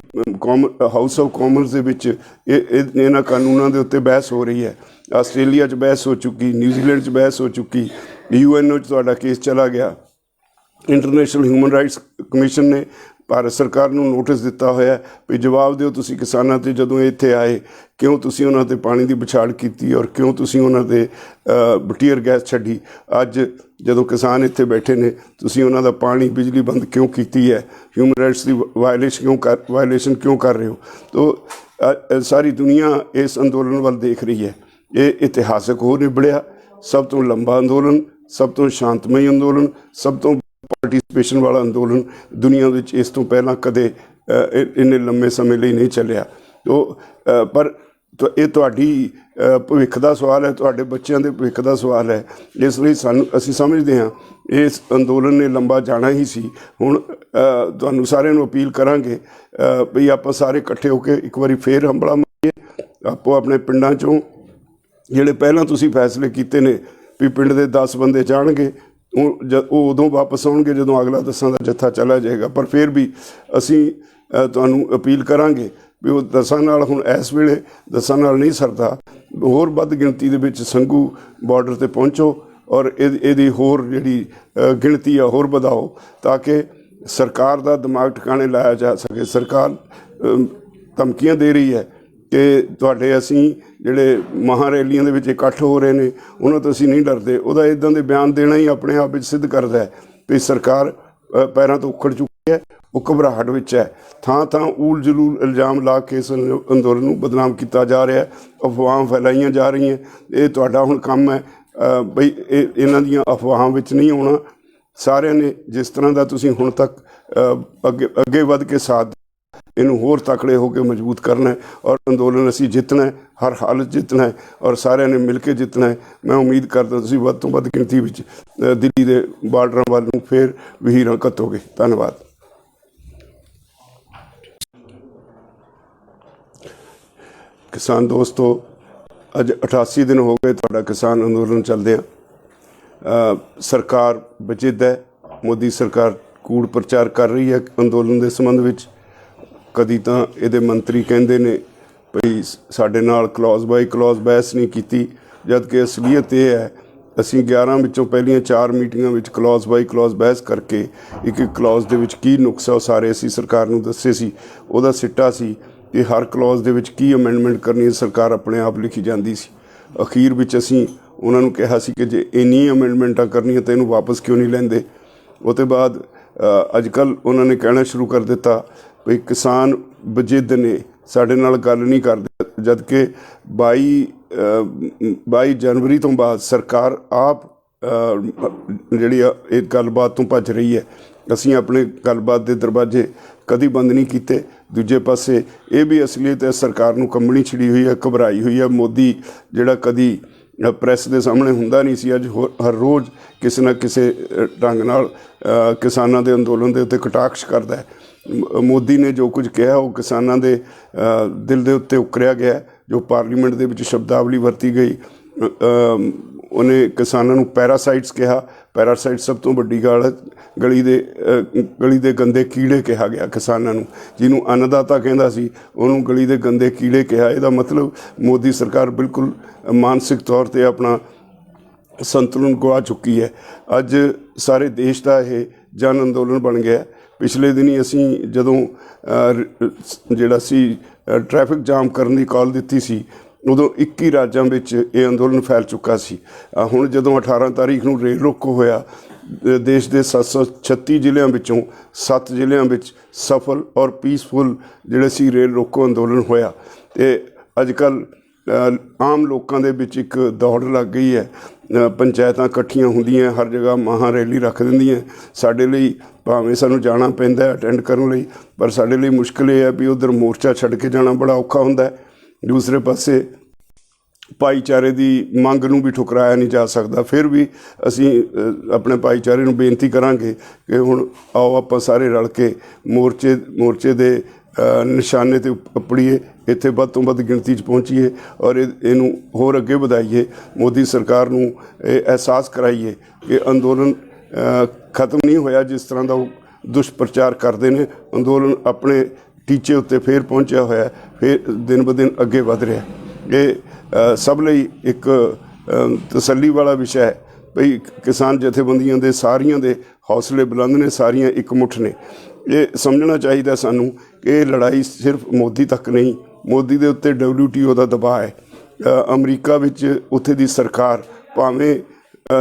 house of Commons ਦੇ ਵਿੱਚ ਇਹਨਾਂ ਕਾਨੂੰਨਾਂ ਦੇ ਉੱਤੇ ਬਹਿਸ ਹੋ ਰਹੀ ਹੈ। ਆਸਟ੍ਰੇਲੀਆ 'ਚ ਬਹਿਸ ਹੋ ਚੁੱਕੀ, ਨਿਊਜ਼ੀਲੈਂਡ 'ਚ ਬਹਿਸ ਹੋ ਚੁੱਕੀ, UN 'ਚ ਤੁਹਾਡਾ ਕੇਸ ਚਲਾ ਗਿਆ। ਇੰਟਰਨੈਸ਼ਨਲ ਹਿਊਮਨ ਰਾਈਟਸ ਕਮਿਸ਼ਨ ਨੇ ਭਾਰਤ ਸਰਕਾਰ ਨੂੰ ਨੋਟਿਸ ਦਿੱਤਾ ਹੋਇਆ ਵੀ ਜਵਾਬ ਦਿਓ ਤੁਸੀਂ ਕਿਸਾਨਾਂ 'ਤੇ, ਜਦੋਂ ਇਹ ਇੱਥੇ ਆਏ ਕਿਉਂ ਤੁਸੀਂ ਉਹਨਾਂ 'ਤੇ ਪਾਣੀ ਦੀ ਵਿਛਾੜ ਕੀਤੀ ਔਰ ਕਿਉਂ ਤੁਸੀਂ ਉਹਨਾਂ 'ਤੇ ਟੀਅਰ ਗੈਸ ਛੱਡੀ। ਅੱਜ ਜਦੋਂ ਕਿਸਾਨ ਇੱਥੇ ਬੈਠੇ ਨੇ, ਤੁਸੀਂ ਉਹਨਾਂ ਦਾ ਪਾਣੀ ਬਿਜਲੀ ਬੰਦ ਕਿਉਂ ਕੀਤੀ ਹੈ? ਹਿਊਮਨ ਰਾਈਟਸ ਦੀ ਵਾਇਲੇਸ਼ਨ ਕਿਉਂ ਕਰ ਰਹੇ ਹੋ? ਤੋ ਸਾਰੀ ਦੁਨੀਆ ਇਸ ਅੰਦੋਲਨ ਵੱਲ ਦੇਖ ਰਹੀ ਹੈ। ਇਹ ਇਤਿਹਾਸਕ ਹੋ ਨਿਬੜਿਆ, ਸਭ ਤੋਂ ਲੰਬਾ ਅੰਦੋਲਨ, ਸਭ ਤੋਂ ਸ਼ਾਂਤਮਈ ਅੰਦੋਲਨ, ਸਭ ਤੋਂ ਪਾਰਟੀਸਪੇਸ਼ਨ ਵਾਲਾ ਅੰਦੋਲਨ ਦੁਨੀਆ ਵਿੱਚ ਇਸ ਤੋਂ ਪਹਿਲਾਂ ਕਦੇ ਇੰਨੇ ਲੰਮੇ ਸਮੇਂ ਲਈ ਨਹੀਂ ਚੱਲਿਆ। ਪਰ ਇਹ ਤੁਹਾਡੀ ਭਵਿੱਖ ਦਾ ਸਵਾਲ ਹੈ, ਤੁਹਾਡੇ ਬੱਚਿਆਂ ਦੇ ਭਵਿੱਖ ਦਾ ਸਵਾਲ ਹੈ। ਇਸ ਲਈ ਅਸੀਂ ਸਮਝਦੇ ਹਾਂ ਇਸ ਅੰਦੋਲਨ ਨੇ ਲੰਬਾ ਜਾਣਾ ਹੀ ਸੀ। ਹੁਣ ਤੁਹਾਨੂੰ ਸਾਰਿਆਂ ਨੂੰ ਅਪੀਲ ਕਰਾਂਗੇ ਵੀ ਆਪਾਂ ਸਾਰੇ ਇਕੱਠੇ ਹੋ ਕੇ ਇੱਕ ਵਾਰੀ ਫੇਰ ਹੰਬਲਾ ਮਾਰੀਏ। ਆਪੋ ਆਪਣੇ ਪਿੰਡਾਂ 'ਚੋਂ ਜਿਹੜੇ ਪਹਿਲਾਂ ਤੁਸੀਂ ਫੈਸਲੇ ਕੀਤੇ ਨੇ ਵੀ ਪਿੰਡ ਦੇ 10 ਬੰਦੇ ਜਾਣਗੇ, ਉਹ ਉਦੋਂ ਵਾਪਸ ਆਉਣਗੇ ਜਦੋਂ ਅਗਲਾ 10 ਦਾ ਜੱਥਾ ਚਲਾ ਜਾਏਗਾ। ਪਰ ਫਿਰ ਵੀ ਅਸੀਂ ਤੁਹਾਨੂੰ ਅਪੀਲ ਕਰਾਂਗੇ ਵੀ ਉਹ 10 ਨਾਲ ਹੁਣ ਇਸ ਵੇਲੇ 10 ਨਾਲ ਨਹੀਂ ਸਰਦਾ, ਹੋਰ ਵੱਧ ਗਿਣਤੀ ਦੇ ਵਿੱਚ ਸੰਘੂ ਬਾਰਡਰ 'ਤੇ ਪਹੁੰਚੋ ਔਰ ਇਹਦੀ ਹੋਰ ਜਿਹੜੀ ਗਿਣਤੀ ਆ ਹੋਰ ਵਧਾਓ ਤਾਂ ਕਿ ਸਰਕਾਰ ਦਾ ਦਿਮਾਗ ਟਿਕਾਣੇ ਲਾਇਆ ਜਾ ਸਕੇ। ਸਰਕਾਰ ਧਮਕੀਆਂ ਦੇ ਰਹੀ ਹੈ ਕਿ ਤੁਹਾਡੇ ਅਸੀਂ ਜਿਹੜੇ ਮਹਾਂ ਰੈਲੀਆਂ ਦੇ ਵਿੱਚ ਇਕੱਠ ਹੋ ਰਹੇ ਨੇ ਉਹਨਾਂ ਤੋਂ ਅਸੀਂ ਨਹੀਂ ਡਰਦੇ। ਉਹਦਾ ਇੱਦਾਂ ਦੇ ਬਿਆਨ ਦੇਣਾ ਹੀ ਆਪਣੇ ਆਪ ਵਿੱਚ ਸਿੱਧ ਕਰਦਾ ਹੈ ਵੀ ਸਰਕਾਰ ਪੈਰਾਂ ਤੋਂ ਉੱਖੜ ਚੁੱਕੀ ਹੈ, ਉਹ ਘਬਰਾਹਟ ਵਿੱਚ ਹੈ। ਥਾਂ ਥਾਂ ਊਲ ਜਲੂਲ ਇਲਜ਼ਾਮ ਲਾ ਕੇ ਇਸ ਅੰਦੋਲਨ ਨੂੰ ਬਦਨਾਮ ਕੀਤਾ ਜਾ ਰਿਹਾ ਹੈ, ਅਫਵਾਹਾਂ ਫੈਲਾਈਆਂ ਜਾ ਰਹੀਆਂ। ਇਹ ਤੁਹਾਡਾ ਹੁਣ ਕੰਮ ਹੈ ਬਈ ਇਹਨਾਂ ਦੀਆਂ ਅਫਵਾਹਾਂ ਵਿੱਚ ਨਹੀਂ ਆਉਣਾ। ਸਾਰਿਆਂ ਨੇ ਜਿਸ ਤਰ੍ਹਾਂ ਦਾ ਤੁਸੀਂ ਹੁਣ ਤੱਕ ਅੱਗੇ ਵੱਧ ਕੇ ਸਾਥ ਇਹਨੂੰ ਹੋਰ ਤਕੜੇ ਹੋ ਕੇ ਮਜ਼ਬੂਤ ਕਰਨਾ ਹੈ ਔਰ ਅੰਦੋਲਨ ਅਸੀਂ ਜਿੱਤਣਾ ਹੈ, ਹਰ ਹਾਲਤ ਜਿੱਤਣਾ ਹੈ ਔਰ ਸਾਰਿਆਂ ਨੇ ਮਿਲ ਕੇ ਜਿੱਤਣਾ ਹੈ। ਮੈਂ ਉਮੀਦ ਕਰਦਾ ਤੁਸੀਂ ਵੱਧ ਤੋਂ ਵੱਧ ਗਿਣਤੀ ਵਿੱਚ ਦਿੱਲੀ ਦੇ ਬਾਰਡਰਾਂ ਵੱਲ ਨੂੰ ਫਿਰ ਵਹੀਰਾਂ ਘੱਤੋਗੇ। ਧੰਨਵਾਦ। ਕਿਸਾਨ ਦੋਸਤੋ, ਅੱਜ 88 ਦਿਨ ਹੋ ਗਏ ਤੁਹਾਡਾ ਕਿਸਾਨ ਅੰਦੋਲਨ ਚੱਲਦਿਆਂ। ਸਰਕਾਰ ਵਜਿੱਦ ਹੈ, ਮੋਦੀ ਸਰਕਾਰ ਕੂੜ ਪ੍ਰਚਾਰ ਕਰ ਰਹੀ ਹੈ ਅੰਦੋਲਨ ਦੇ ਸੰਬੰਧ ਵਿੱਚ। ਕਦੀ ਤਾਂ ਇਹਦੇ ਮੰਤਰੀ ਕਹਿੰਦੇ ਨੇ ਭਈ ਸਾਡੇ ਨਾਲ ਕਲੌਜ਼ ਬਾਈ ਕਲੌਜ਼ ਬਹਿਸ ਨਹੀਂ ਕੀਤੀ, ਜਦ ਕਿ ਅਸਲੀਅਤ ਇਹ ਹੈ ਅਸੀਂ 11 ਵਿੱਚੋਂ ਪਹਿਲੀਆਂ 4 ਮੀਟਿੰਗਾਂ ਵਿੱਚ ਕਲੌਜ਼ ਬਾਈ ਕਲੌਜ਼ ਬਹਿਸ ਕਰਕੇ ਇੱਕ ਕਲੌਜ਼ ਦੇ ਵਿੱਚ ਕੀ ਨੁਕਸ ਹੈ ਉਹ ਸਾਰੇ ਅਸੀਂ ਸਰਕਾਰ ਨੂੰ ਦੱਸੇ ਸੀ। ਉਹਦਾ ਸਿੱਟਾ ਸੀ ਕਿ ਹਰ ਕਲੌਜ਼ ਦੇ ਵਿੱਚ ਕੀ ਅਮੈਂਡਮੈਂਟ ਕਰਨੀ ਹੈ ਸਰਕਾਰ ਆਪਣੇ ਆਪ ਲਿਖੀ ਜਾਂਦੀ ਸੀ। ਅਖੀਰ ਵਿੱਚ ਅਸੀਂ ਉਹਨਾਂ ਨੂੰ ਕਿਹਾ ਸੀ ਕਿ ਜੇ ਇੰਨੀ ਅਮੈਂਡਮੈਂਟਾਂ ਕਰਨੀਆਂ ਤਾਂ ਇਹਨੂੰ ਵਾਪਸ ਕਿਉਂ ਨਹੀਂ ਲੈਂਦੇ। ਉਹ ਤੋਂ ਬਾਅਦ ਅੱਜ ਕੱਲ੍ਹ ਉਹਨਾਂ ਨੇ ਕਹਿਣਾ ਸ਼ੁਰੂ ਕਰ ਦਿੱਤਾ ਵੀ ਕਿਸਾਨ ਵਜਿੱਦ ਨੇ, ਸਾਡੇ ਨਾਲ ਗੱਲ ਨਹੀਂ ਕਰਦੇ, ਜਦ ਕਿ 22 ਜਨਵਰੀ ਤੋਂ ਬਾਅਦ ਸਰਕਾਰ ਆਪ ਜਿਹੜੀ ਇਹ ਗੱਲਬਾਤ ਤੋਂ ਭੱਜ ਰਹੀ ਹੈ। ਅਸੀਂ ਆਪਣੇ ਗੱਲਬਾਤ ਦੇ ਦਰਵਾਜ਼ੇ ਕਦੀ ਬੰਦ ਨਹੀਂ ਕੀਤੇ। ਦੂਜੇ ਪਾਸੇ ਇਹ ਵੀ ਅਸਲੀਅਤ ਹੈ, ਸਰਕਾਰ ਨੂੰ ਕੰਬਣੀ ਛਿੜੀ ਹੋਈ ਹੈ, ਘਬਰਾਈ ਹੋਈ ਹੈ। ਮੋਦੀ ਜਿਹੜਾ ਕਦੀ ਪ੍ਰੈਸ ਦੇ ਸਾਹਮਣੇ ਹੁੰਦਾ ਨਹੀਂ ਸੀ, ਅੱਜ ਹਰ ਰੋਜ਼ ਕਿਸੇ ਨਾ ਕਿਸੇ ਢੰਗ ਨਾਲ ਕਿਸਾਨਾਂ ਦੇ ਅੰਦੋਲਨ ਦੇ ਉੱਤੇ ਕਟਾਕਸ਼ ਕਰਦਾ ਹੈ। ਮੋਦੀ ਨੇ ਜੋ ਕੁਝ ਕਿਹਾ ਉਹ ਕਿਸਾਨਾਂ ਦੇ ਦਿਲ ਦੇ ਉੱਤੇ ਉਕਰਿਆ ਗਿਆ। ਜੋ ਪਾਰਲੀਮੈਂਟ ਦੇ ਵਿੱਚ ਸ਼ਬਦਾਵਲੀ ਵਰਤੀ ਗਈ, ਉਹਨੇ ਕਿਸਾਨਾਂ ਨੂੰ ਪੈਰਾਸਾਈਟਸ ਕਿਹਾ। ਪੈਰਾਸਾਈਟ ਸਭ ਤੋਂ ਵੱਡੀ ਗੱਲ ਹੈ। ਗਲੀ ਦੇ ਗੰਦੇ ਕੀੜੇ ਕਿਹਾ ਗਿਆ ਕਿਸਾਨਾਂ ਨੂੰ। ਜਿਹਨੂੰ ਅੰਨਦਾਤਾ ਕਹਿੰਦਾ ਸੀ ਉਹਨੂੰ ਗਲੀ ਦੇ ਗੰਦੇ ਕੀੜੇ ਕਿਹਾ। ਇਹਦਾ ਮਤਲਬ ਮੋਦੀ ਸਰਕਾਰ ਬਿਲਕੁਲ ਮਾਨਸਿਕ ਤੌਰ 'ਤੇ ਆਪਣਾ ਸੰਤੁਲਨ ਗਵਾ ਚੁੱਕੀ ਹੈ। ਅੱਜ ਸਾਰੇ ਦੇਸ਼ ਦਾ ਇਹ ਜਨ ਅੰਦੋਲਨ ਬਣ ਗਿਆ। ਪਿਛਲੇ ਦਿਨੀ ਅਸੀਂ ਜਦੋਂ ਜਿਹੜਾ ਸੀ ਟ੍ਰੈਫਿਕ ਜਾਮ ਕਰਨ ਦੀ ਕਾਲ ਦਿੱਤੀ ਸੀ, ਉਦੋਂ 21 ਰਾਜਾਂ ਵਿੱਚ ਇਹ ਅੰਦੋਲਨ ਫੈਲ ਚੁੱਕਾ ਸੀ। ਹੁਣ ਜਦੋਂ 18 ਤਾਰੀਖ ਨੂੰ ਰੇਲ ਰੋਕੋ ਹੋਇਆ, ਦੇਸ਼ ਦੇ 736 ਜ਼ਿਲ੍ਹਿਆਂ ਵਿੱਚੋਂ 7 ਜ਼ਿਲ੍ਹਿਆਂ ਵਿੱਚ ਸਫਲ ਔਰ ਪੀਸਫੁਲ ਜਿਹੜੇ ਸੀ ਰੇਲ ਰੋਕੋ ਅੰਦੋਲਨ ਹੋਇਆ। ਅਤੇ ਅੱਜ ਕੱਲ੍ਹ ਆਮ ਲੋਕਾਂ ਦੇ ਵਿੱਚ ਇੱਕ ਦੌੜ ਲੱਗ ਗਈ ਹੈ। ਪੰਚਾਇਤਾਂ ਇਕੱਠੀਆਂ ਹੁੰਦੀਆਂ, ਹਰ ਜਗ੍ਹਾ ਮਹਾਂ ਰੈਲੀ ਰੱਖ ਦਿੰਦੀਆਂ। ਸਾਡੇ ਲਈ ਭਾਵੇਂ ਸਾਨੂੰ ਜਾਣਾ ਪੈਂਦਾ ਅਟੈਂਡ ਕਰਨ ਲਈ, ਪਰ ਸਾਡੇ ਲਈ ਮੁਸ਼ਕਿਲ ਇਹ ਹੈ ਵੀ ਉੱਧਰ ਮੋਰਚਾ ਛੱਡ ਕੇ ਜਾਣਾ ਬੜਾ ਔਖਾ ਹੁੰਦਾ ਹੈ। ਦੂਸਰੇ ਪਾਸੇ ਭਾਈਚਾਰੇ ਦੀ ਮੰਗ ਨੂੰ ਵੀ ਠੁਕਰਾਇਆ ਨਹੀਂ ਜਾ ਸਕਦਾ। ਫਿਰ ਵੀ ਅਸੀਂ ਆਪਣੇ ਭਾਈਚਾਰੇ ਨੂੰ ਬੇਨਤੀ ਕਰਾਂਗੇ ਕਿ ਹੁਣ ਆਓ ਆਪਾਂ ਸਾਰੇ ਰਲ ਕੇ ਮੋਰਚੇ ਦੇ ਨਿਸ਼ਾਨੇ 'ਤੇ ਉੱਪੜੀਏ, ਇੱਥੇ ਵੱਧ ਤੋਂ ਵੱਧ ਗਿਣਤੀ 'ਚ ਪਹੁੰਚੀਏ ਔਰ ਇਹਨੂੰ ਹੋਰ ਅੱਗੇ ਵਧਾਈਏ। ਮੋਦੀ ਸਰਕਾਰ ਨੂੰ ਇਹ ਅਹਿਸਾਸ ਕਰਾਈਏ ਕਿ ਅੰਦੋਲਨ ਖਤਮ ਨਹੀਂ ਹੋਇਆ। ਜਿਸ ਤਰ੍ਹਾਂ ਦਾ ਉਹ ਦੁਸ਼ਪ੍ਰਚਾਰ ਕਰਦੇ ਨੇ, ਅੰਦੋਲਨ ਆਪਣੇ ਟੀਚੇ ਉੱਤੇ ਫਿਰ ਪਹੁੰਚਿਆ ਹੋਇਆ, ਫਿਰ ਦਿਨ ਬ ਦਿਨ ਅੱਗੇ ਵਧ ਰਿਹਾ। ਇਹ ਸਭ ਲਈ ਇੱਕ ਤਸੱਲੀ ਵਾਲਾ ਵਿਸ਼ਾ ਹੈ ਭਈ ਕਿਸਾਨ ਜਥੇਬੰਦੀਆਂ ਦੇ ਸਾਰੀਆਂ ਦੇ ਹੌਸਲੇ ਬੁਲੰਦ ਨੇ, ਸਾਰੀਆਂ ਇਕਮੁੱਠ ਨੇ। ਇਹ ਸਮਝਣਾ ਚਾਹੀਦਾ ਸਾਨੂੰ ਕਿ ਇਹ ਲੜਾਈ ਸਿਰਫ ਮੋਦੀ ਤੱਕ ਨਹੀਂ, ਮੋਦੀ ਦੇ ਉੱਤੇ WTO ਦਾ ਦਬਾਅ ਹੈ। ਅਮਰੀਕਾ ਵਿੱਚ ਉੱਥੇ ਦੀ ਸਰਕਾਰ ਭਾਵੇਂ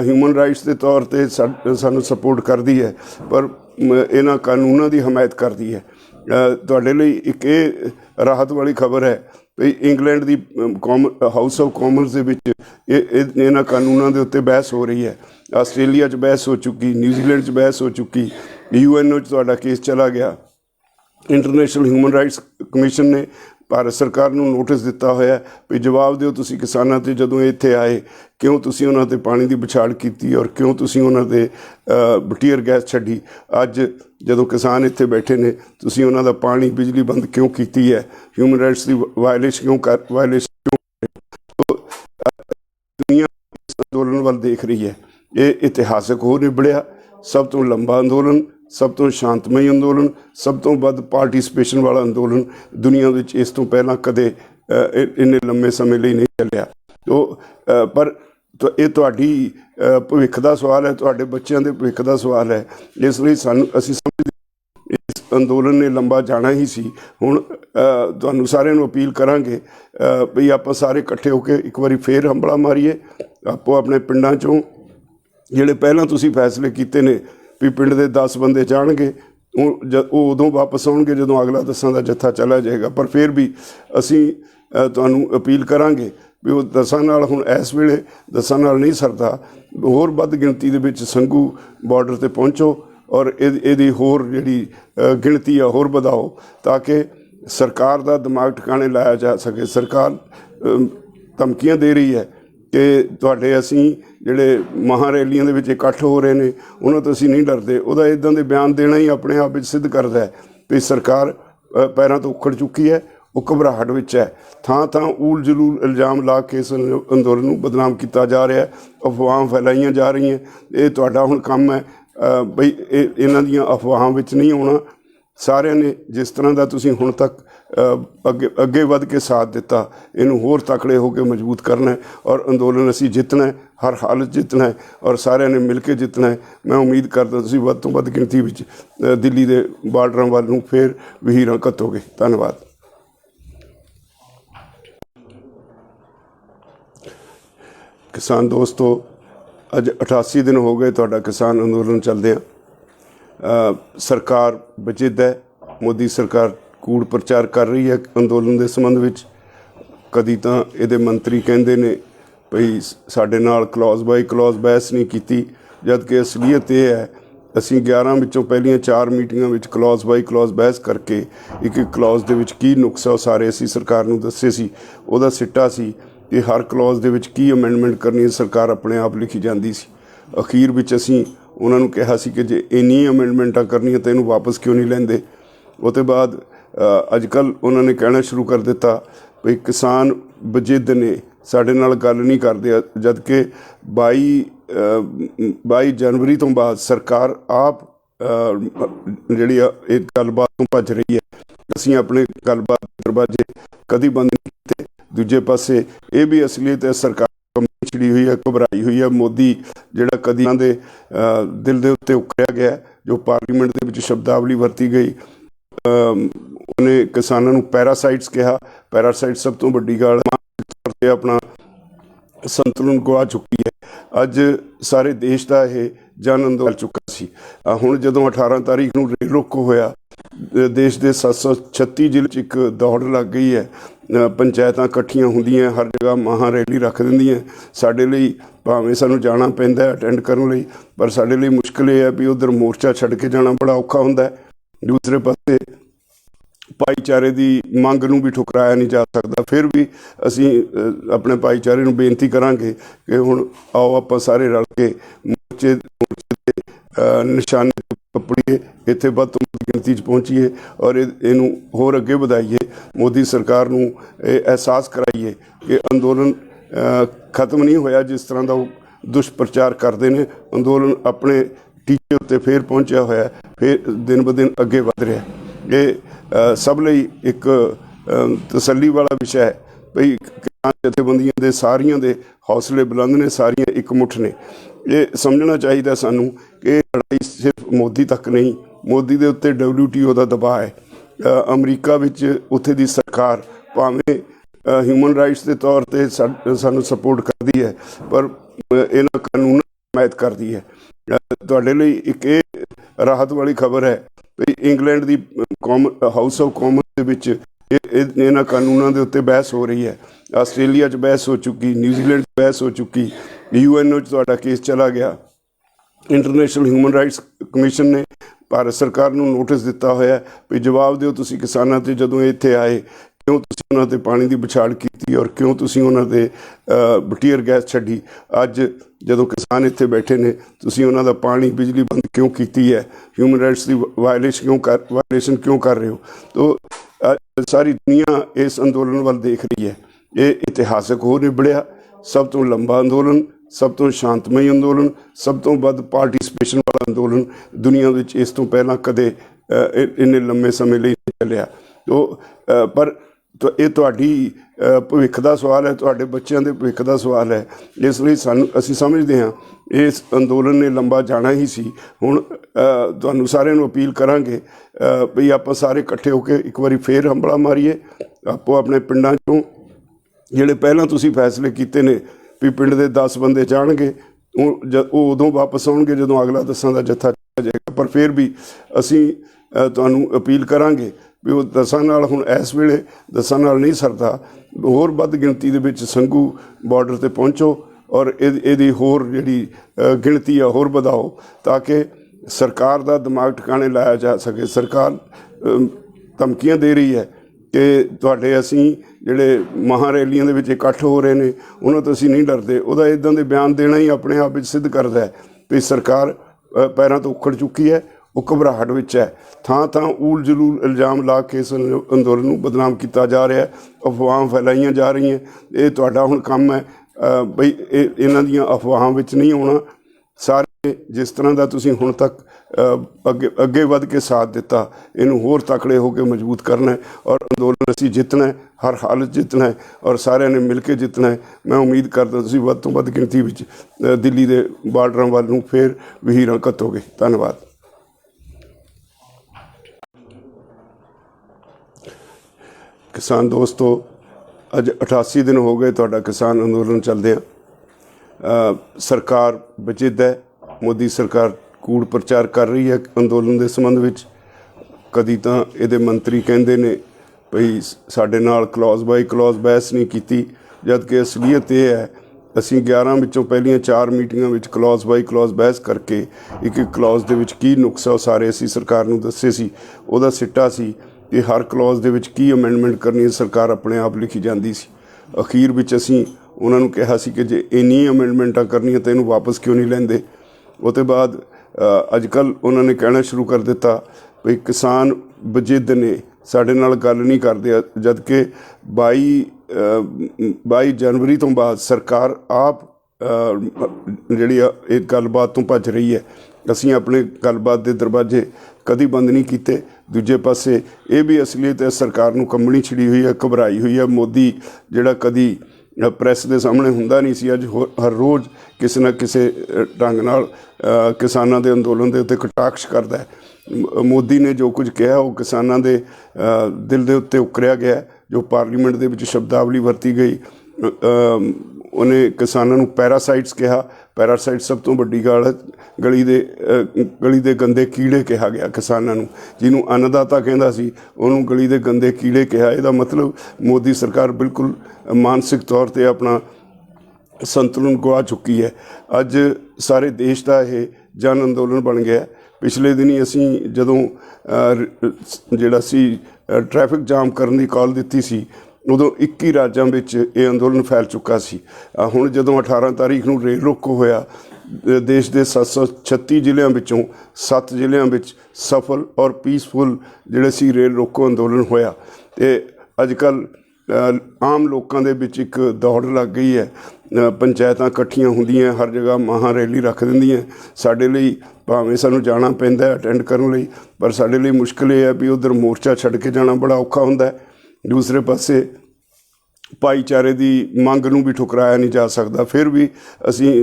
ਹਿਊਮਨ ਰਾਈਟਸ ਦੇ ਤੌਰ 'ਤੇ ਸਾਨੂੰ ਸਪੋਰਟ ਕਰਦੀ ਹੈ, ਪਰ ਇਹਨਾਂ ਕਾਨੂੰਨਾਂ ਦੀ ਹਮਾਇਤ ਕਰਦੀ ਹੈ। ਤੁਹਾਡੇ ਲਈ ਇੱਕ ਇਹ ਰਾਹਤ ਵਾਲੀ ਖਬਰ ਹੈ ਵੀ England the house of Commons ਦੇ ਵਿੱਚ ਇਹਨਾਂ ਕਾਨੂੰਨਾਂ ਦੇ ਉੱਤੇ ਬਹਿਸ ਹੋ ਰਹੀ ਹੈ। ਆਸਟ੍ਰੇਲੀਆ 'ਚ ਬਹਿਸ ਹੋ ਚੁੱਕੀ, ਨਿਊਜ਼ੀਲੈਂਡ 'ਚ ਬਹਿਸ ਹੋ ਚੁੱਕੀ, UNO 'ਚ ਤੁਹਾਡਾ ਕੇਸ ਚਲਾ ਗਿਆ। ਇੰਟਰਨੈਸ਼ਨਲ ਹਿਊਮਨ ਰਾਈਟਸ ਕਮਿਸ਼ਨ ਨੇ ਭਾਰਤ ਸਰਕਾਰ ਨੂੰ ਨੋਟਿਸ ਦਿੱਤਾ ਹੋਇਆ ਵੀ ਜਵਾਬ ਦਿਓ ਤੁਸੀਂ ਕਿਸਾਨਾਂ 'ਤੇ, ਜਦੋਂ ਇੱਥੇ ਆਏ ਕਿਉਂ ਤੁਸੀਂ ਉਹਨਾਂ 'ਤੇ ਪਾਣੀ ਦੀ ਵਿਛਾੜ ਕੀਤੀ ਔਰ ਕਿਉਂ ਤੁਸੀਂ ਉਹਨਾਂ 'ਤੇ ਟੀਅਰ ਗੈਸ ਛੱਡੀ। ਅੱਜ ਜਦੋਂ ਕਿਸਾਨ ਇੱਥੇ ਬੈਠੇ ਨੇ, ਤੁਸੀਂ ਉਹਨਾਂ ਦਾ ਪਾਣੀ ਬਿਜਲੀ ਬੰਦ ਕਿਉਂ ਕੀਤੀ ਹੈ? ਹਿਊਮਨ ਰਾਈਟਸ ਦੀ ਵਾਇਲੇਸ਼ਨ ਕਿਉਂ? ਦੁਨੀਆ ਇਸ ਅੰਦੋਲਨ ਵੱਲ ਦੇਖ ਰਹੀ ਹੈ। ਇਹ ਇਤਿਹਾਸਕ ਹੋ ਨਿਬੜਿਆ, ਸਭ ਤੋਂ ਲੰਬਾ ਅੰਦੋਲਨ, ਸਭ ਤੋਂ ਸ਼ਾਂਤਮਈ ਅੰਦੋਲਨ, ਸਭ ਤੋਂ ਵੱਧ ਪਾਰਟੀਸਪੇਸ਼ਨ ਵਾਲਾ ਅੰਦੋਲਨ ਦੁਨੀਆ ਵਿੱਚ ਇਸ ਤੋਂ ਪਹਿਲਾਂ ਕਦੇ ਇੰਨੇ ਲੰਮੇ ਸਮੇਂ ਲਈ ਨਹੀਂ ਚੱਲਿਆ। ਪਰ ਇਹ ਤੁਹਾਡੀ ਭਵਿੱਖ ਦਾ ਸਵਾਲ ਹੈ, ਤੁਹਾਡੇ ਬੱਚਿਆਂ ਦੇ ਭਵਿੱਖ ਦਾ ਸਵਾਲ ਹੈ। ਇਸ ਲਈ ਅਸੀਂ ਸਮਝਦੇ ਇਸ ਅੰਦੋਲਨ ਨੇ ਲੰਬਾ ਜਾਣਾ ਹੀ ਸੀ। ਹੁਣ ਤੁਹਾਨੂੰ ਸਾਰਿਆਂ ਨੂੰ ਅਪੀਲ ਕਰਾਂਗੇ ਵੀ ਆਪਾਂ ਸਾਰੇ ਇਕੱਠੇ ਹੋ ਕੇ ਇੱਕ ਵਾਰੀ ਫੇਰ ਹੰਬਲਾ ਮਾਰੀਏ। ਆਪੋ ਆਪਣੇ ਪਿੰਡਾਂ 'ਚੋਂ ਜਿਹੜੇ ਪਹਿਲਾਂ ਤੁਸੀਂ ਫੈਸਲੇ ਕੀਤੇ ਨੇ ਵੀ ਪਿੰਡ ਦੇ 10 ਬੰਦੇ ਜਾਣਗੇ, ਉਹ ਉਦੋਂ ਵਾਪਸ ਆਉਣਗੇ ਜਦੋਂ ਅਗਲਾ 10 ਦਾ ਜੱਥਾ ਚਲਾ ਜਾਏਗਾ। ਪਰ ਫਿਰ ਵੀ ਅਸੀਂ ਤੁਹਾਨੂੰ ਅਪੀਲ ਕਰਾਂਗੇ ਵੀ ਉਹ 10 ਨਾਲ ਹੁਣ ਇਸ ਵੇਲੇ 10 ਨਾਲ नहीं सरता, होर वध गिणती दे विच संघू बॉर्डर ते पहुँचो और ਇਹਦੀ होर जिहड़ी गिणती आ होर वधाओ ताकि सरकार दा दिमाग ठिकाने लाया जा सके। सरकार धमकियां दे रही है कि तुहाडे असीं जिहड़े महारैलियां दे विच इकट्ठ हो रहे ने उन्हां तो असीं नहीं डरदे। ਉਹਦਾ इदां दे बयान देना ही अपने आप विच सिद्ध करदा है भी सरकार पैरों तो उखड़ चुकी है, वो घबराहट विच है। थां थां ऊल जलूल इल्जाम ला के इस अंदोलन नूं बदनाम किया जा रहा है, अफवाहां फैलाईयां जा रही हैं। ये तुहाडा हुण काम है बई इन्हां दीयां अफवाहां विच नहीं आउणा। सारिਆਂ ने जिस तरह का तुसीं हुण तक अगे अगे वध के साथ दिता, इनू होर तकड़े होकर मजबूत करना है और अंदोलन असीं जितना है, हर हालत जितना है और सारिਆਂ ने मिल के जितना है। मैं उम्मीद करदा तुसीं वध तो वध गिणती विच दिल्ली के बार्डरां वल नूं फिर वहीरां घत्तोगे। धन्यवाद। किसान दोस्तों, अज 88 दिन हो गए तुहाडा किसान अंदोलन चलदिआं। सरकार बजिद है, मोदी सरकार कूड़ प्रचार कर रही है अंदोलन के संबंध में। कदी तो ये मंत्री कहते ने भई साडे नाल क्लॉज बाई क्लॉज बहस नहीं की, जबकि असलीयत यह है असीं 11 विचों पहलियां 4 मीटिंगां विच क्लॉज बाई क्लॉज बहस करके एक एक क्लॉज दे विच की नुक्स है वो सारे असीं सरकार नूं दस्से सी। उहदा सिट्टा सी कि हर क्लॉज दे विच की अमेंडमेंट करनी है सरकार अपने आप लिखी जाती सी। अखीर विच असीं उन्होंने कहा सी कि जे इन्नी अमेंडमेंटां करनियां तो इनू वापस क्यों नहीं लेंदे। उसते बाद अजकल उन्होंने कहना शुरू कर दिता भी किसान बजिद ने साडे नाल गल नहीं करते, जबकि 22 जनवरी तो बाद सरकार आप जिहड़ी इस गलबात तो भज रही है। असीं अपने गलबात दरवाजे कभी बंद नहीं कीते। दूजे पासे ये भी असलीयत है सरकार छिड़ी हुई है, घबराई हुई है। मोदी जिहड़ा कदी दे दिल के उत्ते उकरिया गया, जो पार्लीमेंट दे विच शब्दावली वरती गई, उन्हें किसानों नूं पैरासाइट्स कहा। पैरासाइट सब तो वड्डी गल है, अपना संतुलन गवा चुकी है। अज सारे देश का यह जन अंदोलन चुका सी। हुण जदों 18 तारीख नूं रेल रोको होया, देश के 736 जिले च एक दौड़ लग गई है। पंचायतां इकट्ठियां हुंदियां, हर जगह महारैली रख दिंदियां। साडे लई भावें सानूं जाना पैंदा है अटेंड करन लई, पर साडे लई मुश्किल ये है भी उधर मोर्चा छड्ड के जाना बड़ा औखा हुंदा है। दूसरे पासे भाईचारे की मंग नूं भी ठुकराया नहीं जा सकता। फिर भी असीं अपने भाईचारे नूं बेनती करांगे कि हुण आओ आपां सारे रल के मोर्चे के निशाने पकड़िए, इत्थे वध तो वध गिणती च पहुँचीए और इनू होर अगे वधाइए। मोदी सरकार नूं एहसास कराइए कि अंदोलन खत्म नहीं होया। जिस तरह का वो दुष्प्रचार करते हैं, अंदोलन अपने टीचे उत्ते फिर पहुँचा होया, फिर दिन ब दिन अगे वध रहा है। ये सब लई एक तसल्ली वाला विषय है भई किसान जथेबंदियां दे सारियां दे हौसले बुलंद ने, सारियां एक मुठ ने। ये समझना चाहिए सानू कि लड़ाई सिर्फ मोदी तक नहीं, मोदी दे उत्ते WTO का दबाव है। अमरीका विच उत्थे दी सरकार भावें ह्यूमन राइट्स के तौर पर सानू सपोर्ट करती है, पर इन्हां कानूनां की हिमायत करती है। तुहाडे लई एक राहत वाली खबर है भी इंग्लैंड की हाउस ऑफ कॉमन दे विच इन्हां कानूनां दे उत्ते बहस हो रही है। आस्ट्रेलिया च बहस हो चुकी, न्यूजीलैंड च बहस हो चुकी, UNO च तुहाडा केस चला गया। इंटरनेशनल ह्यूमन राइट्स कमीशन ने भारत सरकार नूं नोटिस दिता होया भी जवाब दिओ तुसीं किसानां ते जदों इत्थे आए, क्यों तुसीं उन्हां ते पानी की बछाड़ की और क्यों तुसीं उन्हां ते टीयर गैस छड्डी। अज जदों किसान इत्थे बैठे ने, तुसीं उन्हां दा पानी बिजली बंद क्यों कीती है, ह्यूमन राइट्स की वायलेशन क्यों कर रहे हो। तो सारी दुनिया इस अंदोलन वाल देख रही है। ये इतिहासक हो निबड़िया, सब तो लंबा अंदोलन, सब तो शांतमई अंदोलन, सब तो वध पार्टिसिपेशन वाला अंदोलन दुनिया विच इस तो पहला कदे इन्ने लंबे समय लिए चलिया। तो पर तो ये तुहाडी भविख का सवाल है, तुहाडे बच्चों के भविख का सवाल है। इसलिए सानू असीं समझते हैं इस अंदोलन ने लंबा जाना ही सी। हुण तुहानू सारिਆਂ ਨੂੰ अपील करांगे भी आप सारे इकट्ठे होकर एक बार फिर हंबला मारीए। आपो अपने पिंडां चों जिहड़े पहलां तुसीं फैसले कीते ने भी पिंड दे 10 बंदे जाणगे, वो उदों वापस आउणगे जदों अगला 10 का जत्था चला जाएगा। पर फिर भी असीं तुहानू अपील करांगे ਵੀ ਉਹ 10 ਨਾਲ ਹੁਣ ਇਸ ਵੇਲੇ 10 ਨਾਲ नहीं सरता, होर वध गिणती दे विच संघू बॉर्डर ते पहुँचो और ਇਹਦੀ होर जिहड़ी गिणती आ होर वधाओ ताकि सरकार दा दिमाग ठिकाने लाया जा सके। सरकार धमकियां दे रही है कि ਤੁਹਾਡੇ ਅਸੀਂ ਜਿਹੜੇ ਮਹਾਰੈਲੀਆਂ ਦੇ ਵਿੱਚ ਇਕੱਠ ਹੋ ਰਹੇ ਨੇ ਉਹਨਾਂ ਤੋਂ ਅਸੀਂ ਨਹੀਂ ਡਰਦੇ। ਉਹਦਾ ਇੱਦਾਂ ਦੇ ਬਿਆਨ ਦੇਣਾ ਹੀ ਆਪਣੇ ਆਪ ਵਿੱਚ ਸਿੱਧ ਕਰਦਾ ਹੈ ਵੀ ਸਰਕਾਰ ਪੈਰਾਂ ਤੋਂ ਉੱਖੜ ਚੁੱਕੀ ਹੈ, ਉਹ ਘਬਰਾਹਟ ਵਿੱਚ ਹੈ। ਥਾਂ ਥਾਂ ਊਲ ਜਲੂਲ ਇਲਜ਼ਾਮ ਲਾ ਕੇ ਇਸ ਅੰਦੋਲਨ ਨੂੰ ਬਦਨਾਮ ਕੀਤਾ ਜਾ ਰਿਹਾ, ਅਫਵਾਹਾਂ ਫੈਲਾਈਆਂ ਜਾ ਰਹੀਆਂ। ਇਹ ਤੁਹਾਡਾ ਹੁਣ ਕੰਮ ਹੈ ਬਈ ਇਹਨਾਂ ਦੀਆਂ ਅਫਵਾਹਾਂ ਵਿੱਚ ਨਹੀਂ ਆਉਣਾ। ਸਾਰੇ जिस तरह का तुसीं हुण तक अगे वध के साथ दिता, इनू होर तकड़े होकर मजबूत करना है और अंदोलन असीं जितना है, हर हालत जितना है और सारिਆਂ ने मिल के जितना है। मैं उम्मीद करदा तुसीं वध तो वध गिणती विच दिल्ली के बार्डरां वल नूं फिर वहीरां घत्तोगे। धन्यवाद। किसान दोस्तों, अज 88 दिन हो गए तुहाडा किसान अंदोलन चलदिआं। सरकार बजिद्द है, मोदी सरकार कूड़ प्रचार कर रही है अंदोलन के संबंध में। कदी तो ये मंत्री कहते ने भई साडे नाल क्लॉज बाई क्लॉज बहस नहीं की, जबकि असलीयत यह है असीं 11 विचों पहलियां 4 मीटिंगां विच क्लॉज बाई क्लॉज बहस करके एक एक क्लॉज दे विच की नुक्स है सारे असीं सरकार नूं दस्से सी। उहदा सिट्टा सी कि हर क्लॉज दे विच की अमेंडमेंट करनी सरकार अपने आप लिखी जाती सी। अखीर विच असीं उन्हां नूं कहा सी कि जे इन्नी अमेंडमेंटां करनियां तां इहनूं वापस क्यों नहीं लैंदे। उसते बाद अजकल उन्होंने कहना शुरू कर दिता भी किसान बजिद्द ने, साडे नाल गल नहीं करते, जबकि 22 जनवरी तो बाद सरकार आप जिहड़ी इस गलबात तो भज रही है। असीं अपने गलबात के दरवाजे कभी बंद नहीं किए। दूजे पासे ये भी असलीयत है, सरकार नूं कंबनी छिड़ी हुई है, घबराई हुई है। मोदी जिहड़ा कदी प्रैस के सामने हुंदा नहीं सी, अज हर रोज़ किसी न किसी ढंग नाल किसानां दे अंदोलन के उत्ते कटाक्ष करता है। मोदी ने जो कुछ कहा वो किसानां दे दिल के उत्ते उकरिया गया। जो पार्लीमेंट दे विच शब्दावली वरती गई, उन्हें किसानां नूं पैरासाइट्स कहा। पैरासाइट सब तो वड्डी गल है। गली दे गंदे कीड़े कहा गया किसानां नूं, जिन्हों अन्नदाता कहंदा सी उन्होंने गली दे गंदे कीड़े कहा। इहदा मतलब मोदी सरकार बिल्कुल मानसिक तौर पर अपना संतुलन गवा चुकी है। अज सारे देश का यह जन अंदोलन बन गया। पिछले दिन ही असीं जदों जिहड़ा सी ट्रैफिक जाम करने की कॉल दी सी, उदों 21 राज्यों में ये अंदोलन फैल चुका सी। हुण जदों 18 तारीख नूं रेल रोको होया, देश के 736 ਜ਼ਿਲ੍ਹਿਆਂ ਵਿੱਚੋਂ 7 ਜ਼ਿਲ੍ਹਿਆਂ ਵਿੱਚ सफल और पीसफुल ਜਿਹੜੇ ਸੀ रेल रोको अंदोलन होया। ਤੇ अजकल आम लोगों के विच एक दौड़ लग गई है। पंचायतां इकट्ठियां हुंदियां, हर जगह महारैली रख दिंदियां। साडे लई भावें सानूं जाना पैंदा अटेंड करन लई, पर साडे लई मुश्किल ये है भी उधर मोर्चा छड्ड के जाना बड़ा औखा हुंदा है। दूसरे पासे भाईचारे की मंग नूं भी ठुकराया नहीं जा सकता। फिर भी असीं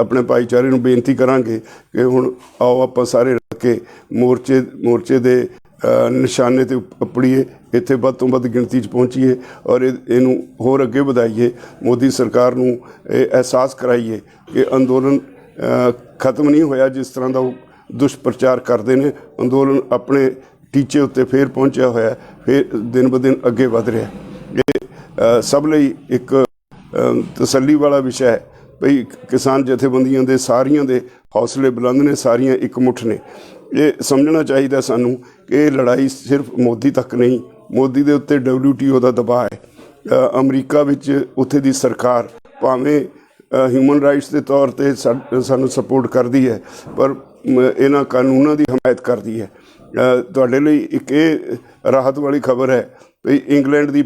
अपने भाईचारे नूं बेनती करांगे कि हुण आओ आपां सारे रल के मोर्चे दे निशाने ते अपड़ीए, इत्थे वध तो वध गिणती च पहुँचीए और इनू होर अगे वधाईए। मोदी सरकार नूं एहसास कराइए कि अंदोलन खत्म नहीं होया। जिस तरह का वो दुष्प्रचार करते हैं, अंदोलन अपने टीचे उत्ते फिर पहुँचा होया, फिर दिन ब दिन अगे वध रहा है। ये सब लई एक तसल्ली वाला विषय है भई किसान जथेबंदियां दे सारियां दे हौसले बुलंद ने, सारियां एक मुठ ने। ये समझना चाहिए सानू कि लड़ाई सिर्फ मोदी तक नहीं, मोदी दे उत्ते WTO का दबाव है। अमरीका विच उत्थे दी सरकार भावें ह्यूमन राइट्स के तौर पर सानू सपोर्ट करती है, पर इन्हां कानूनों की हमायत करती है। तुहाडे लई एक राहत वाली खबर है भी इंग्लैंड की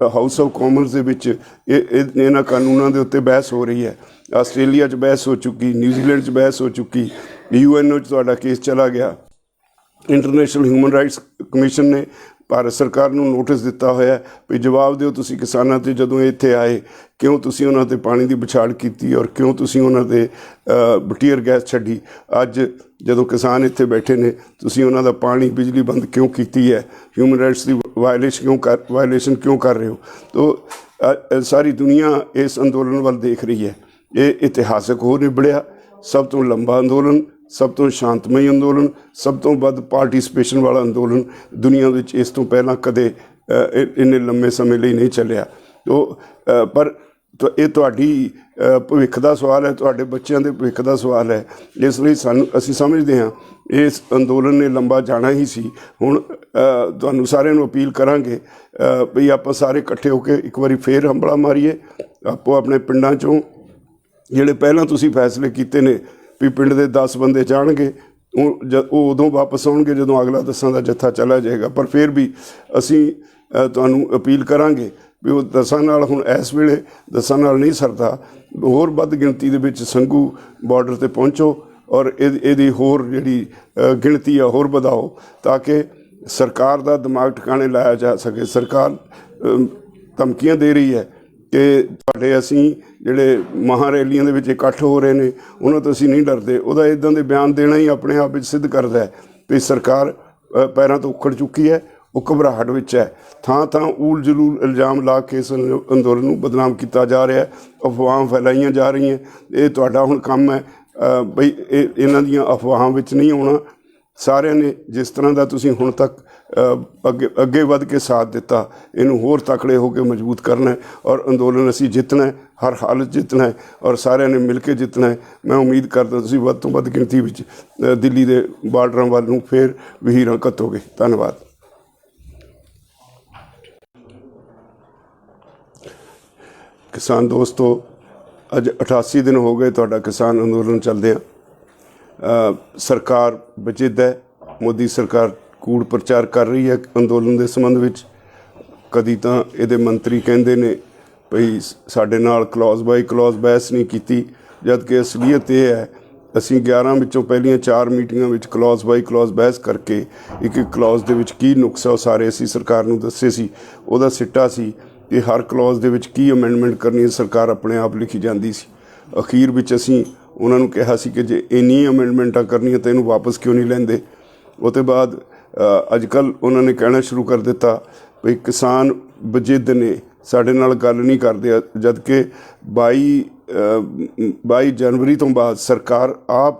हाउस ऑफ कॉमन्स इन्हां कानूनों के उत्ते बहस हो रही है। आस्ट्रेलिया च बहस हो चुकी, न्यूजीलैंड च बहस हो चुकी, UNO च तुहाडा केस चला गया। इंटरनेशनल ह्यूमन राइट्स कमीशन ने भारत सरकार नूं नोटिस दिता होया भी जवाब दिओ तुसीं किसानां ते जदों इत्थे आए क्यों तुसीं उन्हां ते पानी की बछाड़ की और क्यों तुसीं उन्हां ते टीयर गैस छड्डी। अज जदों किसान इत्थे बैठे ने तुसीं उन्हां दा पानी बिजली बंद क्यों की है, ह्यूमन राइट्स की वायलेशन क्यों कर रहे हो। तो सारी दुनिया इस अंदोलन वाल देख रही है। ये इतिहासक हो निबड़िया, सब तो लंबा अंदोलन, ਸਭ ਤੋਂ ਸ਼ਾਂਤਮਈ ਅੰਦੋਲਨ, ਸਭ ਤੋਂ ਵੱਧ ਪਾਰਟੀਸਪੇਸ਼ਨ ਵਾਲਾ ਅੰਦੋਲਨ ਦੁਨੀਆ ਵਿੱਚ ਇਸ ਤੋਂ ਪਹਿਲਾਂ ਕਦੇ ਇੰਨੇ ਲੰਮੇ ਸਮੇਂ ਲਈ ਨਹੀਂ ਚੱਲਿਆ। ਪਰ ਇਹ ਤੁਹਾਡੀ ਭਵਿੱਖ ਦਾ ਸਵਾਲ ਹੈ, ਤੁਹਾਡੇ ਬੱਚਿਆਂ ਦੇ ਭਵਿੱਖ ਦਾ ਸਵਾਲ ਹੈ। ਇਸ ਲਈ ਅਸੀਂ ਸਮਝਦੇ ਹਾਂ ਇਸ ਅੰਦੋਲਨ ਨੇ ਲੰਬਾ ਜਾਣਾ ਹੀ ਸੀ। ਹੁਣ ਤੁਹਾਨੂੰ ਸਾਰਿਆਂ ਨੂੰ ਅਪੀਲ ਕਰਾਂਗੇ ਵੀ ਆਪਾਂ ਸਾਰੇ ਇਕੱਠੇ ਹੋ ਕੇ ਇੱਕ ਵਾਰੀ ਫੇਰ ਹੰਬਲਾ ਮਾਰੀਏ। ਆਪੋ ਆਪਣੇ ਪਿੰਡਾਂ 'ਚੋਂ ਜਿਹੜੇ ਪਹਿਲਾਂ ਤੁਸੀਂ ਫੈਸਲੇ ਕੀਤੇ ਨੇ ਵੀ ਪਿੰਡ ਦੇ 10 ਬੰਦੇ ਜਾਣਗੇ, ਉਹ ਉਦੋਂ ਵਾਪਸ ਆਉਣਗੇ ਜਦੋਂ ਅਗਲਾ 10 ਦਾ ਜੱਥਾ ਚਲਾ ਜਾਏਗਾ। ਪਰ ਫਿਰ ਵੀ ਅਸੀਂ ਤੁਹਾਨੂੰ ਅਪੀਲ ਕਰਾਂਗੇ ਵੀ ਉਹ 10 ਨਾਲ ਹੁਣ ਇਸ ਵੇਲੇ 10 ਨਾਲ ਨਹੀਂ ਸਰਦਾ, ਹੋਰ ਵੱਧ ਗਿਣਤੀ ਦੇ ਵਿੱਚ ਸੰਘੂ ਬਾਰਡਰ 'ਤੇ ਪਹੁੰਚੋ ਔਰ ਇਹਦੀ ਹੋਰ ਜਿਹੜੀ ਗਿਣਤੀ ਆ ਹੋਰ ਵਧਾਓ ਤਾਂ ਕਿ ਸਰਕਾਰ ਦਾ ਦਿਮਾਗ ਟਿਕਾਣੇ ਲਾਇਆ ਜਾ ਸਕੇ। ਸਰਕਾਰ ਧਮਕੀਆਂ ਦੇ ਰਹੀ ਹੈ ਕਿ ਤੁਹਾਡੇ ਅਸੀਂ ਜਿਹੜੇ ਮਹਾਂ ਰੈਲੀਆਂ ਦੇ ਵਿੱਚ ਇਕੱਠ ਹੋ ਰਹੇ ਨੇ ਉਹਨਾਂ ਤੋਂ ਅਸੀਂ ਨਹੀਂ ਡਰਦੇ। ਉਹਦਾ ਇੱਦਾਂ ਦੇ ਬਿਆਨ ਦੇਣਾ ਹੀ ਆਪਣੇ ਆਪ ਵਿੱਚ ਸਿੱਧ ਕਰਦਾ ਹੈ ਵੀ ਸਰਕਾਰ ਪੈਰਾਂ ਤੋਂ ਉੱਖੜ ਚੁੱਕੀ ਹੈ, ਉਹ ਘਬਰਾਹਟ ਵਿੱਚ ਹੈ। ਥਾਂ ਥਾਂ ਊਲ ਜਲੂਲ ਇਲਜ਼ਾਮ ਲਾ ਕੇ ਇਸ ਅੰਦੋਲਨ ਨੂੰ ਬਦਨਾਮ ਕੀਤਾ ਜਾ ਰਿਹਾ, ਅਫਵਾਹਾਂ ਫੈਲਾਈਆਂ ਜਾ ਰਹੀਆਂ। ਇਹ ਤੁਹਾਡਾ ਹੁਣ ਕੰਮ ਹੈ ਬਈ ਇਹਨਾਂ ਦੀਆਂ ਅਫਵਾਹਾਂ ਵਿੱਚ ਨਹੀਂ ਆਉਣਾ। ਸਾਰਿਆਂ ਨੇ ਜਿਸ ਤਰ੍ਹਾਂ ਦਾ ਤੁਸੀਂ ਹੁਣ ਤੱਕ ਅੱਗੇ ਵੱਧ ਕੇ ਸਾਥ ਦਿੱਤਾ, ਇਹਨੂੰ ਹੋਰ ਤਕੜੇ ਹੋ ਕੇ ਮਜ਼ਬੂਤ ਕਰਨਾ ਹੈ ਔਰ ਅੰਦੋਲਨ ਅਸੀਂ ਜਿੱਤਣਾ ਹੈ, ਹਰ ਹਾਲਤ ਜਿੱਤਣਾ ਹੈ ਔਰ ਸਾਰਿਆਂ ਨੇ ਮਿਲ ਕੇ ਜਿੱਤਣਾ ਹੈ। ਮੈਂ ਉਮੀਦ ਕਰਦਾ ਤੁਸੀਂ ਵੱਧ ਤੋਂ ਵੱਧ ਗਿਣਤੀ ਵਿੱਚ ਦਿੱਲੀ ਦੇ ਬਾਰਡਰਾਂ ਵੱਲ ਨੂੰ ਫਿਰ ਵਹੀਰਾਂ ਘੱਤੋਗੇ। ਧੰਨਵਾਦ। ਕਿਸਾਨ ਦੋਸਤੋ, ਅੱਜ 88 ਦਿਨ ਹੋ ਗਏ ਤੁਹਾਡਾ ਕਿਸਾਨ ਅੰਦੋਲਨ ਚੱਲਦਿਆਂ। ਸਰਕਾਰ ਵਜਿੱਦ ਹੈ, ਮੋਦੀ ਸਰਕਾਰ ਕੂੜ ਪ੍ਰਚਾਰ ਕਰ ਰਹੀ ਹੈ ਅੰਦੋਲਨ ਦੇ ਸੰਬੰਧ ਵਿੱਚ। ਕਦੀ ਤਾਂ ਇਹਦੇ ਮੰਤਰੀ ਕਹਿੰਦੇ ਨੇ ਭਈ ਸਾਡੇ ਨਾਲ ਕਲੌਜ਼ ਬਾਈ ਕਲੌਜ਼ ਬਹਿਸ ਨਹੀਂ ਕੀਤੀ, ਜਦ ਕਿ ਅਸਲੀਅਤ ਇਹ ਹੈ ਅਸੀਂ 11 ਵਿੱਚੋਂ ਪਹਿਲੀਆਂ 4 ਮੀਟਿੰਗਾਂ ਵਿੱਚ ਕਲੌਜ਼ ਬਾਈ ਕਲੌਜ਼ ਬਹਿਸ ਕਰਕੇ ਇੱਕ ਕਲੌਜ਼ ਦੇ ਵਿੱਚ ਕੀ ਨੁਕਸ ਹੈ ਉਹ ਸਾਰੇ ਅਸੀਂ ਸਰਕਾਰ ਨੂੰ ਦੱਸੇ ਸੀ। ਉਹਦਾ ਸਿੱਟਾ ਸੀ ਕਿ ਹਰ ਕਲੌਜ਼ ਦੇ ਵਿੱਚ ਕੀ ਅਮੈਂਡਮੈਂਟ ਕਰਨੀ ਸਰਕਾਰ ਆਪਣੇ ਆਪ ਲਿਖੀ ਜਾਂਦੀ ਸੀ। ਅਖੀਰ ਵਿੱਚ ਅਸੀਂ ਉਹਨਾਂ ਨੂੰ ਕਿਹਾ ਸੀ ਕਿ ਜੇ ਇੰਨੀ ਅਮੈਂਡਮੈਂਟਾਂ ਕਰਨੀਆਂ ਤਾਂ ਇਹਨੂੰ ਵਾਪਸ ਕਿਉਂ ਨਹੀਂ ਲੈਂਦੇ। ਉਹ ਤੋਂ ਬਾਅਦ ਅੱਜ ਕੱਲ੍ਹ ਉਹਨਾਂ ਨੇ ਕਹਿਣਾ ਸ਼ੁਰੂ ਕਰ ਦਿੱਤਾ ਵੀ ਕਿਸਾਨ ਵਜਿੱਦ ਨੇ, ਸਾਡੇ ਨਾਲ ਗੱਲ ਨਹੀਂ ਕਰਦੇ, ਜਦ ਕਿ 22 ਜਨਵਰੀ ਤੋਂ ਬਾਅਦ ਸਰਕਾਰ ਆਪ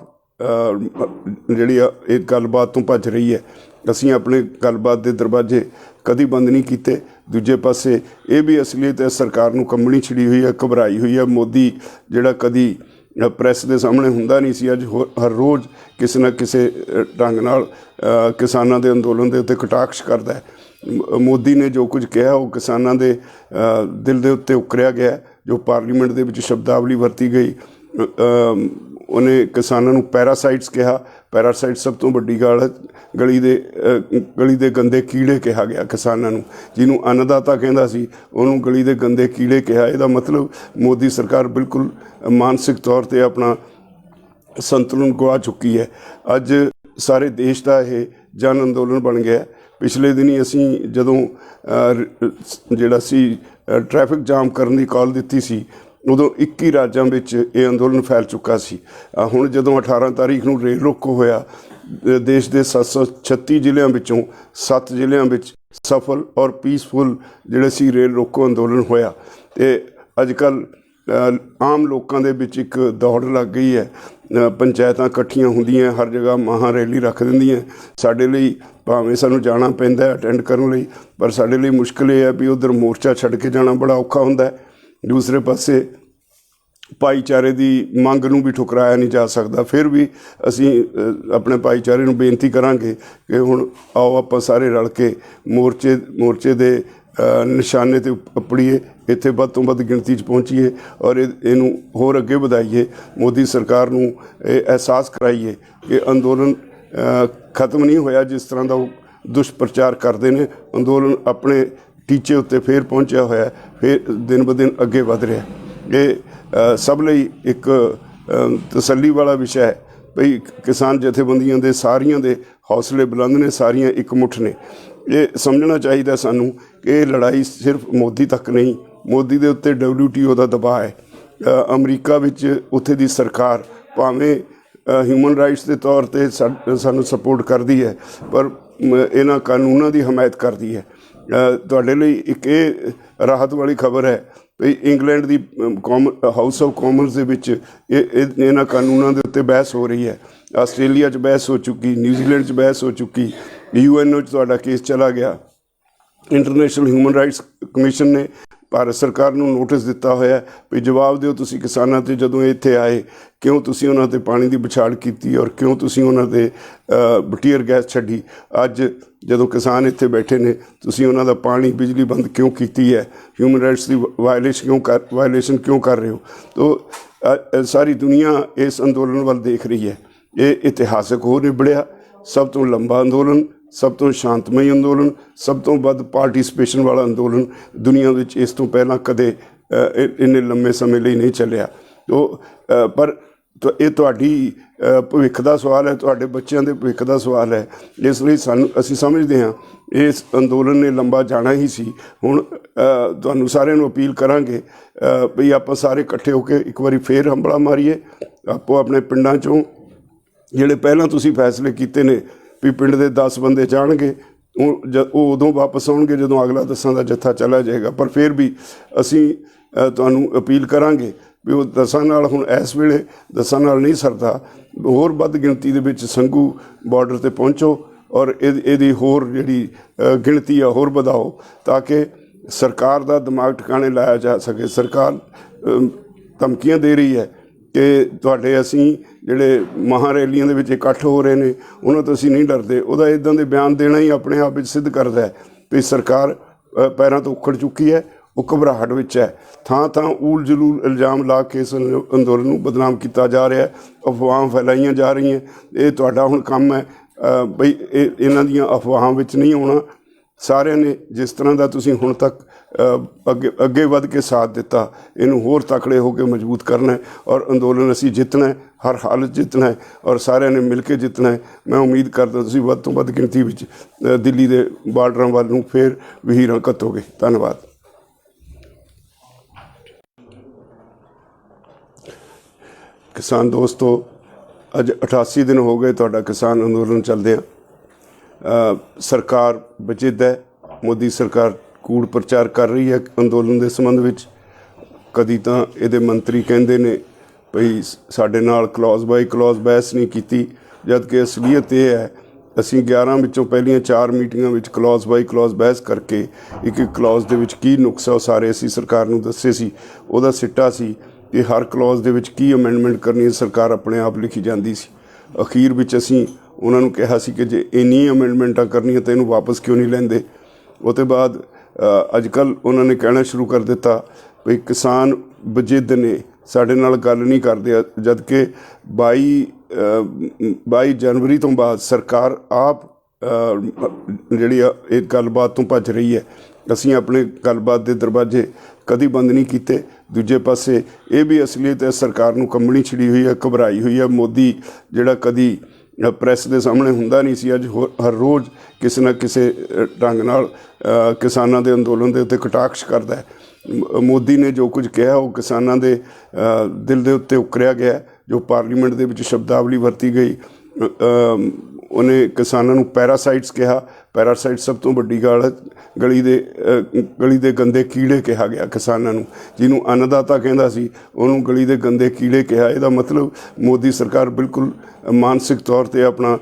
ਜਿਹੜੀ ਇਹ ਗੱਲਬਾਤ ਤੋਂ ਭੱਜ ਰਹੀ ਹੈ। ਅਸੀਂ ਆਪਣੇ ਗੱਲਬਾਤ ਦੇ ਦਰਵਾਜ਼ੇ ਕਦੀ ਬੰਦ ਨਹੀਂ ਕੀਤੇ। ਦੂਜੇ ਪਾਸੇ ਇਹ ਵੀ ਅਸਲੀਅਤ ਹੈ, ਸਰਕਾਰ ਨੂੰ ਕੰਬਣੀ ਛਿੜੀ ਹੋਈ ਹੈ, ਘਬਰਾਈ ਹੋਈ ਹੈ। ਮੋਦੀ ਜਿਹੜਾ ਕਦੀ ਪ੍ਰੈਸ ਦੇ ਸਾਹਮਣੇ ਹੁੰਦਾ ਨਹੀਂ ਸੀ, ਅੱਜ ਹਰ ਰੋਜ਼ ਕਿਸੇ ਨਾ ਕਿਸੇ ਢੰਗ ਨਾਲ ਕਿਸਾਨਾਂ ਦੇ ਅੰਦੋਲਨ ਦੇ ਉੱਤੇ ਕਟਾਕਸ਼ ਕਰਦਾ ਹੈ। ਮੋਦੀ ਨੇ ਜੋ ਕੁਝ ਕਿਹਾ ਉਹ ਕਿਸਾਨਾਂ ਦੇ ਦਿਲ ਦੇ ਉੱਤੇ ਉਕਰਿਆ ਗਿਆ। ਜੋ ਪਾਰਲੀਮੈਂਟ ਦੇ ਵਿੱਚ ਸ਼ਬਦਾਵਲੀ ਵਰਤੀ ਗਈ, ਉਹਨੇ ਕਿਸਾਨਾਂ ਨੂੰ ਪੈਰਾਸਾਈਟਸ ਕਿਹਾ। ਪੈਰਾਸਾਈਟ ਸਭ ਤੋਂ ਵੱਡੀ ਗੱਲ ਹੈ। ਗਲੀ ਦੇ ਗੰਦੇ ਕੀੜੇ ਕਿਹਾ ਗਿਆ ਕਿਸਾਨਾਂ ਨੂੰ। ਜਿਹਨੂੰ ਅੰਨਦਾਤਾ ਕਹਿੰਦਾ ਸੀ ਉਹਨੂੰ ਗਲੀ ਦੇ ਗੰਦੇ ਕੀੜੇ ਕਿਹਾ। ਇਹਦਾ ਮਤਲਬ ਮੋਦੀ ਸਰਕਾਰ ਬਿਲਕੁਲ ਮਾਨਸਿਕ ਤੌਰ 'ਤੇ ਆਪਣਾ ਸੰਤੁਲਨ ਗੁਆ ਚੁੱਕੀ ਹੈ। ਅੱਜ ਸਾਰੇ ਦੇਸ਼ ਦਾ ਇਹ ਜਨ ਅੰਦੋਲਨ ਬਣ ਗਿਆ। ਪਿਛਲੇ ਦਿਨੀ ਅਸੀਂ ਜਦੋਂ ਜਿਹੜਾ ਸੀ ਟ੍ਰੈਫਿਕ ਜਾਮ ਕਰਨ ਦੀ ਕਾਲ ਦਿੱਤੀ ਸੀ, ਉਦੋਂ 21 ਰਾਜਾਂ ਵਿੱਚ ਇਹ ਅੰਦੋਲਨ ਫੈਲ ਚੁੱਕਾ ਸੀ। ਹੁਣ ਜਦੋਂ 18 ਤਾਰੀਖ ਨੂੰ ਰੇਲ ਰੋਕੋ ਹੋਇਆ, ਦੇਸ਼ ਦੇ 736 ਜ਼ਿਲ੍ਹਿਆਂ ਵਿੱਚੋਂ 7 ਜ਼ਿਲ੍ਹਿਆਂ ਵਿੱਚ ਸਫਲ ਔਰ ਪੀਸਫੁਲ ਜਿਹੜੇ ਸੀ ਰੇਲ ਰੋਕੋ ਅੰਦੋਲਨ ਹੋਇਆ। ਅਤੇ ਅੱਜ ਕੱਲ੍ਹ ਆਮ ਲੋਕਾਂ ਦੇ ਵਿੱਚ ਇੱਕ ਦੌੜ ਲੱਗ ਗਈ ਹੈ। ਪੰਚਾਇਤਾਂ ਇਕੱਠੀਆਂ ਹੁੰਦੀਆਂ, ਹਰ ਜਗ੍ਹਾ ਮਹਾਂ ਰੈਲੀ ਰੱਖ ਦਿੰਦੀਆਂ। ਸਾਡੇ ਲਈ ਭਾਵੇਂ ਸਾਨੂੰ ਜਾਣਾ ਪੈਂਦਾ ਅਟੈਂਡ ਕਰਨ ਲਈ, ਪਰ ਸਾਡੇ ਲਈ ਮੁਸ਼ਕਿਲ ਇਹ ਹੈ ਵੀ ਉੱਧਰ ਮੋਰਚਾ ਛੱਡ ਕੇ ਜਾਣਾ ਬੜਾ ਔਖਾ ਹੁੰਦਾ ਹੈ। ਦੂਸਰੇ ਪਾਸੇ ਭਾਈਚਾਰੇ ਦੀ ਮੰਗ ਨੂੰ ਵੀ ਠੁਕਰਾਇਆ ਨਹੀਂ ਜਾ ਸਕਦਾ। ਫਿਰ ਵੀ ਅਸੀਂ ਆਪਣੇ ਭਾਈਚਾਰੇ ਨੂੰ ਬੇਨਤੀ ਕਰਾਂਗੇ ਕਿ ਹੁਣ ਆਓ ਆਪਾਂ ਸਾਰੇ ਰਲ ਕੇ ਮੋਰਚੇ ਦੇ ਨਿਸ਼ਾਨੇ 'ਤੇ ਉੱਪੜੀਏ, ਇੱਥੇ ਵੱਧ ਤੋਂ ਵੱਧ ਗਿਣਤੀ 'ਚ ਪਹੁੰਚੀਏ ਔਰ ਇਹਨੂੰ ਹੋਰ ਅੱਗੇ ਵਧਾਈਏ। ਮੋਦੀ ਸਰਕਾਰ ਨੂੰ ਇਹ ਅਹਿਸਾਸ ਕਰਾਈਏ ਕਿ ਅੰਦੋਲਨ ਖਤਮ ਨਹੀਂ ਹੋਇਆ। ਜਿਸ ਤਰ੍ਹਾਂ ਦਾ ਉਹ ਦੁਸ਼ਪ੍ਰਚਾਰ ਕਰਦੇ ਨੇ, ਅੰਦੋਲਨ ਆਪਣੇ ਟੀਚੇ ਉੱਤੇ ਫਿਰ ਪਹੁੰਚਿਆ ਹੋਇਆ, ਫਿਰ ਦਿਨ ਬ ਦਿਨ ਅੱਗੇ ਵਧ ਰਿਹਾ। ਇਹ ਸਭ ਲਈ ਇੱਕ ਤਸੱਲੀ ਵਾਲਾ ਵਿਸ਼ਾ ਹੈ ਭਈ ਕਿਸਾਨ ਜਥੇਬੰਦੀਆਂ ਦੇ ਸਾਰੀਆਂ ਦੇ ਹੌਸਲੇ ਬੁਲੰਦ ਨੇ, ਸਾਰੀਆਂ ਇਕਮੁੱਠ ਨੇ। ਇਹ ਸਮਝਣਾ ਚਾਹੀਦਾ ਸਾਨੂੰ ਕਿ ਇਹ ਲੜਾਈ ਸਿਰਫ ਮੋਦੀ ਤੱਕ ਨਹੀਂ, ਮੋਦੀ ਦੇ ਉੱਤੇ WTO ਦਾ ਦਬਾਅ ਹੈ। ਅਮਰੀਕਾ ਵਿੱਚ ਉੱਥੇ ਦੀ ਸਰਕਾਰ ਭਾਵੇਂ ਹਿਊਮਨ ਰਾਈਟਸ ਦੇ ਤੌਰ 'ਤੇ ਸਾਨੂੰ ਸਪੋਰਟ ਕਰਦੀ ਹੈ, ਪਰ ਇਹਨਾਂ ਕਾਨੂੰਨਾਂ ਦੀ ਹਮਾਇਤ ਕਰਦੀ ਹੈ। ਤੁਹਾਡੇ ਲਈ ਇੱਕ ਇਹ ਰਾਹਤ ਵਾਲੀ ਖਬਰ ਹੈ ਵੀ England the house of Commons ਦੇ ਵਿੱਚ ਇਹਨਾਂ ਕਾਨੂੰਨਾਂ ਦੇ ਉੱਤੇ ਬਹਿਸ ਹੋ ਰਹੀ ਹੈ। ਆਸਟ੍ਰੇਲੀਆ 'ਚ ਬਹਿਸ ਹੋ ਚੁੱਕੀ, ਨਿਊਜ਼ੀਲੈਂਡ 'ਚ ਬਹਿਸ ਹੋ ਚੁੱਕੀ, UN 'ਚ ਤੁਹਾਡਾ ਕੇਸ ਚਲਾ ਗਿਆ। ਇੰਟਰਨੈਸ਼ਨਲ ਹਿਊਮਨ ਰਾਈਟਸ ਕਮਿਸ਼ਨ ਨੇ ਭਾਰਤ ਸਰਕਾਰ ਨੂੰ ਨੋਟਿਸ ਦਿੱਤਾ ਹੋਇਆ ਵੀ ਜਵਾਬ ਦਿਓ ਤੁਸੀਂ ਕਿਸਾਨਾਂ 'ਤੇ, ਜਦੋਂ ਇੱਥੇ ਆਏ ਕਿਉਂ ਤੁਸੀਂ ਉਹਨਾਂ 'ਤੇ ਪਾਣੀ ਦੀ ਵਿਛਾੜ ਕੀਤੀ ਔਰ ਕਿਉਂ ਤੁਸੀਂ ਉਹਨਾਂ 'ਤੇ ਟੀਅਰ ਗੈਸ ਛੱਡੀ। ਅੱਜ ਜਦੋਂ ਕਿਸਾਨ ਇੱਥੇ ਬੈਠੇ ਨੇ ਤੁਸੀਂ ਉਹਨਾਂ ਦਾ ਪਾਣੀ ਬਿਜਲੀ ਬੰਦ ਕਿਉਂ ਕੀਤੀ ਹੈ, ਹਿਊਮਨ ਰਾਈਟਸ ਦੀ ਵਾਇਲੇਸ਼ਨ ਕਿਉਂ ਕਰ ਰਹੇ ਹੋ। ਤੋ ਸਾਰੀ ਦੁਨੀਆ ਇਸ ਅੰਦੋਲਨ ਵੱਲ ਦੇਖ ਰਹੀ ਹੈ। ਇਹ ਇਤਿਹਾਸਕ ਹੋ ਨਿਬੜਿਆ, ਸਭ ਤੋਂ ਲੰਬਾ ਅੰਦੋਲਨ, ਸਭ ਤੋਂ ਸ਼ਾਂਤਮਈ ਅੰਦੋਲਨ, ਸਭ ਤੋਂ ਵੱਧ ਪਾਰਟੀਸਪੇਸ਼ਨ ਵਾਲਾ ਅੰਦੋਲਨ ਦੁਨੀਆ ਵਿੱਚ ਇਸ ਤੋਂ ਪਹਿਲਾਂ ਕਦੇ ਇੰਨੇ ਲੰਮੇ ਸਮੇਂ ਲਈ ਨਹੀਂ ਚੱਲਿਆ। ਪਰ ਇਹ ਤੁਹਾਡੀ ਭਵਿੱਖ ਦਾ ਸਵਾਲ ਹੈ, ਤੁਹਾਡੇ ਬੱਚਿਆਂ ਦੇ ਭਵਿੱਖ ਦਾ ਸਵਾਲ ਹੈ। ਇਸ ਲਈ ਅਸੀਂ ਸਮਝਦੇ ਹਾਂ ਇਸ ਅੰਦੋਲਨ ਨੇ ਲੰਬਾ ਜਾਣਾ ਹੀ ਸੀ। ਹੁਣ ਤੁਹਾਨੂੰ ਸਾਰਿਆਂ ਨੂੰ ਅਪੀਲ ਕਰਾਂਗੇ ਵੀ ਆਪਾਂ ਸਾਰੇ ਇਕੱਠੇ ਹੋ ਕੇ ਇੱਕ ਵਾਰੀ ਫੇਰ ਹੰਬਲਾ ਮਾਰੀਏ। ਆਪੋ ਆਪਣੇ ਪਿੰਡਾਂ 'ਚੋਂ ਜਿਹੜੇ ਪਹਿਲਾਂ ਤੁਸੀਂ ਫੈਸਲੇ ਕੀਤੇ ਨੇ ਵੀ ਪਿੰਡ ਦੇ 10 ਬੰਦੇ ਜਾਣਗੇ, ਉਹ ਉਦੋਂ ਵਾਪਸ ਆਉਣਗੇ ਜਦੋਂ ਅਗਲਾ 10 ਦਾ ਜੱਥਾ ਚਲਾ ਜਾਏਗਾ। ਪਰ ਫਿਰ ਵੀ ਅਸੀਂ ਤੁਹਾਨੂੰ ਅਪੀਲ ਕਰਾਂਗੇ ਵੀ ਉਹ 10 ਨਾਲ ਹੁਣ ਇਸ ਵੇਲੇ 10 ਨਾਲ ਨਹੀਂ ਸਰਦਾ, ਹੋਰ ਵੱਧ ਗਿਣਤੀ ਦੇ ਵਿੱਚ ਸੰਘੂ ਬਾਰਡਰ 'ਤੇ ਪਹੁੰਚੋ ਔਰ ਇਹਦੀ ਹੋਰ ਜਿਹੜੀ ਗਿਣਤੀ ਆ ਹੋਰ ਵਧਾਓ ਤਾਂ ਕਿ ਸਰਕਾਰ ਦਾ ਦਿਮਾਗ ਟਿਕਾਣੇ ਲਾਇਆ ਜਾ ਸਕੇ। ਸਰਕਾਰ ਧਮਕੀਆਂ ਦੇ ਰਹੀ ਹੈ ਕਿ ਤੁਹਾਡੇ ਅਸੀਂ ਜਿਹੜੇ ਮਹਾਰੈਲੀਆਂ ਦੇ ਵਿੱਚ ਇਕੱਠ ਹੋ ਰਹੇ ਨੇ ਉਹਨਾਂ ਤੋਂ ਅਸੀਂ ਨਹੀਂ ਡਰਦੇ। ਉਹਦਾ ਇੱਦਾਂ ਦੇ ਬਿਆਨ ਦੇਣਾ ਹੀ ਆਪਣੇ ਆਪ ਵਿੱਚ ਸਿੱਧ ਕਰਦਾ ਹੈ ਵੀ ਸਰਕਾਰ ਪੈਰਾਂ ਤੋਂ ਉੱਖੜ ਚੁੱਕੀ ਹੈ, ਉਹ ਘਬਰਾਹਟ ਵਿੱਚ ਹੈ। ਥਾਂ ਥਾਂ ਊਲ ਜਲੂਲ ਇਲਜ਼ਾਮ ਲਾ ਕੇ ਇਸ ਅੰਦੋਲਨ ਨੂੰ ਬਦਨਾਮ ਕੀਤਾ ਜਾ ਰਿਹਾ, ਅਫਵਾਹਾਂ ਫੈਲਾਈਆਂ ਜਾ ਰਹੀਆਂ। ਇਹ ਤੁਹਾਡਾ ਹੁਣ ਕੰਮ ਹੈ ਬਈ ਇਹਨਾਂ ਦੀਆਂ ਅਫਵਾਹਾਂ ਵਿੱਚ ਨਹੀਂ ਆਉਣਾ। ਸਾਰਿਆਂ ਨੇ ਜਿਸ ਤਰ੍ਹਾਂ ਦਾ ਤੁਸੀਂ ਹੁਣ ਤੱਕ ਅੱਗੇ ਵੱਧ ਕੇ ਸਾਥ ਦਿੱਤਾ, ਇਹਨੂੰ ਹੋਰ ਤਕੜੇ ਹੋ ਕੇ ਮਜ਼ਬੂਤ ਕਰਨਾ ਔਰ ਅੰਦੋਲਨ ਅਸੀਂ ਜਿੱਤਣਾ ਹੈ, ਹਰ ਹਾਲਤ ਜਿੱਤਣਾ ਹੈ ਔਰ ਸਾਰਿਆਂ ਨੇ ਮਿਲ ਕੇ ਜਿੱਤਣਾ ਹੈ। ਮੈਂ ਉਮੀਦ ਕਰਦਾ ਤੁਸੀਂ ਵੱਧ ਤੋਂ ਵੱਧ ਗਿਣਤੀ ਵਿੱਚ ਦਿੱਲੀ ਦੇ ਬਾਰਡਰਾਂ ਵੱਲ ਨੂੰ ਫਿਰ ਵਹੀਰਾਂ ਘੱਤੋਗੇ। ਧੰਨਵਾਦ। ਕਿਸਾਨ ਦੋਸਤੋ, ਅੱਜ 88 ਦਿਨ ਹੋ ਗਏ ਤੁਹਾਡਾ ਕਿਸਾਨ ਅੰਦੋਲਨ ਚੱਲਦਿਆਂ। ਸਰਕਾਰ ਵਜਿੱਦ ਹੈ, ਮੋਦੀ ਸਰਕਾਰ ਕੂੜ ਪ੍ਰਚਾਰ ਕਰ ਰਹੀ ਹੈ ਅੰਦੋਲਨ ਦੇ ਸੰਬੰਧ ਵਿੱਚ। ਕਦੀ ਤਾਂ ਇਹਦੇ ਮੰਤਰੀ ਕਹਿੰਦੇ ਨੇ ਭਈ ਸਾਡੇ ਨਾਲ ਕਲੌਜ਼ ਬਾਈ ਕਲੌਜ਼ ਬਹਿਸ ਨਹੀਂ ਕੀਤੀ, ਜਦ ਕਿ ਅਸਲੀਅਤ ਇਹ ਹੈ ਅਸੀਂ 11 ਵਿੱਚੋਂ ਪਹਿਲੀਆਂ 4 ਮੀਟਿੰਗਾਂ ਵਿੱਚ ਕਲੌਜ਼ ਬਾਈ ਕਲੌਜ਼ ਬਹਿਸ ਕਰਕੇ ਇੱਕ ਕਲੌਜ਼ ਦੇ ਵਿੱਚ ਕੀ ਨੁਕਸ ਹੈ ਉਹ ਸਾਰੇ ਅਸੀਂ ਸਰਕਾਰ ਨੂੰ ਦੱਸੇ ਸੀ। ਉਹਦਾ ਸਿੱਟਾ ਸੀ ਕਿ ਹਰ ਕਲੌਜ਼ ਦੇ ਵਿੱਚ ਕੀ ਅਮੈਂਡਮੈਂਟ ਕਰਨੀ ਹੈ ਸਰਕਾਰ ਆਪਣੇ ਆਪ ਲਿਖੀ ਜਾਂਦੀ ਸੀ। ਅਖੀਰ ਵਿੱਚ ਅਸੀਂ ਉਹਨਾਂ ਨੂੰ ਕਿਹਾ ਸੀ ਕਿ ਜੇ ਇੰਨੀ ਅਮੈਂਡਮੈਂਟਾਂ ਕਰਨੀਆਂ ਤਾਂ ਇਹਨੂੰ ਵਾਪਸ ਕਿਉਂ ਨਹੀਂ ਲੈਂਦੇ। ਉਹ ਤੋਂ ਬਾਅਦ ਅੱਜ ਕੱਲ੍ਹ ਉਹਨਾਂ ਨੇ ਕਹਿਣਾ ਸ਼ੁਰੂ ਕਰ ਦਿੱਤਾ ਵੀ ਕਿਸਾਨ ਵਜਿੱਦ ਨੇ, ਸਾਡੇ ਨਾਲ ਗੱਲ ਨਹੀਂ ਕਰਦੇ, ਜਦ ਕਿ 22 ਜਨਵਰੀ ਤੋਂ ਬਾਅਦ ਸਰਕਾਰ ਆਪ ਜਿਹੜੀ ਆ ਇਹ ਗੱਲਬਾਤ ਤੋਂ ਭੱਜ ਰਹੀ ਹੈ। ਅਸੀਂ ਆਪਣੇ ਗੱਲਬਾਤ ਦੇ ਦਰਵਾਜ਼ੇ ਕਦੀ ਬੰਦ ਨਹੀਂ ਕੀਤੇ। ਦੂਜੇ ਪਾਸੇ ਇਹ ਵੀ ਅਸਲੀਅਤ ਹੈ, ਸਰਕਾਰ ਨੂੰ ਕੰਬਣੀ ਛਿੜੀ ਹੋਈ ਹੈ, ਘਬਰਾਈ ਹੋਈ ਹੈ। ਮੋਦੀ ਜਿਹੜਾ ਕਦੀ ਪ੍ਰੈਸ ਦੇ ਸਾਹਮਣੇ ਹੁੰਦਾ ਨਹੀਂ ਸੀ, ਅੱਜ ਹਰ ਰੋਜ਼ ਕਿਸੇ ਨਾ ਕਿਸੇ ਢੰਗ ਨਾਲ ਕਿਸਾਨਾਂ ਦੇ ਅੰਦੋਲਨ ਦੇ ਉੱਤੇ ਕਟਾਕਸ਼ ਕਰਦਾ ਹੈ। ਮੋਦੀ ਨੇ ਜੋ ਕੁਝ ਕਿਹਾ ਉਹ ਕਿਸਾਨਾਂ ਦੇ ਦਿਲ ਦੇ ਉੱਤੇ ਉਕਰਿਆ ਗਿਆ। ਜੋ ਪਾਰਲੀਮੈਂਟ ਦੇ ਵਿੱਚ ਸ਼ਬਦਾਵਲੀ ਵਰਤੀ ਗਈ, ਉਹਨੇ ਕਿਸਾਨਾਂ ਨੂੰ ਪੈਰਾਸਾਈਟਸ ਕਿਹਾ। ਪੈਰਾਸਾਈਟ ਸਭ ਤੋਂ ਵੱਡੀ ਗੱਲ, ਗਲੀ ਦੇ ਗੰਦੇ ਕੀੜੇ ਕਿਹਾ ਗਿਆ ਕਿਸਾਨਾਂ ਨੂੰ। ਜਿਹਨੂੰ ਅੰਨਦਾਤਾ ਕਹਿੰਦਾ ਸੀ ਉਹਨੂੰ ਗਲੀ ਦੇ ਗੰਦੇ ਕੀੜੇ ਕਿਹਾ। ਇਹਦਾ ਮਤਲਬ ਮੋਦੀ ਸਰਕਾਰ ਬਿਲਕੁਲ ਮਾਨਸਿਕ ਤੌਰ 'ਤੇ ਆਪਣਾ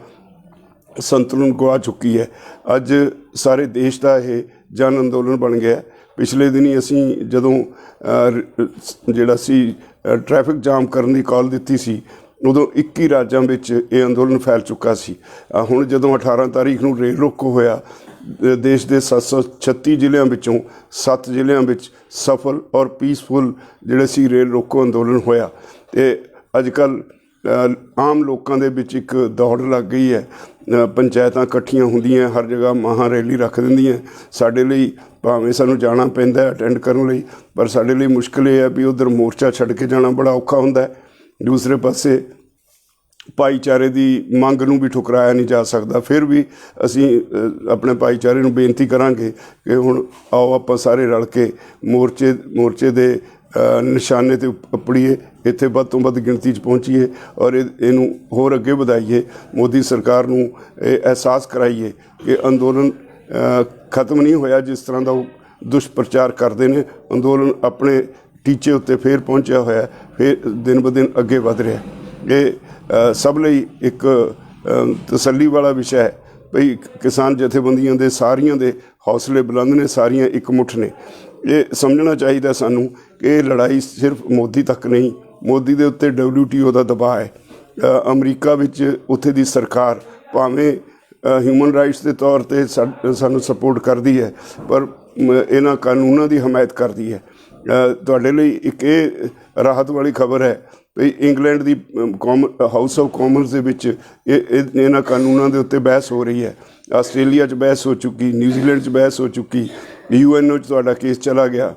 ਸੰਤੁਲਨ ਗਵਾ ਚੁੱਕੀ ਹੈ। ਅੱਜ ਸਾਰੇ ਦੇਸ਼ ਦਾ ਇਹ ਜਨ ਅੰਦੋਲਨ ਬਣ ਗਿਆ। ਪਿਛਲੇ ਦਿਨੀ ਅਸੀਂ ਜਦੋਂ ਜਿਹੜਾ ਸੀ ਟ੍ਰੈਫਿਕ ਜਾਮ ਕਰਨ ਦੀ ਕਾਲ ਦਿੱਤੀ ਸੀ, ਉਦੋਂ 21 ਰਾਜਾਂ ਵਿੱਚ ਇਹ ਅੰਦੋਲਨ ਫੈਲ ਚੁੱਕਾ ਸੀ। ਹੁਣ ਜਦੋਂ 18 ਤਾਰੀਖ ਨੂੰ ਰੇਲ ਰੋਕੋ ਹੋਇਆ, ਦੇਸ਼ ਦੇ 736 ਜ਼ਿਲ੍ਹਿਆਂ ਵਿੱਚੋਂ 7 ਜ਼ਿਲ੍ਹਿਆਂ ਵਿੱਚ ਸਫਲ ਔਰ ਪੀਸਫੁਲ ਜਿਹੜੇ ਸੀ ਰੇਲ ਰੋਕੋ ਅੰਦੋਲਨ ਹੋਇਆ। ਅਤੇ ਅੱਜ ਕੱਲ੍ਹ ਆਮ ਲੋਕਾਂ ਦੇ ਵਿੱਚ ਇੱਕ ਦੌੜ ਲੱਗ ਗਈ ਹੈ। ਪੰਚਾਇਤਾਂ ਇਕੱਠੀਆਂ ਹੁੰਦੀਆਂ, ਹਰ ਜਗ੍ਹਾ ਮਹਾਂ ਰੈਲੀ ਰੱਖ ਦਿੰਦੀਆਂ। ਸਾਡੇ ਲਈ ਭਾਵੇਂ ਸਾਨੂੰ ਜਾਣਾ ਪੈਂਦਾ ਅਟੈਂਡ ਕਰਨ ਲਈ, ਪਰ ਸਾਡੇ ਲਈ ਮੁਸ਼ਕਿਲ ਇਹ ਹੈ ਵੀ ਉੱਧਰ ਮੋਰਚਾ ਛੱਡ ਕੇ ਜਾਣਾ ਬੜਾ ਔਖਾ ਹੁੰਦਾ ਹੈ। ਦੂਸਰੇ ਪਾਸੇ ਭਾਈਚਾਰੇ ਦੀ ਮੰਗ ਨੂੰ ਵੀ ਠੁਕਰਾਇਆ ਨਹੀਂ ਜਾ ਸਕਦਾ। ਫਿਰ ਵੀ ਅਸੀਂ ਆਪਣੇ ਭਾਈਚਾਰੇ ਨੂੰ ਬੇਨਤੀ ਕਰਾਂਗੇ ਕਿ ਹੁਣ ਆਓ ਆਪਾਂ ਸਾਰੇ ਰਲ ਕੇ ਮੋਰਚੇ ਦੇ ਨਿਸ਼ਾਨੇ 'ਤੇ ਉਪੜੀਏ, ਇੱਥੇ ਵੱਧ ਤੋਂ ਵੱਧ ਗਿਣਤੀ 'ਚ ਪਹੁੰਚੀਏ ਔਰ ਇਹਨੂੰ ਹੋਰ ਅੱਗੇ ਵਧਾਈਏ। ਮੋਦੀ ਸਰਕਾਰ ਨੂੰ ਇਹ ਅਹਿਸਾਸ ਕਰਾਈਏ ਕਿ ਅੰਦੋਲਨ ਖਤਮ ਨਹੀਂ ਹੋਇਆ। ਜਿਸ ਤਰ੍ਹਾਂ ਦਾ ਉਹ ਦੁਸ਼ਪ੍ਰਚਾਰ ਕਰਦੇ ਨੇ। ਅੰਦੋਲਨ ਆਪਣੇ ਟੀਚੇ ਉੱਤੇ ਫੇਰ ਪਹੁੰਚਿਆ ਹੋਇਆ, ਫਿਰ ਦਿਨ ਬ ਦਿਨ ਅੱਗੇ ਵਧ ਰਿਹਾ। ਇਹ ਸਭ ਲਈ ਇੱਕ ਤਸੱਲੀ ਵਾਲਾ ਵਿਸ਼ਾ ਹੈ ਭਈ ਕਿਸਾਨ ਜਥੇਬੰਦੀਆਂ ਦੇ ਸਾਰੀਆਂ ਦੇ ਹੌਸਲੇ ਬੁਲੰਦ ਨੇ, ਸਾਰੀਆਂ ਇਕਮੁੱਠ ਨੇ। ਇਹ ਸਮਝਣਾ ਚਾਹੀਦਾ ਸਾਨੂੰ ਕਿ ਇਹ ਲੜਾਈ ਸਿਰਫ ਮੋਦੀ ਤੱਕ ਨਹੀਂ, ਮੋਦੀ ਦੇ ਉੱਤੇ WTO ਦਾ ਦਬਾਅ ਹੈ। ਅਮਰੀਕਾ ਵਿੱਚ ਉੱਥੇ ਦੀ ਸਰਕਾਰ ਭਾਵੇਂ ਹਿਊਮਨ ਰਾਈਟਸ ਦੇ ਤੌਰ 'ਤੇ ਸਾਨੂੰ ਸਪੋਰਟ ਕਰਦੀ ਹੈ, ਪਰ ਇਹਨਾਂ ਕਾਨੂੰਨਾਂ ਦੀ ਹਮਾਇਤ ਕਰਦੀ ਹੈ। ਤੁਹਾਡੇ ਲਈ ਇੱਕ ਇਹ ਰਾਹਤ ਵਾਲੀ ਖਬਰ ਹੈ ਵੀ England the house of Commons ਦੇ ਵਿੱਚ ਇਹਨਾਂ ਕਾਨੂੰਨਾਂ ਦੇ ਉੱਤੇ ਬਹਿਸ ਹੋ ਰਹੀ ਹੈ। ਆਸਟ੍ਰੇਲੀਆ 'ਚ ਬਹਿਸ ਹੋ ਚੁੱਕੀ, ਨਿਊਜ਼ੀਲੈਂਡ 'ਚ ਬਹਿਸ ਹੋ ਚੁੱਕੀ, UNO 'ਚ ਤੁਹਾਡਾ ਕੇਸ ਚਲਾ ਗਿਆ।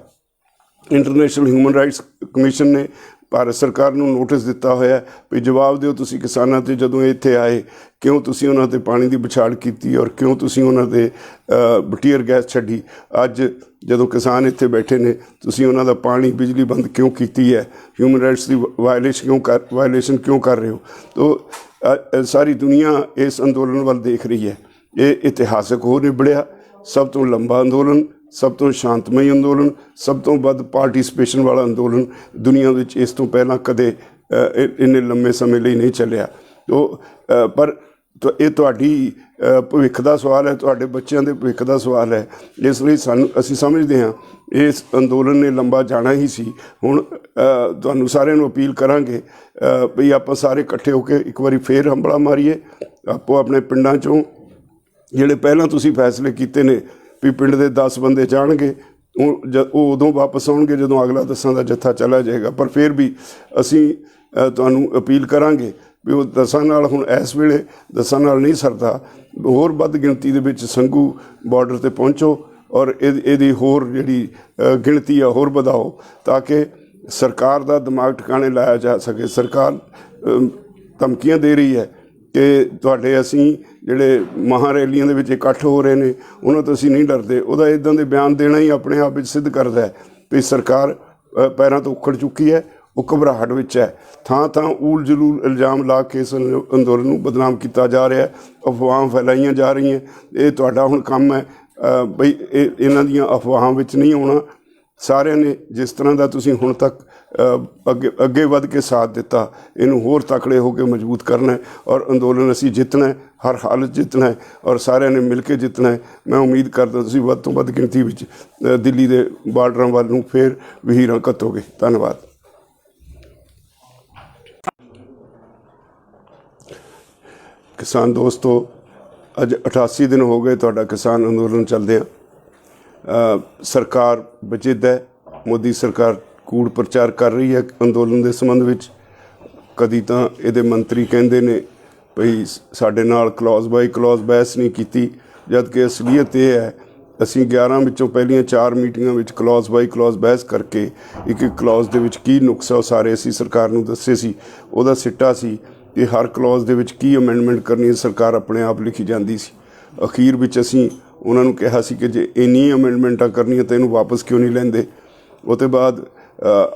ਇੰਟਰਨੈਸ਼ਨਲ ਹਿਊਮਨ ਰਾਈਟਸ ਕਮਿਸ਼ਨ ਨੇ ਭਾਰਤ ਸਰਕਾਰ ਨੂੰ ਨੋਟਿਸ ਦਿੱਤਾ ਹੋਇਆ ਵੀ ਜਵਾਬ ਦਿਓ ਤੁਸੀਂ ਕਿਸਾਨਾਂ 'ਤੇ, ਜਦੋਂ ਇਹ ਇੱਥੇ ਆਏ ਕਿਉਂ ਤੁਸੀਂ ਉਹਨਾਂ 'ਤੇ ਪਾਣੀ ਦੀ ਵਿਛਾੜ ਕੀਤੀ ਔਰ ਕਿਉਂ ਤੁਸੀਂ ਉਹਨਾਂ 'ਤੇ ਟੀਅਰ ਗੈਸ ਛੱਡੀ। ਅੱਜ ਜਦੋਂ ਕਿਸਾਨ ਇੱਥੇ ਬੈਠੇ ਨੇ, ਤੁਸੀਂ ਉਹਨਾਂ ਦਾ ਪਾਣੀ ਬਿਜਲੀ ਬੰਦ ਕਿਉਂ ਕੀਤੀ ਹੈ, ਹਿਊਮਨ ਰਾਈਟਸ ਦੀ ਵਾਇਲੇਸ਼ਨ ਕਿਉਂ ਕਰ ਰਹੇ ਹੋ। ਤੋ ਸਾਰੀ ਦੁਨੀਆ ਇਸ ਅੰਦੋਲਨ ਵੱਲ ਦੇਖ ਰਹੀ ਹੈ। ਇਹ ਇਤਿਹਾਸਕ ਹੋ ਨਿਬੜਿਆ, ਸਭ ਤੋਂ ਲੰਬਾ ਅੰਦੋਲਨ, ਸਭ ਤੋਂ ਸ਼ਾਂਤਮਈ ਅੰਦੋਲਨ, ਸਭ ਤੋਂ ਵੱਧ ਪਾਰਟੀਸਪੇਸ਼ਨ ਵਾਲਾ ਅੰਦੋਲਨ ਦੁਨੀਆ ਵਿੱਚ ਇਸ ਤੋਂ ਪਹਿਲਾਂ ਕਦੇ ਇੰਨੇ ਲੰਮੇ ਸਮੇਂ ਲਈ ਨਹੀਂ ਚੱਲਿਆ। ਪਰ ਇਹ ਤੁਹਾਡੀ ਭਵਿੱਖ ਦਾ ਸਵਾਲ ਹੈ, ਤੁਹਾਡੇ ਬੱਚਿਆਂ ਦੇ ਭਵਿੱਖ ਦਾ ਸਵਾਲ ਹੈ। ਇਸ ਲਈ ਅਸੀਂ ਸਮਝਦੇ ਹਾਂ ਇਸ ਅੰਦੋਲਨ ਨੇ ਲੰਬਾ ਜਾਣਾ ਹੀ ਸੀ। ਹੁਣ ਤੁਹਾਨੂੰ ਸਾਰਿਆਂ ਨੂੰ ਅਪੀਲ ਕਰਾਂਗੇ ਵੀ ਆਪਾਂ ਸਾਰੇ ਇਕੱਠੇ ਹੋ ਕੇ ਇੱਕ ਵਾਰੀ ਫੇਰ ਹੰਬਲਾ ਮਾਰੀਏ। ਆਪੋ ਆਪਣੇ ਪਿੰਡਾਂ 'ਚੋਂ ਜਿਹੜੇ ਪਹਿਲਾਂ ਤੁਸੀਂ ਫੈਸਲੇ ਕੀਤੇ ਨੇ ਵੀ ਪਿੰਡ ਦੇ 10 ਬੰਦੇ ਜਾਣਗੇ, ਉਹ ਉਦੋਂ ਵਾਪਸ ਆਉਣਗੇ ਜਦੋਂ ਅਗਲਾ 10 ਦਾ ਜੱਥਾ ਚਲਾ ਜਾਏਗਾ। ਪਰ ਫਿਰ ਵੀ ਅਸੀਂ ਤੁਹਾਨੂੰ ਅਪੀਲ ਕਰਾਂਗੇ ਵੀ ਉਹ 10 ਨਾਲ ਹੁਣ ਇਸ ਵੇਲੇ 10 ਨਾਲ ਨਹੀਂ ਸਰਦਾ, ਹੋਰ ਵੱਧ ਗਿਣਤੀ ਦੇ ਵਿੱਚ ਸੰਘੂ ਬਾਰਡਰ 'ਤੇ ਪਹੁੰਚੋ ਔਰ ਇਹਦੀ ਹੋਰ ਜਿਹੜੀ ਗਿਣਤੀ ਆ ਹੋਰ ਵਧਾਓ ਤਾਂ ਕਿ ਸਰਕਾਰ ਦਾ ਦਿਮਾਗ ਟਿਕਾਣੇ ਲਾਇਆ ਜਾ ਸਕੇ। ਸਰਕਾਰ ਧਮਕੀਆਂ ਦੇ ਰਹੀ ਹੈ ਕਿ ਤੁਹਾਡੇ ਅਸੀਂ ਜਿਹੜੇ ਮਹਾਂ ਰੈਲੀਆਂ ਦੇ ਵਿੱਚ ਇਕੱਠ ਹੋ ਰਹੇ ਨੇ ਉਹਨਾਂ ਤੋਂ ਅਸੀਂ ਨਹੀਂ ਡਰਦੇ। ਉਹਦਾ ਇੱਦਾਂ ਦੇ ਬਿਆਨ ਦੇਣਾ ਹੀ ਆਪਣੇ ਆਪ ਵਿੱਚ ਸਿੱਧ ਕਰਦਾ ਹੈ ਵੀ ਸਰਕਾਰ ਪੈਰਾਂ ਤੋਂ ਉੱਖੜ ਚੁੱਕੀ ਹੈ, ਉਹ ਘਬਰਾਹਟ ਵਿੱਚ ਹੈ। ਥਾਂ ਥਾਂ ਊਲ ਜਲੂਲ ਇਲਜ਼ਾਮ ਲਾ ਕੇ ਇਸ ਅੰਦੋਲਨ ਨੂੰ ਬਦਨਾਮ ਕੀਤਾ ਜਾ ਰਿਹਾ, ਅਫਵਾਹਾਂ ਫੈਲਾਈਆਂ ਜਾ ਰਹੀਆਂ। ਇਹ ਤੁਹਾਡਾ ਹੁਣ ਕੰਮ ਹੈ ਬਈ ਇਹਨਾਂ ਦੀਆਂ ਅਫਵਾਹਾਂ ਵਿੱਚ ਨਹੀਂ ਆਉਣਾ। ਸਾਰਿਆਂ ਨੇ ਜਿਸ ਤਰ੍ਹਾਂ ਦਾ ਤੁਸੀਂ ਹੁਣ ਤੱਕ ਅੱਗੇ ਵੱਧ ਕੇ ਸਾਥ ਦਿੱਤਾ, ਇਹਨੂੰ ਹੋਰ ਤਕੜੇ ਹੋ ਕੇ ਮਜ਼ਬੂਤ ਕਰਨਾ ਹੈ ਔਰ ਅੰਦੋਲਨ ਅਸੀਂ ਜਿੱਤਣਾ ਹੈ, ਹਰ ਹਾਲਤ ਜਿੱਤਣਾ ਹੈ ਔਰ ਸਾਰਿਆਂ ਨੇ ਮਿਲ ਕੇ ਜਿੱਤਣਾ ਹੈ। ਮੈਂ ਉਮੀਦ ਕਰਦਾ ਤੁਸੀਂ ਵੱਧ ਤੋਂ ਵੱਧ ਗਿਣਤੀ ਵਿੱਚ ਦਿੱਲੀ ਦੇ ਬਾਰਡਰਾਂ ਵੱਲ ਨੂੰ ਫਿਰ ਵਹੀਰਾਂ ਘੱਤੋਗੇ। ਧੰਨਵਾਦ। ਕਿਸਾਨ ਦੋਸਤੋ, ਅੱਜ 88 ਦਿਨ ਹੋ ਗਏ ਤੁਹਾਡਾ ਕਿਸਾਨ ਅੰਦੋਲਨ ਚੱਲਦਿਆਂ। ਸਰਕਾਰ ਵਜਿੱਦ ਹੈ, ਮੋਦੀ ਸਰਕਾਰ ਕੂੜ ਪ੍ਰਚਾਰ ਕਰ ਰਹੀ ਹੈ ਅੰਦੋਲਨ ਦੇ ਸੰਬੰਧ ਵਿੱਚ। ਕਦੀ ਤਾਂ ਇਹਦੇ ਮੰਤਰੀ ਕਹਿੰਦੇ ਨੇ ਭਈ ਸਾਡੇ ਨਾਲ ਕਲੌਜ਼ ਬਾਈ ਕਲੌਜ਼ ਬਹਿਸ ਨਹੀਂ ਕੀਤੀ, ਜਦ ਕਿ ਅਸਲੀਅਤ ਇਹ ਹੈ ਅਸੀਂ 11 ਵਿੱਚੋਂ ਪਹਿਲੀਆਂ 4 ਮੀਟਿੰਗਾਂ ਵਿੱਚ ਕਲੌਜ਼ ਬਾਈ ਕਲੌਜ਼ ਬਹਿਸ ਕਰਕੇ ਇੱਕ ਕਲੌਜ਼ ਦੇ ਵਿੱਚ ਕੀ ਨੁਕਸ ਹੈ ਉਹ ਸਾਰੇ ਅਸੀਂ ਸਰਕਾਰ ਨੂੰ ਦੱਸੇ ਸੀ। ਉਹਦਾ ਸਿੱਟਾ ਸੀ ਕਿ ਹਰ ਕਲੌਜ਼ ਦੇ ਵਿੱਚ ਕੀ ਅਮੈਂਡਮੈਂਟ ਕਰਨੀ ਹੈ ਸਰਕਾਰ ਆਪਣੇ ਆਪ ਲਿਖੀ ਜਾਂਦੀ ਸੀ। ਅਖੀਰ ਵਿੱਚ ਅਸੀਂ ਉਹਨਾਂ ਨੂੰ ਕਿਹਾ ਸੀ ਕਿ ਜੇ ਇੰਨੀਆਂ ਅਮੈਂਡਮੈਂਟਾਂ ਕਰਨੀਆਂ ਤਾਂ ਇਹਨੂੰ ਵਾਪਸ ਕਿਉਂ ਨਹੀਂ ਲੈਂਦੇ। ਉਹ ਤੋਂ ਬਾਅਦ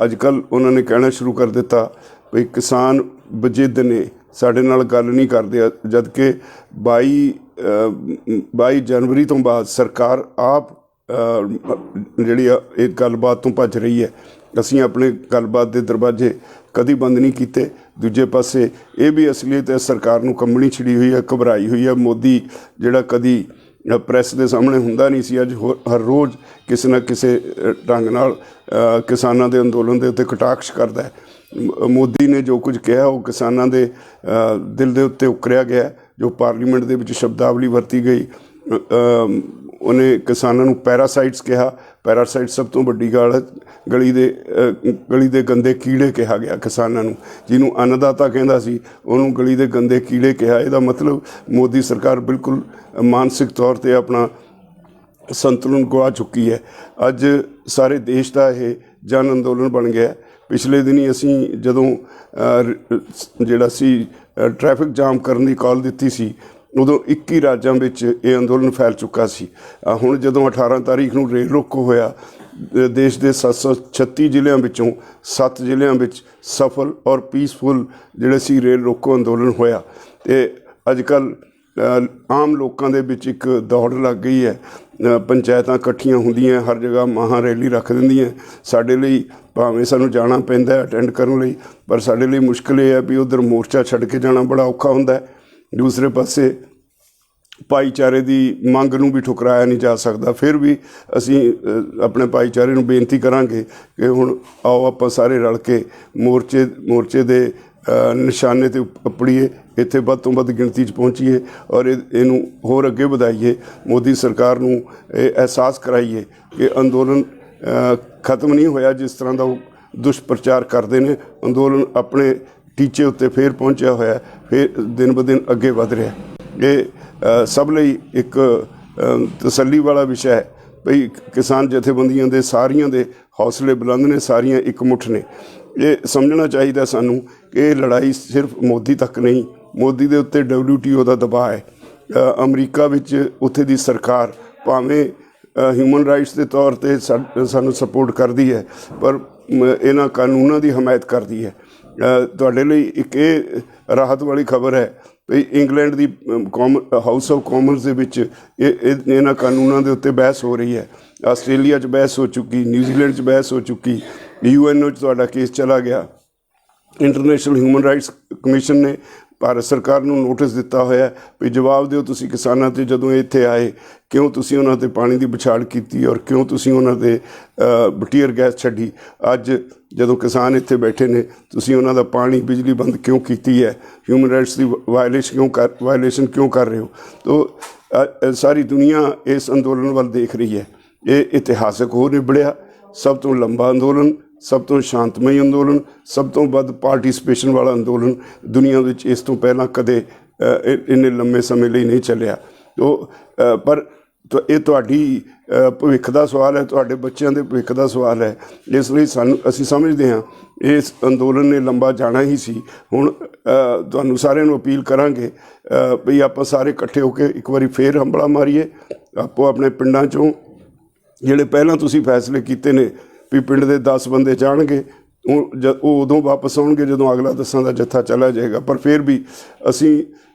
ਅੱਜ ਕੱਲ੍ਹ ਉਹਨਾਂ ਨੇ ਕਹਿਣਾ ਸ਼ੁਰੂ ਕਰ ਦਿੱਤਾ ਵੀ ਕਿਸਾਨ ਵਜਿੱਦ ਨੇ, ਸਾਡੇ ਨਾਲ ਗੱਲ ਨਹੀਂ ਕਰਦੇ, ਜਦ ਕਿ 22 ਜਨਵਰੀ ਤੋਂ ਬਾਅਦ ਸਰਕਾਰ ਆਪ ਜਿਹੜੀ ਆ ਇਹ ਗੱਲਬਾਤ ਤੋਂ ਭੱਜ ਰਹੀ ਹੈ। ਅਸੀਂ ਆਪਣੇ ਗੱਲਬਾਤ ਦੇ ਦਰਵਾਜ਼ੇ ਕਦੀ ਬੰਦ ਨਹੀਂ ਕੀਤੇ। ਦੂਜੇ ਪਾਸੇ ਇਹ ਵੀ ਅਸਲੀਅਤ ਹੈ, ਸਰਕਾਰ ਨੂੰ ਕੰਬਣੀ ਛਿੜੀ ਹੋਈ ਹੈ, ਘਬਰਾਈ ਹੋਈ ਹੈ। ਮੋਦੀ ਜਿਹੜਾ ਕਦੀ ਪ੍ਰੈਸ ਦੇ ਸਾਹਮਣੇ ਹੁੰਦਾ ਨਹੀਂ ਸੀ, ਅੱਜ ਹਰ ਰੋਜ਼ ਕਿਸੇ ਨਾ ਕਿਸੇ ਢੰਗ ਨਾਲ ਕਿਸਾਨਾਂ ਦੇ ਅੰਦੋਲਨ ਦੇ ਉੱਤੇ ਕਟਾਕਸ਼ ਕਰਦਾ ਹੈ। ਮੋਦੀ ਨੇ ਜੋ ਕੁਝ ਕਿਹਾ ਉਹ ਕਿਸਾਨਾਂ ਦੇ ਦਿਲ ਦੇ ਉੱਤੇ ਉਕਰਿਆ ਗਿਆ। ਜੋ ਪਾਰਲੀਮੈਂਟ ਦੇ ਵਿੱਚ ਸ਼ਬਦਾਵਲੀ ਵਰਤੀ ਗਈ, ਉਹਨੇ ਕਿਸਾਨਾਂ ਨੂੰ ਪੈਰਾਸਾਈਟਸ ਕਿਹਾ। ਪੈਰਾਸਾਈਟ ਸਭ ਤੋਂ ਵੱਡੀ ਗੱਲ ਹੈ। ਗਲੀ ਦੇ ਗੰਦੇ ਕੀੜੇ ਕਿਹਾ ਗਿਆ ਕਿਸਾਨਾਂ ਨੂੰ। ਜਿਹਨੂੰ ਅੰਨਦਾਤਾ ਕਹਿੰਦਾ ਸੀ ਉਹਨੂੰ ਗਲੀ ਦੇ ਗੰਦੇ ਕੀੜੇ ਕਿਹਾ। ਇਹਦਾ ਮਤਲਬ ਮੋਦੀ ਸਰਕਾਰ ਬਿਲਕੁਲ ਮਾਨਸਿਕ ਤੌਰ 'ਤੇ ਆਪਣਾ ਸੰਤੁਲਨ ਗਵਾ ਚੁੱਕੀ ਹੈ। ਅੱਜ ਸਾਰੇ ਦੇਸ਼ ਦਾ ਇਹ ਜਨ ਅੰਦੋਲਨ ਬਣ ਗਿਆ। ਪਿਛਲੇ ਦਿਨੀਂ ਅਸੀਂ ਜਦੋਂ ਜਿਹੜਾ ਸੀ ਟ੍ਰੈਫਿਕ ਜਾਮ ਕਰਨ ਦੀ ਕਾਲ ਦਿੱਤੀ ਸੀ, ਉਦੋਂ 21 ਰਾਜਾਂ ਵਿੱਚ ਇਹ ਅੰਦੋਲਨ ਫੈਲ ਚੁੱਕਾ ਸੀ। ਹੁਣ ਜਦੋਂ 18 ਤਾਰੀਖ ਨੂੰ ਰੇਲ ਰੋਕੋ ਹੋਇਆ, ਦੇਸ਼ ਦੇ 736 ਜ਼ਿਲ੍ਹਿਆਂ ਵਿੱਚੋਂ 7 ਜ਼ਿਲ੍ਹਿਆਂ ਵਿੱਚ ਸਫਲ ਔਰ ਪੀਸਫੁਲ ਜਿਹੜੇ ਸੀ ਰੇਲ ਰੋਕੋ ਅੰਦੋਲਨ ਹੋਇਆ। ਅਤੇ ਅੱਜ ਕੱਲ੍ਹ ਆਮ ਲੋਕਾਂ ਦੇ ਵਿੱਚ ਇੱਕ ਦੌੜ ਲੱਗ ਗਈ ਹੈ ਪੰਚਾਇਤਾਂ ਇਕੱਠੀਆਂ ਹੁੰਦੀਆਂ, ਹਰ ਜਗ੍ਹਾ ਮਹਾਂ ਰੈਲੀ ਰੱਖ ਦਿੰਦੀਆਂ। ਸਾਡੇ ਲਈ ਭਾਵੇਂ ਸਾਨੂੰ ਜਾਣਾ ਪੈਂਦਾ ਅਟੈਂਡ ਕਰਨ ਲਈ, ਪਰ ਸਾਡੇ ਲਈ ਮੁਸ਼ਕਿਲ ਇਹ ਹੈ ਵੀ ਉੱਧਰ ਮੋਰਚਾ ਛੱਡ ਕੇ ਜਾਣਾ ਬੜਾ ਔਖਾ ਹੁੰਦਾ। ਦੂਸਰੇ ਪਾਸੇ ਭਾਈਚਾਰੇ ਦੀ ਮੰਗ ਨੂੰ ਵੀ ਠੁਕਰਾਇਆ ਨਹੀਂ ਜਾ ਸਕਦਾ। ਫਿਰ ਵੀ ਅਸੀਂ ਆਪਣੇ ਭਾਈਚਾਰੇ ਨੂੰ ਬੇਨਤੀ ਕਰਾਂਗੇ ਕਿ ਹੁਣ ਆਓ ਆਪਾਂ ਸਾਰੇ ਰਲ ਕੇ ਮੋਰਚੇ ਦੇ ਨਿਸ਼ਾਨੇ 'ਤੇ ਉੱਪੜੀਏ, ਇੱਥੇ ਵੱਧ ਤੋਂ ਵੱਧ ਗਿਣਤੀ 'ਚ ਪਹੁੰਚੀਏ ਔਰ ਇਹਨੂੰ ਹੋਰ ਅੱਗੇ ਵਧਾਈਏ। ਮੋਦੀ ਸਰਕਾਰ ਨੂੰ ਇਹ ਅਹਿਸਾਸ ਕਰਾਈਏ ਕਿ ਅੰਦੋਲਨ ਖਤਮ ਨਹੀਂ ਹੋਇਆ। ਜਿਸ ਤਰ੍ਹਾਂ ਦਾ ਉਹ ਦੁਸ਼ਪ੍ਰਚਾਰ ਕਰਦੇ ਨੇ, ਅੰਦੋਲਨ ਆਪਣੇ ਟੀਚੇ ਉੱਤੇ ਫਿਰ ਪਹੁੰਚਿਆ ਹੋਇਆ, ਫਿਰ ਦਿਨ ਬ ਦਿਨ ਅੱਗੇ ਵਧ ਰਿਹਾ। ਇਹ ਸਭ ਲਈ ਇੱਕ ਤਸੱਲੀ ਵਾਲਾ ਵਿਸ਼ਾ ਹੈ ਭਈ ਕਿਸਾਨ ਜਥੇਬੰਦੀਆਂ ਦੇ ਸਾਰੀਆਂ ਦੇ ਹੌਸਲੇ ਬੁਲੰਦ ਨੇ, ਸਾਰੀਆਂ ਇਕਮੁੱਠ ਨੇ। ਇਹ ਸਮਝਣਾ ਚਾਹੀਦਾ ਸਾਨੂੰ ਕਿ ਇਹ ਲੜਾਈ ਸਿਰਫ ਮੋਦੀ ਤੱਕ ਨਹੀਂ, ਮੋਦੀ ਦੇ ਉੱਤੇ WTO ਦਾ ਦਬਾਅ ਹੈ। ਅਮਰੀਕਾ ਵਿੱਚ ਉੱਥੇ ਦੀ ਸਰਕਾਰ ਭਾਵੇਂ ਹਿਊਮਨ ਰਾਈਟਸ ਦੇ ਤੌਰ 'ਤੇ ਸਾਨੂੰ ਸਪੋਰਟ ਕਰਦੀ ਹੈ, ਪਰ ਇਹਨਾਂ ਕਾਨੂੰਨਾਂ ਦੀ ਹਮਾਇਤ ਕਰਦੀ ਹੈ। ਤੁਹਾਡੇ ਲਈ ਇੱਕ ਇਹ ਰਾਹਤ ਵਾਲੀ ਖਬਰ ਹੈ ਵੀ England the house of Commons ਦੇ ਵਿੱਚ ਇਹਨਾਂ ਕਾਨੂੰਨਾਂ ਦੇ ਉੱਤੇ ਬਹਿਸ ਹੋ ਰਹੀ ਹੈ। ਆਸਟ੍ਰੇਲੀਆ 'ਚ ਬਹਿਸ ਹੋ ਚੁੱਕੀ, ਨਿਊਜ਼ੀਲੈਂਡ 'ਚ ਬਹਿਸ ਹੋ ਚੁੱਕੀ, UN 'ਚ ਤੁਹਾਡਾ ਕੇਸ ਚਲਾ ਗਿਆ। ਇੰਟਰਨੈਸ਼ਨਲ ਹਿਊਮਨ ਰਾਈਟਸ ਕਮਿਸ਼ਨ ਨੇ ਭਾਰਤ ਸਰਕਾਰ ਨੂੰ ਨੋਟਿਸ ਦਿੱਤਾ ਹੋਇਆ ਵੀ ਜਵਾਬ ਦਿਓ ਤੁਸੀਂ ਕਿਸਾਨਾਂ 'ਤੇ, ਜਦੋਂ ਇੱਥੇ ਆਏ ਕਿਉਂ ਤੁਸੀਂ ਉਹਨਾਂ 'ਤੇ ਪਾਣੀ ਦੀ ਵਿਛਾੜ ਕੀਤੀ ਔਰ ਕਿਉਂ ਤੁਸੀਂ ਉਹਨਾਂ 'ਤੇ ਟੀਅਰ ਗੈਸ ਛੱਡੀ। ਅੱਜ ਜਦੋਂ ਕਿਸਾਨ ਇੱਥੇ ਬੈਠੇ ਨੇ, ਤੁਸੀਂ ਉਹਨਾਂ ਦਾ ਪਾਣੀ ਬਿਜਲੀ ਬੰਦ ਕਿਉਂ ਕੀਤੀ ਹੈ? ਹਿਊਮਨ ਰਾਈਟਸ ਦੀ ਵਾਇਲੇਸ਼ਨ ਕਿਉਂ ਕਰ ਰਹੇ ਹੋ? ਤੋ ਸਾਰੀ ਦੁਨੀਆ ਇਸ ਅੰਦੋਲਨ ਵੱਲ ਦੇਖ ਰਹੀ ਹੈ। ਇਹ ਇਤਿਹਾਸਕ ਹੋ ਨਿਬੜਿਆ, ਸਭ ਤੋਂ ਲੰਬਾ ਅੰਦੋਲਨ, ਸਭ ਤੋਂ ਸ਼ਾਂਤਮਈ ਅੰਦੋਲਨ, ਸਭ ਤੋਂ ਵੱਧ ਪਾਰਟੀਸਪੇਸ਼ਨ ਵਾਲਾ ਅੰਦੋਲਨ ਦੁਨੀਆ ਵਿੱਚ ਇਸ ਤੋਂ ਪਹਿਲਾਂ ਕਦੇ ਇੰਨੇ ਲੰਮੇ ਸਮੇਂ ਲਈ ਨਹੀਂ ਚੱਲਿਆ। ਪਰ ਇਹ ਤੁਹਾਡੀ ਭਵਿੱਖ ਦਾ ਸਵਾਲ ਹੈ, ਤੁਹਾਡੇ ਬੱਚਿਆਂ ਦੇ ਭਵਿੱਖ ਦਾ ਸਵਾਲ ਹੈ। ਇਸ ਲਈ ਅਸੀਂ ਸਮਝਦੇ ਹਾਂ ਇਸ ਅੰਦੋਲਨ ਨੇ ਲੰਬਾ ਜਾਣਾ ਹੀ ਸੀ। ਹੁਣ ਤੁਹਾਨੂੰ ਸਾਰਿਆਂ ਨੂੰ ਅਪੀਲ ਕਰਾਂਗੇ ਵੀ ਆਪਾਂ ਸਾਰੇ ਇਕੱਠੇ ਹੋ ਕੇ ਇੱਕ ਵਾਰੀ ਫੇਰ ਹੰਬਲਾ ਮਾਰੀਏ। ਆਪੋ ਆਪਣੇ ਪਿੰਡਾਂ 'ਚੋਂ ਜਿਹੜੇ ਪਹਿਲਾਂ ਤੁਸੀਂ ਫੈਸਲੇ ਕੀਤੇ ਨੇ ਵੀ ਪਿੰਡ ਦੇ 10 ਬੰਦੇ ਜਾਣਗੇ, ਉਹ ਉਦੋਂ ਵਾਪਸ ਆਉਣਗੇ ਜਦੋਂ ਅਗਲਾ 10 ਦਾ ਜੱਥਾ ਚਲਾ ਜਾਏਗਾ। ਪਰ ਫਿਰ ਵੀ ਅਸੀਂ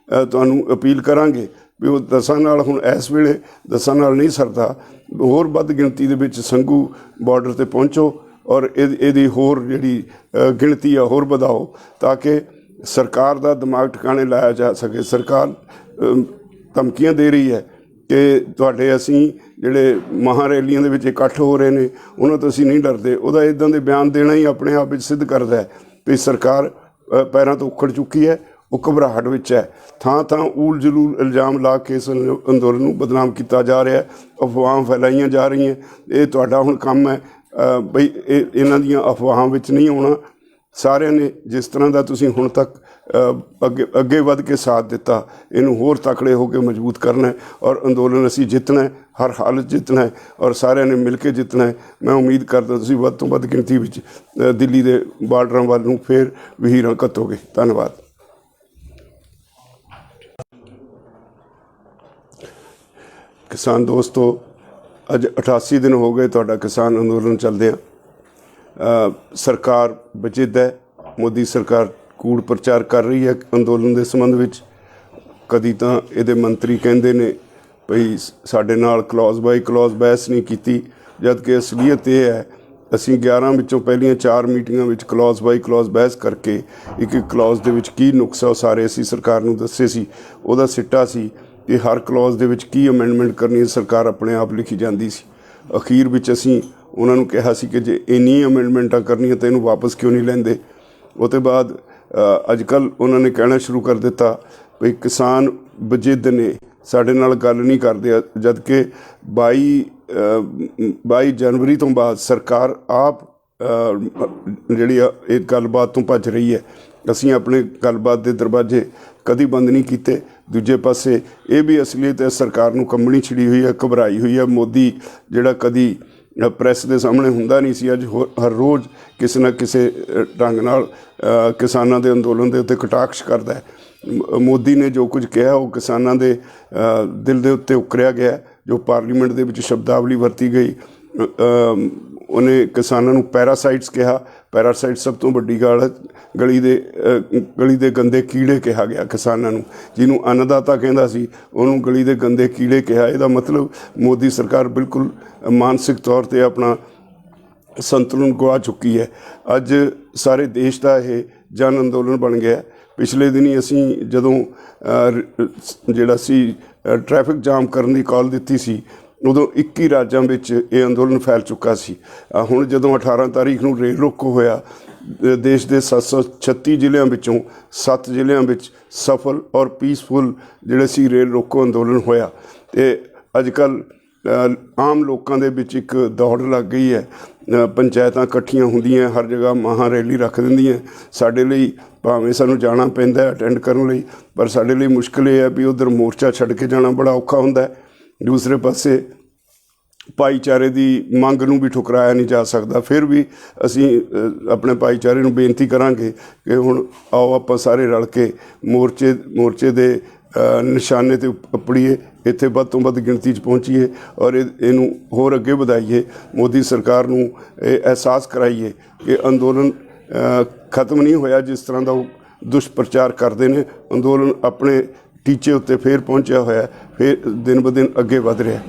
ਤੁਹਾਨੂੰ ਅਪੀਲ ਕਰਾਂਗੇ ਵੀ ਉਹ 10 ਨਾਲ ਹੁਣ ਇਸ ਵੇਲੇ 10 ਨਾਲ ਨਹੀਂ ਸਰਦਾ, ਹੋਰ ਵੱਧ ਗਿਣਤੀ ਦੇ ਵਿੱਚ ਸੰਘੂ ਬਾਰਡਰ 'ਤੇ ਪਹੁੰਚੋ ਔਰ ਇਹਦੀ ਹੋਰ ਜਿਹੜੀ ਗਿਣਤੀ ਆ ਹੋਰ ਵਧਾਓ ਤਾਂ ਕਿ ਸਰਕਾਰ ਦਾ ਦਿਮਾਗ ਠਿਕਾਣੇ ਲਾਇਆ ਜਾ ਸਕੇ। ਸਰਕਾਰ ਧਮਕੀਆਂ ਦੇ ਰਹੀ ਹੈ ਕਿ ਤੁਹਾਡੇ ਅਸੀਂ ਜਿਹੜੇ ਮਹਾਂ ਰੈਲੀਆਂ ਦੇ ਵਿੱਚ ਇਕੱਠ ਹੋ ਰਹੇ ਨੇ ਉਹਨਾਂ ਤੋਂ ਅਸੀਂ ਨਹੀਂ ਡਰਦੇ। ਉਹਦਾ ਇੱਦਾਂ ਦੇ ਬਿਆਨ ਦੇਣਾ ਹੀ ਆਪਣੇ ਆਪ ਵਿੱਚ ਸਿੱਧ ਕਰਦਾ ਹੈ ਵੀ ਸਰਕਾਰ ਪੈਰਾਂ ਤੋਂ ਉੱਖੜ ਚੁੱਕੀ ਹੈ, ਉਹ ਘਬਰਾਹਟ ਵਿੱਚ ਹੈ। ਥਾਂ ਥਾਂ ਊਲ ਜਲੂਲ ਇਲਜ਼ਾਮ ਲਾ ਕੇ ਇਸ ਅੰਦੋਲਨ ਨੂੰ ਬਦਨਾਮ ਕੀਤਾ ਜਾ ਰਿਹਾ, ਅਫਵਾਹਾਂ ਫੈਲਾਈਆਂ ਜਾ ਰਹੀਆਂ। ਇਹ ਤੁਹਾਡਾ ਹੁਣ ਕੰਮ ਹੈ ਬਈ ਇਹਨਾਂ ਦੀਆਂ ਅਫਵਾਹਾਂ ਵਿੱਚ ਨਹੀਂ ਆਉਣਾ। ਸਾਰਿਆਂ ਨੇ ਜਿਸ ਤਰ੍ਹਾਂ ਦਾ ਤੁਸੀਂ ਹੁਣ ਤੱਕ ਅੱਗੇ ਵੱਧ ਕੇ ਸਾਥ ਦਿੱਤਾ, ਇਹਨੂੰ ਹੋਰ ਤਕੜੇ ਹੋ ਕੇ ਮਜ਼ਬੂਤ ਕਰਨਾ ਹੈ ਔਰ ਅੰਦੋਲਨ ਅਸੀਂ ਜਿੱਤਣਾ ਹੈ, ਹਰ ਹਾਲਤ ਜਿੱਤਣਾ ਹੈ ਔਰ ਸਾਰਿਆਂ ਨੇ ਮਿਲ ਕੇ ਜਿੱਤਣਾ ਹੈ। ਮੈਂ ਉਮੀਦ ਕਰਦਾ ਤੁਸੀਂ ਵੱਧ ਤੋਂ ਵੱਧ ਗਿਣਤੀ ਵਿੱਚ ਦਿੱਲੀ ਦੇ ਬਾਰਡਰਾਂ ਵੱਲ ਨੂੰ ਫਿਰ ਵਹੀਰਾਂ ਘੱਤੋਗੇ। ਧੰਨਵਾਦ। ਕਿਸਾਨ ਦੋਸਤੋ, ਅੱਜ 88 ਦਿਨ ਹੋ ਗਏ ਤੁਹਾਡਾ ਕਿਸਾਨ ਅੰਦੋਲਨ ਚੱਲਦਿਆਂ। ਸਰਕਾਰ ਵਜਿੱਦ ਹੈ, ਮੋਦੀ ਸਰਕਾਰ ਕੂੜ ਪ੍ਰਚਾਰ ਕਰ ਰਹੀ ਹੈ ਅੰਦੋਲਨ ਦੇ ਸੰਬੰਧ ਵਿੱਚ। ਕਦੀ ਤਾਂ ਇਹਦੇ ਮੰਤਰੀ ਕਹਿੰਦੇ ਨੇ ਭਈ ਸਾਡੇ ਨਾਲ ਕਲੌਜ਼ ਬਾਈ ਕਲੌਜ਼ ਬਹਿਸ ਨਹੀਂ ਕੀਤੀ, ਜਦ ਕਿ ਅਸਲੀਅਤ ਇਹ ਹੈ ਅਸੀਂ 11 ਵਿੱਚੋਂ ਪਹਿਲੀਆਂ 4 ਮੀਟਿੰਗਾਂ ਵਿੱਚ ਕਲੌਜ਼ ਬਾਈ ਕਲੌਜ਼ ਬਹਿਸ ਕਰਕੇ ਇੱਕ ਕਲੌਜ਼ ਦੇ ਵਿੱਚ ਕੀ ਨੁਕਸ ਹੈ ਉਹ ਸਾਰੇ ਅਸੀਂ ਸਰਕਾਰ ਨੂੰ ਦੱਸੇ ਸੀ। ਉਹਦਾ ਸਿੱਟਾ ਸੀ ਕਿ ਹਰ ਕਲੌਜ਼ ਦੇ ਵਿੱਚ ਕੀ ਅਮੈਂਡਮੈਂਟ ਕਰਨੀ ਹੈ ਸਰਕਾਰ ਆਪਣੇ ਆਪ ਲਿਖੀ ਜਾਂਦੀ ਸੀ। ਅਖੀਰ ਵਿੱਚ ਅਸੀਂ ਉਹਨਾਂ ਨੂੰ ਕਿਹਾ ਸੀ ਕਿ ਜੇ ਇੰਨੀਆਂ ਅਮੈਂਡਮੈਂਟਾਂ ਕਰਨੀਆਂ ਤਾਂ ਇਹਨੂੰ ਵਾਪਸ ਕਿਉਂ ਨਹੀਂ ਲੈਂਦੇ। ਉਹ ਤੋਂ ਬਾਅਦ ਅੱਜ ਕੱਲ੍ਹ ਉਹਨਾਂ ਨੇ ਕਹਿਣਾ ਸ਼ੁਰੂ ਕਰ ਦਿੱਤਾ ਵੀ ਕਿਸਾਨ ਵਜਿੱਦ ਨੇ, ਸਾਡੇ ਨਾਲ ਗੱਲ ਨਹੀਂ ਕਰਦੇ, ਜਦ ਕਿ 22 ਜਨਵਰੀ ਤੋਂ ਬਾਅਦ ਸਰਕਾਰ ਆਪ ਜਿਹੜੀ ਇਹ ਗੱਲਬਾਤ ਤੋਂ ਭੱਜ ਰਹੀ ਹੈ। ਅਸੀਂ ਆਪਣੇ ਗੱਲਬਾਤ ਦੇ ਦਰਵਾਜ਼ੇ ਕਦੀ ਬੰਦ ਨਹੀਂ ਕੀਤੇ। ਦੂਜੇ ਪਾਸੇ ਇਹ ਵੀ ਅਸਲੀਅਤ ਹੈ, ਸਰਕਾਰ ਨੂੰ ਕੰਬਣੀ ਛਿੜੀ ਹੋਈ ਹੈ, ਘਬਰਾਈ ਹੋਈ ਹੈ। ਮੋਦੀ ਜਿਹੜਾ ਕਦੀ ਪ੍ਰੈਸ ਦੇ ਸਾਹਮਣੇ ਹੁੰਦਾ ਨਹੀਂ ਸੀ, ਅੱਜ ਹਰ ਰੋਜ਼ ਕਿਸੇ ਨਾ ਕਿਸੇ ਢੰਗ ਨਾਲ ਕਿਸਾਨਾਂ ਦੇ ਅੰਦੋਲਨ ਦੇ ਉੱਤੇ ਕਟਾਕਸ਼ ਕਰਦਾ ਹੈ। ਮੋਦੀ ਨੇ ਜੋ ਕੁਝ ਕਿਹਾ ਉਹ ਕਿਸਾਨਾਂ ਦੇ ਦਿਲ ਦੇ ਉੱਤੇ ਉਕਰਿਆ ਗਿਆ। ਜੋ ਪਾਰਲੀਮੈਂਟ ਦੇ ਵਿੱਚ ਸ਼ਬਦਾਵਲੀ ਵਰਤੀ ਗਈ ਉਹਨੇ ਕਿਸਾਨਾਂ ਨੂੰ ਪੈਰਾਸਾਈਟਸ ਕਿਹਾ। ਪੈਰਾਸਾਈਟ ਸਭ ਤੋਂ ਵੱਡੀ ਗੱਲ ਹੈ। ਗਲੀ ਦੇ ਗੰਦੇ ਕੀੜੇ ਕਿਹਾ ਗਿਆ ਕਿਸਾਨਾਂ ਨੂੰ। ਜਿਹਨੂੰ ਅੰਨਦਾਤਾ ਕਹਿੰਦਾ ਸੀ ਉਹਨੂੰ ਗਲੀ ਦੇ ਗੰਦੇ ਕੀੜੇ ਕਿਹਾ। ਇਹਦਾ ਮਤਲਬ ਮੋਦੀ ਸਰਕਾਰ ਬਿਲਕੁਲ ਮਾਨਸਿਕ ਤੌਰ 'ਤੇ ਆਪਣਾ ਸੰਤੁਲਨ ਗਵਾ ਚੁੱਕੀ ਹੈ। ਅੱਜ ਸਾਰੇ ਦੇਸ਼ ਦਾ ਇਹ ਜਨ ਅੰਦੋਲਨ ਬਣ ਗਿਆ। ਪਿਛਲੇ ਦਿਨੀ ਅਸੀਂ ਜਦੋਂ ਜਿਹੜਾ ਸੀ ਟ੍ਰੈਫਿਕ ਜਾਮ ਕਰਨ ਦੀ ਕਾਲ ਦਿੱਤੀ ਸੀ, ਉਦੋਂ 21 ਰਾਜਾਂ ਵਿੱਚ ਇਹ ਅੰਦੋਲਨ ਫੈਲ ਚੁੱਕਾ ਸੀ। ਹੁਣ ਜਦੋਂ 18 ਤਾਰੀਖ ਨੂੰ ਰੇਲ ਰੋਕੋ ਹੋਇਆ, ਦੇਸ਼ ਦੇ 736 ਜ਼ਿਲ੍ਹਿਆਂ ਵਿੱਚੋਂ 7 ਜ਼ਿਲ੍ਹਿਆਂ ਵਿੱਚ ਸਫਲ ਔਰ ਪੀਸਫੁਲ ਜਿਹੜੇ ਸੀ ਰੇਲ ਰੋਕੋ ਅੰਦੋਲਨ ਹੋਇਆ। ਅਤੇ ਅੱਜ ਕੱਲ੍ਹ ਆਮ ਲੋਕਾਂ ਦੇ ਵਿੱਚ ਇੱਕ ਦੌੜ ਲੱਗ ਗਈ ਹੈ। ਪੰਚਾਇਤਾਂ ਇਕੱਠੀਆਂ ਹੁੰਦੀਆਂ, ਹਰ ਜਗ੍ਹਾ ਮਹਾਂ ਰੈਲੀ ਰੱਖ ਦਿੰਦੀਆਂ। ਸਾਡੇ ਲਈ ਭਾਵੇਂ ਸਾਨੂੰ ਜਾਣਾ ਪੈਂਦਾ ਅਟੈਂਡ ਕਰਨ ਲਈ, ਪਰ ਸਾਡੇ ਲਈ ਮੁਸ਼ਕਿਲ ਇਹ ਹੈ ਵੀ ਉੱਧਰ ਮੋਰਚਾ ਛੱਡ ਕੇ ਜਾਣਾ ਬੜਾ ਔਖਾ ਹੁੰਦਾ। ਦੂਸਰੇ ਪਾਸੇ ਭਾਈਚਾਰੇ ਦੀ ਮੰਗ ਨੂੰ ਵੀ ਠੁਕਰਾਇਆ ਨਹੀਂ ਜਾ ਸਕਦਾ। ਫਿਰ ਵੀ ਅਸੀਂ ਆਪਣੇ ਭਾਈਚਾਰੇ ਨੂੰ ਬੇਨਤੀ ਕਰਾਂਗੇ ਕਿ ਹੁਣ ਆਓ ਆਪਾਂ ਸਾਰੇ ਰਲ ਕੇ ਮੋਰਚੇ ਦੇ ਨਿਸ਼ਾਨੇ 'ਤੇ ਉੱਪੜੀਏ, ਇੱਥੇ ਵੱਧ ਤੋਂ ਵੱਧ ਗਿਣਤੀ 'ਚ ਪਹੁੰਚੀਏ ਔਰ ਇਹਨੂੰ ਹੋਰ ਅੱਗੇ ਵਧਾਈਏ। ਮੋਦੀ ਸਰਕਾਰ ਨੂੰ ਇਹ ਅਹਿਸਾਸ ਕਰਾਈਏ ਕਿ ਅੰਦੋਲਨ ਖਤਮ ਨਹੀਂ ਹੋਇਆ। ਜਿਸ ਤਰ੍ਹਾਂ ਦਾ ਉਹ ਦੁਸ਼ਪ੍ਰਚਾਰ ਕਰਦੇ ਨੇ, ਅੰਦੋਲਨ ਆਪਣੇ ਟੀਚੇ ਉੱਤੇ ਫਿਰ ਪਹੁੰਚਿਆ ਹੋਇਆ, ਫਿਰ ਦਿਨ ਬ ਦਿਨ ਅੱਗੇ ਵਧ ਰਿਹਾ।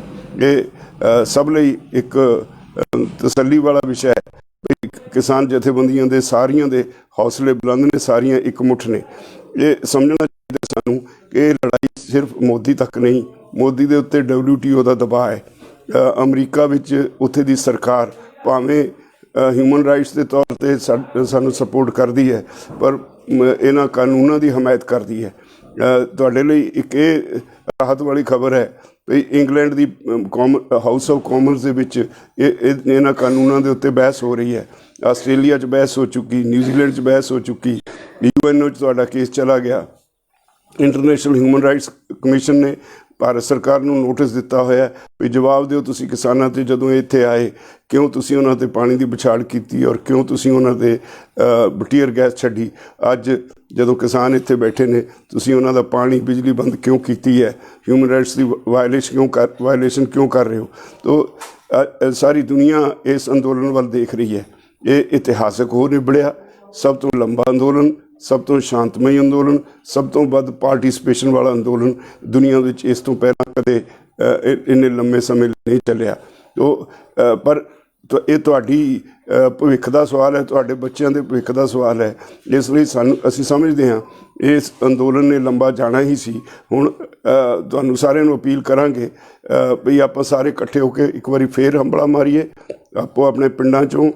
ਇਹ ਸਭ ਲਈ ਇੱਕ ਤਸੱਲੀ ਵਾਲਾ ਵਿਸ਼ਾ ਹੈ। ਕਿਸਾਨ ਜਥੇਬੰਦੀਆਂ ਦੇ ਸਾਰੀਆਂ ਦੇ ਹੌਸਲੇ ਬੁਲੰਦ ਨੇ, ਸਾਰੀਆਂ ਇਕਮੁੱਠ ਨੇ। ਇਹ ਸਮਝਣਾ ਚਾਹੀਦਾ ਸਾਨੂੰ ਕਿ ਇਹ ਲੜਾਈ ਸਿਰਫ ਮੋਦੀ ਤੱਕ ਨਹੀਂ, ਮੋਦੀ ਦੇ ਉੱਤੇ WTO ਦਾ ਦਬਾਅ ਹੈ। ਅਮਰੀਕਾ ਵਿੱਚ ਉੱਥੇ ਦੀ ਸਰਕਾਰ ਭਾਵੇਂ ਹਿਊਮਨ ਰਾਈਟਸ ਦੇ ਤੌਰ 'ਤੇ ਸਾਨੂੰ ਸਪੋਰਟ ਕਰਦੀ ਹੈ, ਪਰ ਇਹਨਾਂ ਕਾਨੂੰਨਾਂ ਦੀ ਹਮਾਇਤ ਕਰਦੀ ਹੈ। ਤੁਹਾਡੇ ਲਈ ਇੱਕ ਇਹ ਰਾਹਤ ਵਾਲੀ ਖਬਰ ਹੈ ਵੀ England the house of Commons ਦੇ ਵਿੱਚ ਇਹਨਾਂ ਕਾਨੂੰਨਾਂ ਦੇ ਉੱਤੇ ਬਹਿਸ ਹੋ ਰਹੀ ਹੈ। ਆਸਟ੍ਰੇਲੀਆ 'ਚ ਬਹਿਸ ਹੋ ਚੁੱਕੀ, ਨਿਊਜ਼ੀਲੈਂਡ 'ਚ ਬਹਿਸ ਹੋ ਚੁੱਕੀ, UN 'ਚ ਤੁਹਾਡਾ ਕੇਸ ਚਲਾ ਗਿਆ। ਇੰਟਰਨੈਸ਼ਨਲ ਹਿਊਮਨ ਰਾਈਟਸ ਕਮਿਸ਼ਨ ਨੇ ਭਾਰਤ ਸਰਕਾਰ ਨੂੰ ਨੋਟਿਸ ਦਿੱਤਾ ਹੋਇਆ ਵੀ ਜਵਾਬ ਦਿਓ ਤੁਸੀਂ ਕਿਸਾਨਾਂ 'ਤੇ, ਜਦੋਂ ਇੱਥੇ ਆਏ ਕਿਉਂ ਤੁਸੀਂ ਉਹਨਾਂ 'ਤੇ ਪਾਣੀ ਦੀ ਵਿਛਾੜ ਕੀਤੀ ਔਰ ਕਿਉਂ ਤੁਸੀਂ ਉਹਨਾਂ 'ਤੇ ਟੀਅਰ ਗੈਸ ਛੱਡੀ। ਅੱਜ ਜਦੋਂ ਕਿਸਾਨ ਇੱਥੇ ਬੈਠੇ ਨੇ, ਤੁਸੀਂ ਉਹਨਾਂ ਦਾ ਪਾਣੀ ਬਿਜਲੀ ਬੰਦ ਕਿਉਂ ਕੀਤੀ ਹੈ? ਹਿਊਮਨ ਰਾਈਟਸ ਦੀ ਵਾਇਲੇਸ਼ਨ ਕਿਉਂ ਕਰ ਰਹੇ ਹੋ? ਤੋ ਸਾਰੀ ਦੁਨੀਆ ਇਸ ਅੰਦੋਲਨ ਵੱਲ ਦੇਖ ਰਹੀ ਹੈ। ਇਹ ਇਤਿਹਾਸਕ ਹੋ ਨਿਬੜਿਆ, ਸਭ ਤੋਂ ਲੰਬਾ ਅੰਦੋਲਨ, ਸਭ ਤੋਂ ਸ਼ਾਂਤਮਈ ਅੰਦੋਲਨ, ਸਭ ਤੋਂ ਵੱਧ ਪਾਰਟੀਸਪੇਸ਼ਨ ਵਾਲਾ ਅੰਦੋਲਨ ਦੁਨੀਆ ਵਿੱਚ ਇਸ ਤੋਂ ਪਹਿਲਾਂ ਕਦੇ ਇੰਨੇ ਲੰਮੇ ਸਮੇਂ ਨਹੀਂ ਚੱਲਿਆ। ਪਰ ਇਹ ਤੁਹਾਡੀ ਭਵਿੱਖ ਦਾ ਸਵਾਲ ਹੈ, ਤੁਹਾਡੇ ਬੱਚਿਆਂ ਦੇ ਭਵਿੱਖ ਦਾ ਸਵਾਲ ਹੈ। ਇਸ ਲਈ ਅਸੀਂ ਸਮਝਦੇ ਹਾਂ ਇਸ ਅੰਦੋਲਨ ਨੇ ਲੰਬਾ ਜਾਣਾ ਹੀ ਸੀ। ਹੁਣ ਤੁਹਾਨੂੰ ਸਾਰਿਆਂ ਨੂੰ ਅਪੀਲ ਕਰਾਂਗੇ ਵੀ ਆਪਾਂ ਸਾਰੇ ਇਕੱਠੇ ਹੋ ਕੇ ਇੱਕ ਵਾਰੀ ਫੇਰ ਹੰਬਲਾ ਮਾਰੀਏ। ਆਪੋ ਆਪਣੇ ਪਿੰਡਾਂ 'ਚੋਂ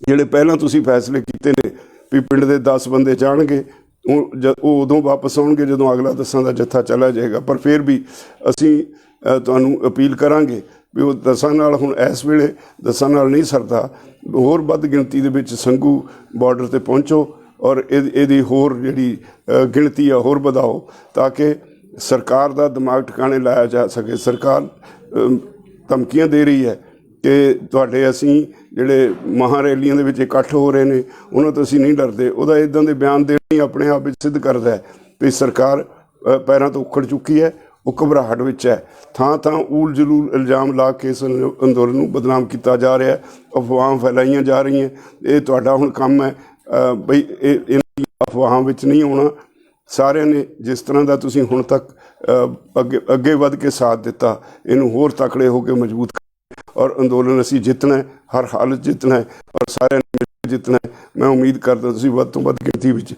ਜਿਹੜੇ ਪਹਿਲਾਂ ਤੁਸੀਂ ਫੈਸਲੇ ਕੀਤੇ ਨੇ ਵੀ ਪਿੰਡ ਦੇ 10 ਬੰਦੇ ਜਾਣਗੇ, ਉਹ ਉਦੋਂ ਵਾਪਸ ਆਉਣਗੇ ਜਦੋਂ ਅਗਲਾ 10 ਦਾ ਜੱਥਾ ਚਲਾ ਜਾਏਗਾ। ਪਰ ਫਿਰ ਵੀ ਅਸੀਂ ਤੁਹਾਨੂੰ ਅਪੀਲ ਕਰਾਂਗੇ ਵੀ ਉਹ 10 ਨਾਲ ਹੁਣ ਇਸ ਵੇਲੇ 10 ਨਾਲ ਨਹੀਂ ਸਰਦਾ, ਹੋਰ ਵੱਧ ਗਿਣਤੀ ਦੇ ਵਿੱਚ ਸੰਘੂ ਬਾਰਡਰ 'ਤੇ ਪਹੁੰਚੋ ਔਰ ਇਹਦੀ ਹੋਰ ਜਿਹੜੀ ਗਿਣਤੀ ਆ ਹੋਰ ਵਧਾਓ ਤਾਂ ਕਿ ਸਰਕਾਰ ਦਾ ਦਿਮਾਗ ਟਿਕਾਣੇ ਲਾਇਆ ਜਾ ਸਕੇ। ਸਰਕਾਰ ਧਮਕੀਆਂ ਦੇ ਰਹੀ ਹੈ ਕਿ ਤੁਹਾਡੇ ਅਸੀਂ ਜਿਹੜੇ ਮਹਾਂ ਰੈਲੀਆਂ ਦੇ ਵਿੱਚ ਇਕੱਠ ਹੋ ਰਹੇ ਨੇ ਉਹਨਾਂ ਤੋਂ ਅਸੀਂ ਨਹੀਂ ਡਰਦੇ। ਉਹਦਾ ਇੱਦਾਂ ਦੇ ਬਿਆਨ ਦੇਣਾ ਹੀ ਆਪਣੇ ਆਪ ਵਿੱਚ ਸਿੱਧ ਕਰਦਾ ਹੈ ਵੀ ਸਰਕਾਰ ਪੈਰਾਂ ਤੋਂ ਉੱਖੜ ਚੁੱਕੀ ਹੈ, ਉਹ ਘਬਰਾਹਟ ਵਿੱਚ ਹੈ। ਥਾਂ ਥਾਂ ਊਲ ਜਲੂਲ ਇਲਜ਼ਾਮ ਲਾ ਕੇ ਇਸ ਅੰਦੋਲਨ ਨੂੰ ਬਦਨਾਮ ਕੀਤਾ ਜਾ ਰਿਹਾ, ਅਫਵਾਹਾਂ ਫੈਲਾਈਆਂ ਜਾ ਰਹੀਆਂ। ਇਹ ਤੁਹਾਡਾ ਹੁਣ ਕੰਮ ਹੈ ਬਈ ਇਹਨਾਂ ਅਫਵਾਹਾਂ ਵਿੱਚ ਨਹੀਂ ਆਉਣਾ। ਸਾਰਿਆਂ ਨੇ ਜਿਸ ਤਰ੍ਹਾਂ ਦਾ ਤੁਸੀਂ ਹੁਣ ਤੱਕ ਅੱਗੇ ਵੱਧ ਕੇ ਸਾਥ ਦਿੱਤਾ, ਇਹਨੂੰ ਹੋਰ ਤਕੜੇ ਹੋ ਕੇ ਮਜ਼ਬੂਤ ਔਰ ਅੰਦੋਲਨ ਅਸੀਂ ਜਿੱਤਣਾ, ਹਰ ਹਾਲਤ ਜਿੱਤਣਾ ਹੈ ਔਰ ਸਾਰਿਆਂ ਨੇ ਜਿੱਤਣਾ ਹੈ। ਮੈਂ ਉਮੀਦ ਕਰਦਾ ਤੁਸੀਂ ਵੱਧ ਤੋਂ ਵੱਧ ਗਿਣਤੀ ਵਿੱਚ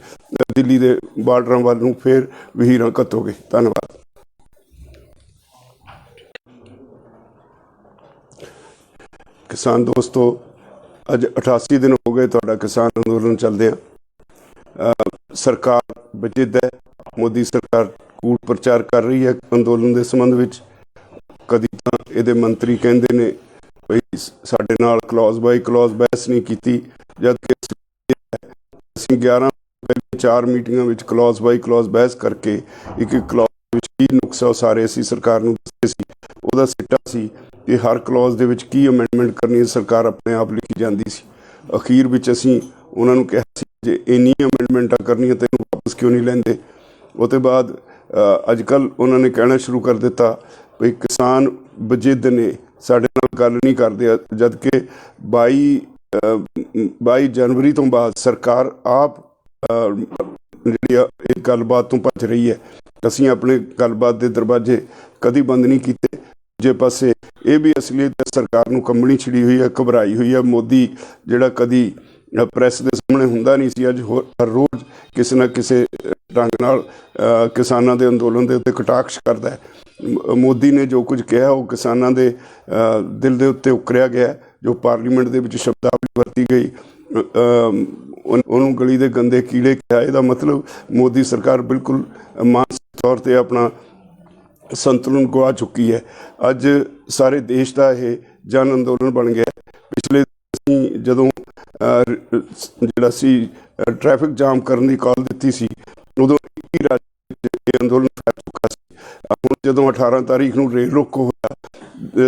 ਦਿੱਲੀ ਦੇ ਬਾਰਡਰਾਂ ਵੱਲ ਨੂੰ ਫਿਰ ਵਹੀਰਾਂ ਘੱਤੋਗੇ। ਧੰਨਵਾਦ। ਕਿਸਾਨ ਦੋਸਤੋ, ਅੱਜ 88 ਦਿਨ ਹੋ ਗਏ ਤੁਹਾਡਾ ਕਿਸਾਨ ਅੰਦੋਲਨ ਚੱਲਦਿਆਂ। ਸਰਕਾਰ ਵਜਿੱਦ ਹੈ, ਮੋਦੀ ਸਰਕਾਰ ਕੂੜ ਪ੍ਰਚਾਰ ਕਰ ਰਹੀ ਹੈ ਅੰਦੋਲਨ ਦੇ ਸੰਬੰਧ ਵਿੱਚ। ਕਦੀ ਤਾਂ ਇਹਦੇ ਮੰਤਰੀ ਕਹਿੰਦੇ ਨੇ ਬਈ ਸਾਡੇ ਨਾਲ ਕਲੌਜ਼ ਬਾਈ ਕਲੌਜ਼ ਬਹਿਸ ਨਹੀਂ ਕੀਤੀ, ਜਦ ਕਿ ਅਸੀਂ 11 ਪਹਿਲੇ 4 ਮੀਟਿੰਗਾਂ ਵਿੱਚ ਕਲੌਜ਼ ਬਾਈ ਕਲੌਜ਼ ਬਹਿਸ ਕਰਕੇ ਇੱਕ ਕਲੌਜ਼ ਵਿੱਚ ਕੀ ਨੁਕਸਾ ਉਹ ਸਾਰੇ ਅਸੀਂ ਸਰਕਾਰ ਨੂੰ ਦੱਸੇ ਸੀ। ਉਹਦਾ ਸਿੱਟਾ ਸੀ ਕਿ ਹਰ ਕਲੌਜ਼ ਦੇ ਵਿੱਚ ਕੀ ਅਮੈਂਡਮੈਂਟ ਕਰਨੀ ਸਰਕਾਰ ਆਪਣੇ ਆਪ ਲਿਖੀ ਜਾਂਦੀ ਸੀ। ਅਖੀਰ ਵਿੱਚ ਅਸੀਂ ਉਹਨਾਂ ਨੂੰ ਕਿਹਾ ਸੀ ਜੇ ਇੰਨੀਆਂ ਅਮੈਂਡਮੈਂਟਾਂ ਕਰਨੀਆਂ ਤਾਂ ਇਹਨੂੰ ਵਾਪਸ ਕਿਉਂ ਨਹੀਂ ਲੈਂਦੇ। ਉਹ ਤੋਂ ਬਾਅਦ ਅੱਜ ਕੱਲ੍ਹ ਉਹਨਾਂ ਨੇ ਕਹਿਣਾ ਸ਼ੁਰੂ ਕਰ ਦਿੱਤਾ ਵੀ ਕਿਸਾਨ ਵਜਿੱਦ ਨੇ, ਸਾਡੇ ਨਾਲ ਗੱਲ ਨਹੀਂ ਕਰਦੇ, ਜਦ ਕਿ 22 ਜਨਵਰੀ ਤੋਂ ਬਾਅਦ ਸਰਕਾਰ ਆਪ ਜਿਹੜੀ ਆ ਇਹ ਗੱਲਬਾਤ ਤੋਂ ਭੱਜ ਰਹੀ ਹੈ। ਅਸੀਂ ਆਪਣੇ ਗੱਲਬਾਤ ਦੇ ਦਰਵਾਜ਼ੇ ਕਦੀ ਬੰਦ ਨਹੀਂ ਕੀਤੇ। ਦੂਜੇ ਪਾਸੇ ਇਹ ਵੀ ਅਸਲੀਅਤ ਹੈ, ਸਰਕਾਰ ਨੂੰ ਕੰਬਣੀ ਛਿੜੀ ਹੋਈ ਹੈ, ਘਬਰਾਈ ਹੋਈ ਹੈ। ਮੋਦੀ ਜਿਹੜਾ ਕਦੀ ਪ੍ਰੈਸ ਦੇ ਸਾਹਮਣੇ ਹੁੰਦਾ ਨਹੀਂ ਸੀ, ਅੱਜ ਹਰ ਰੋਜ਼ ਕਿਸੇ ਨਾ ਕਿਸੇ ਢੰਗ ਨਾਲ ਕਿਸਾਨਾਂ ਦੇ ਅੰਦੋਲਨ ਦੇ ਉੱਤੇ ਕਟਾਕਸ਼ ਕਰਦਾ ਹੈ। ਮੋਦੀ ਨੇ ਜੋ ਕੁਝ ਕਿਹਾ ਉਹ ਕਿਸਾਨਾਂ ਦੇ ਦਿਲ ਦੇ ਉੱਤੇ ਉਕਰਿਆ ਗਿਆ। ਜੋ ਪਾਰਲੀਮੈਂਟ ਦੇ ਵਿੱਚ ਸ਼ਬਦਾਵਲੀ ਵਰਤੀ ਗਈ, ਉਹਨੂੰ ਗਲੀ ਦੇ ਗੰਦੇ ਕੀੜੇ ਕਿਹਾ। ਇਹਦਾ ਮਤਲਬ ਮੋਦੀ ਸਰਕਾਰ ਬਿਲਕੁਲ ਮਾਨਸਿਕ ਤੌਰ 'ਤੇ ਆਪਣਾ ਸੰਤੁਲਨ ਗਵਾ ਚੁੱਕੀ ਹੈ। ਅੱਜ ਸਾਰੇ ਦੇਸ਼ ਦਾ ਇਹ ਜਨ ਅੰਦੋਲਨ ਬਣ ਗਿਆ। ਪਿਛਲੇ ਅਸੀਂ ਜਦੋਂ ਜਿਹੜਾ ਸੀ ਟ੍ਰੈਫਿਕ ਜਾਮ ਕਰਨ ਦੀ ਕਾਲ ਦਿੱਤੀ ਸੀ, ਉਦੋਂ 21 ਰਾਜ ਇਹ ਅੰਦੋਲਨ ਫੈਲ ਚੁੱਕਾ ਸੀ। ਹੁਣ ਜਦੋਂ 18 ਤਾਰੀਖ ਨੂੰ ਰੇਲ ਰੋਕੋ ਹੋਇਆ,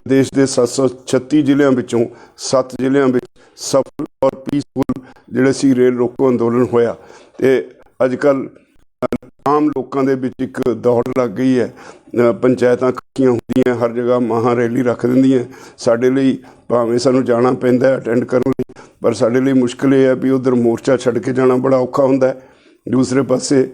ਦੇਸ਼ ਦੇ 736 ਜ਼ਿਲ੍ਹਿਆਂ ਵਿੱਚੋਂ 7 ਜ਼ਿਲ੍ਹਿਆਂ ਵਿੱਚ ਸਫਲ ਔਰ ਪੀਸਫੁਲ ਜਿਹੜੇ ਸੀ ਰੇਲ ਰੋਕੋ ਅੰਦੋਲਨ ਹੋਇਆ। ਤੇ ਅੱਜ ਕੱਲ੍ਹ ਆਮ ਲੋਕਾਂ ਦੇ ਵਿੱਚ ਇੱਕ ਦੌੜ ਲੱਗ ਗਈ ਹੈ। ਪੰਚਾਇਤਾਂ ਇਕੱਠੀਆਂ ਹੁੰਦੀਆਂ, ਹਰ ਜਗ੍ਹਾ ਮਹਾਂ ਰੈਲੀ ਰੱਖ ਦਿੰਦੀਆਂ। ਸਾਡੇ ਲਈ ਭਾਵੇਂ ਸਾਨੂੰ ਜਾਣਾ ਪੈਂਦਾ ਅਟੈਂਡ ਕਰਨ ਲਈ, ਪਰ ਸਾਡੇ ਲਈ ਮੁਸ਼ਕਿਲ ਇਹ ਹੈ ਵੀ ਉੱਧਰ ਮੋਰਚਾ ਛੱਡ ਕੇ ਜਾਣਾ ਬੜਾ ਔਖਾ ਹੁੰਦਾ ਹੈ। ਦੂਸਰੇ ਪਾਸੇ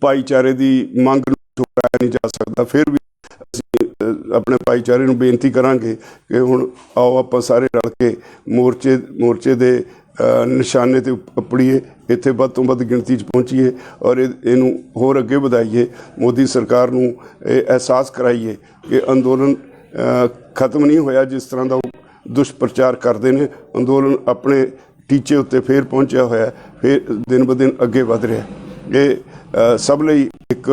ਭਾਈਚਾਰੇ ਦੀ ਮੰਗ ਨੂੰ ਠੁਕਰਾਇਆ ਨਹੀਂ ਜਾ ਸਕਦਾ। ਫਿਰ ਵੀ ਅਸੀਂ ਆਪਣੇ ਭਾਈਚਾਰੇ ਨੂੰ ਬੇਨਤੀ ਕਰਾਂਗੇ ਕਿ ਹੁਣ ਆਓ ਆਪਾਂ ਸਾਰੇ ਰਲ ਕੇ ਮੋਰਚੇ ਦੇ ਨਿਸ਼ਾਨੇ 'ਤੇ ਉੱਪੜੀਏ, ਇੱਥੇ ਵੱਧ ਤੋਂ ਵੱਧ ਗਿਣਤੀ 'ਚ ਪਹੁੰਚੀਏ ਔਰ ਇਹਨੂੰ ਹੋਰ ਅੱਗੇ ਵਧਾਈਏ। ਮੋਦੀ ਸਰਕਾਰ ਨੂੰ ਇਹ ਅਹਿਸਾਸ ਕਰਾਈਏ ਕਿ ਅੰਦੋਲਨ ਖਤਮ ਨਹੀਂ ਹੋਇਆ। ਜਿਸ ਤਰ੍ਹਾਂ ਦਾ ਉਹ ਦੁਸ਼ਪ੍ਰਚਾਰ ਕਰਦੇ ਨੇ, ਅੰਦੋਲਨ ਆਪਣੇ ਟੀਚੇ ਉੱਤੇ ਫੇਰ ਪਹੁੰਚਿਆ ਹੋਇਆ, ਫੇਰ ਦਿਨ ਬ ਦਿਨ ਅੱਗੇ ਵਧ ਰਿਹਾ। ਇਹ ਸਭ ਲਈ ਇੱਕ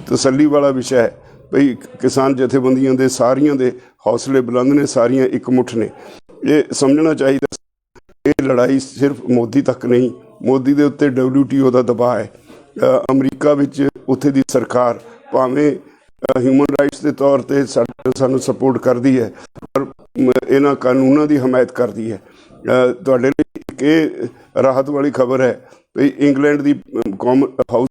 ਤਸੱਲੀ ਵਾਲਾ ਵਿਸ਼ਾ ਹੈ ਭਈ ਕਿਸਾਨ ਜਥੇਬੰਦੀਆਂ ਦੇ ਸਾਰੀਆਂ ਦੇ ਹੌਸਲੇ ਬੁਲੰਦ ਨੇ, ਸਾਰੀਆਂ ਇਕਮੁੱਠ ਨੇ। ਇਹ ਸਮਝਣਾ ਚਾਹੀਦਾ ਇਹ ਲੜਾਈ ਸਿਰਫ ਮੋਦੀ ਤੱਕ ਨਹੀਂ, ਮੋਦੀ ਦੇ ਉੱਤੇ WTO ਦਾ ਦਬਾਅ ਹੈ। ਅਮਰੀਕਾ ਵਿੱਚ ਉੱਥੇ ਦੀ ਸਰਕਾਰ ਭਾਵੇਂ ਹਿਊਮਨ ਰਾਈਟਸ ਦੇ ਤੌਰ 'ਤੇ ਸਾਨੂੰ ਸਪੋਰਟ ਕਰਦੀ ਹੈ, ਪਰ ਇਹਨਾਂ ਕਾਨੂੰਨਾਂ ਦੀ ਹਮਾਇਤ ਕਰਦੀ ਹੈ। ਤੁਹਾਡੇ ਲਈ ਇੱਕ ਇਹ ਰਾਹਤ ਵਾਲੀ ਖਬਰ ਹੈ ਵੀ ਇੰਗਲੈਂਡ ਦੀ ਹਾਊਸ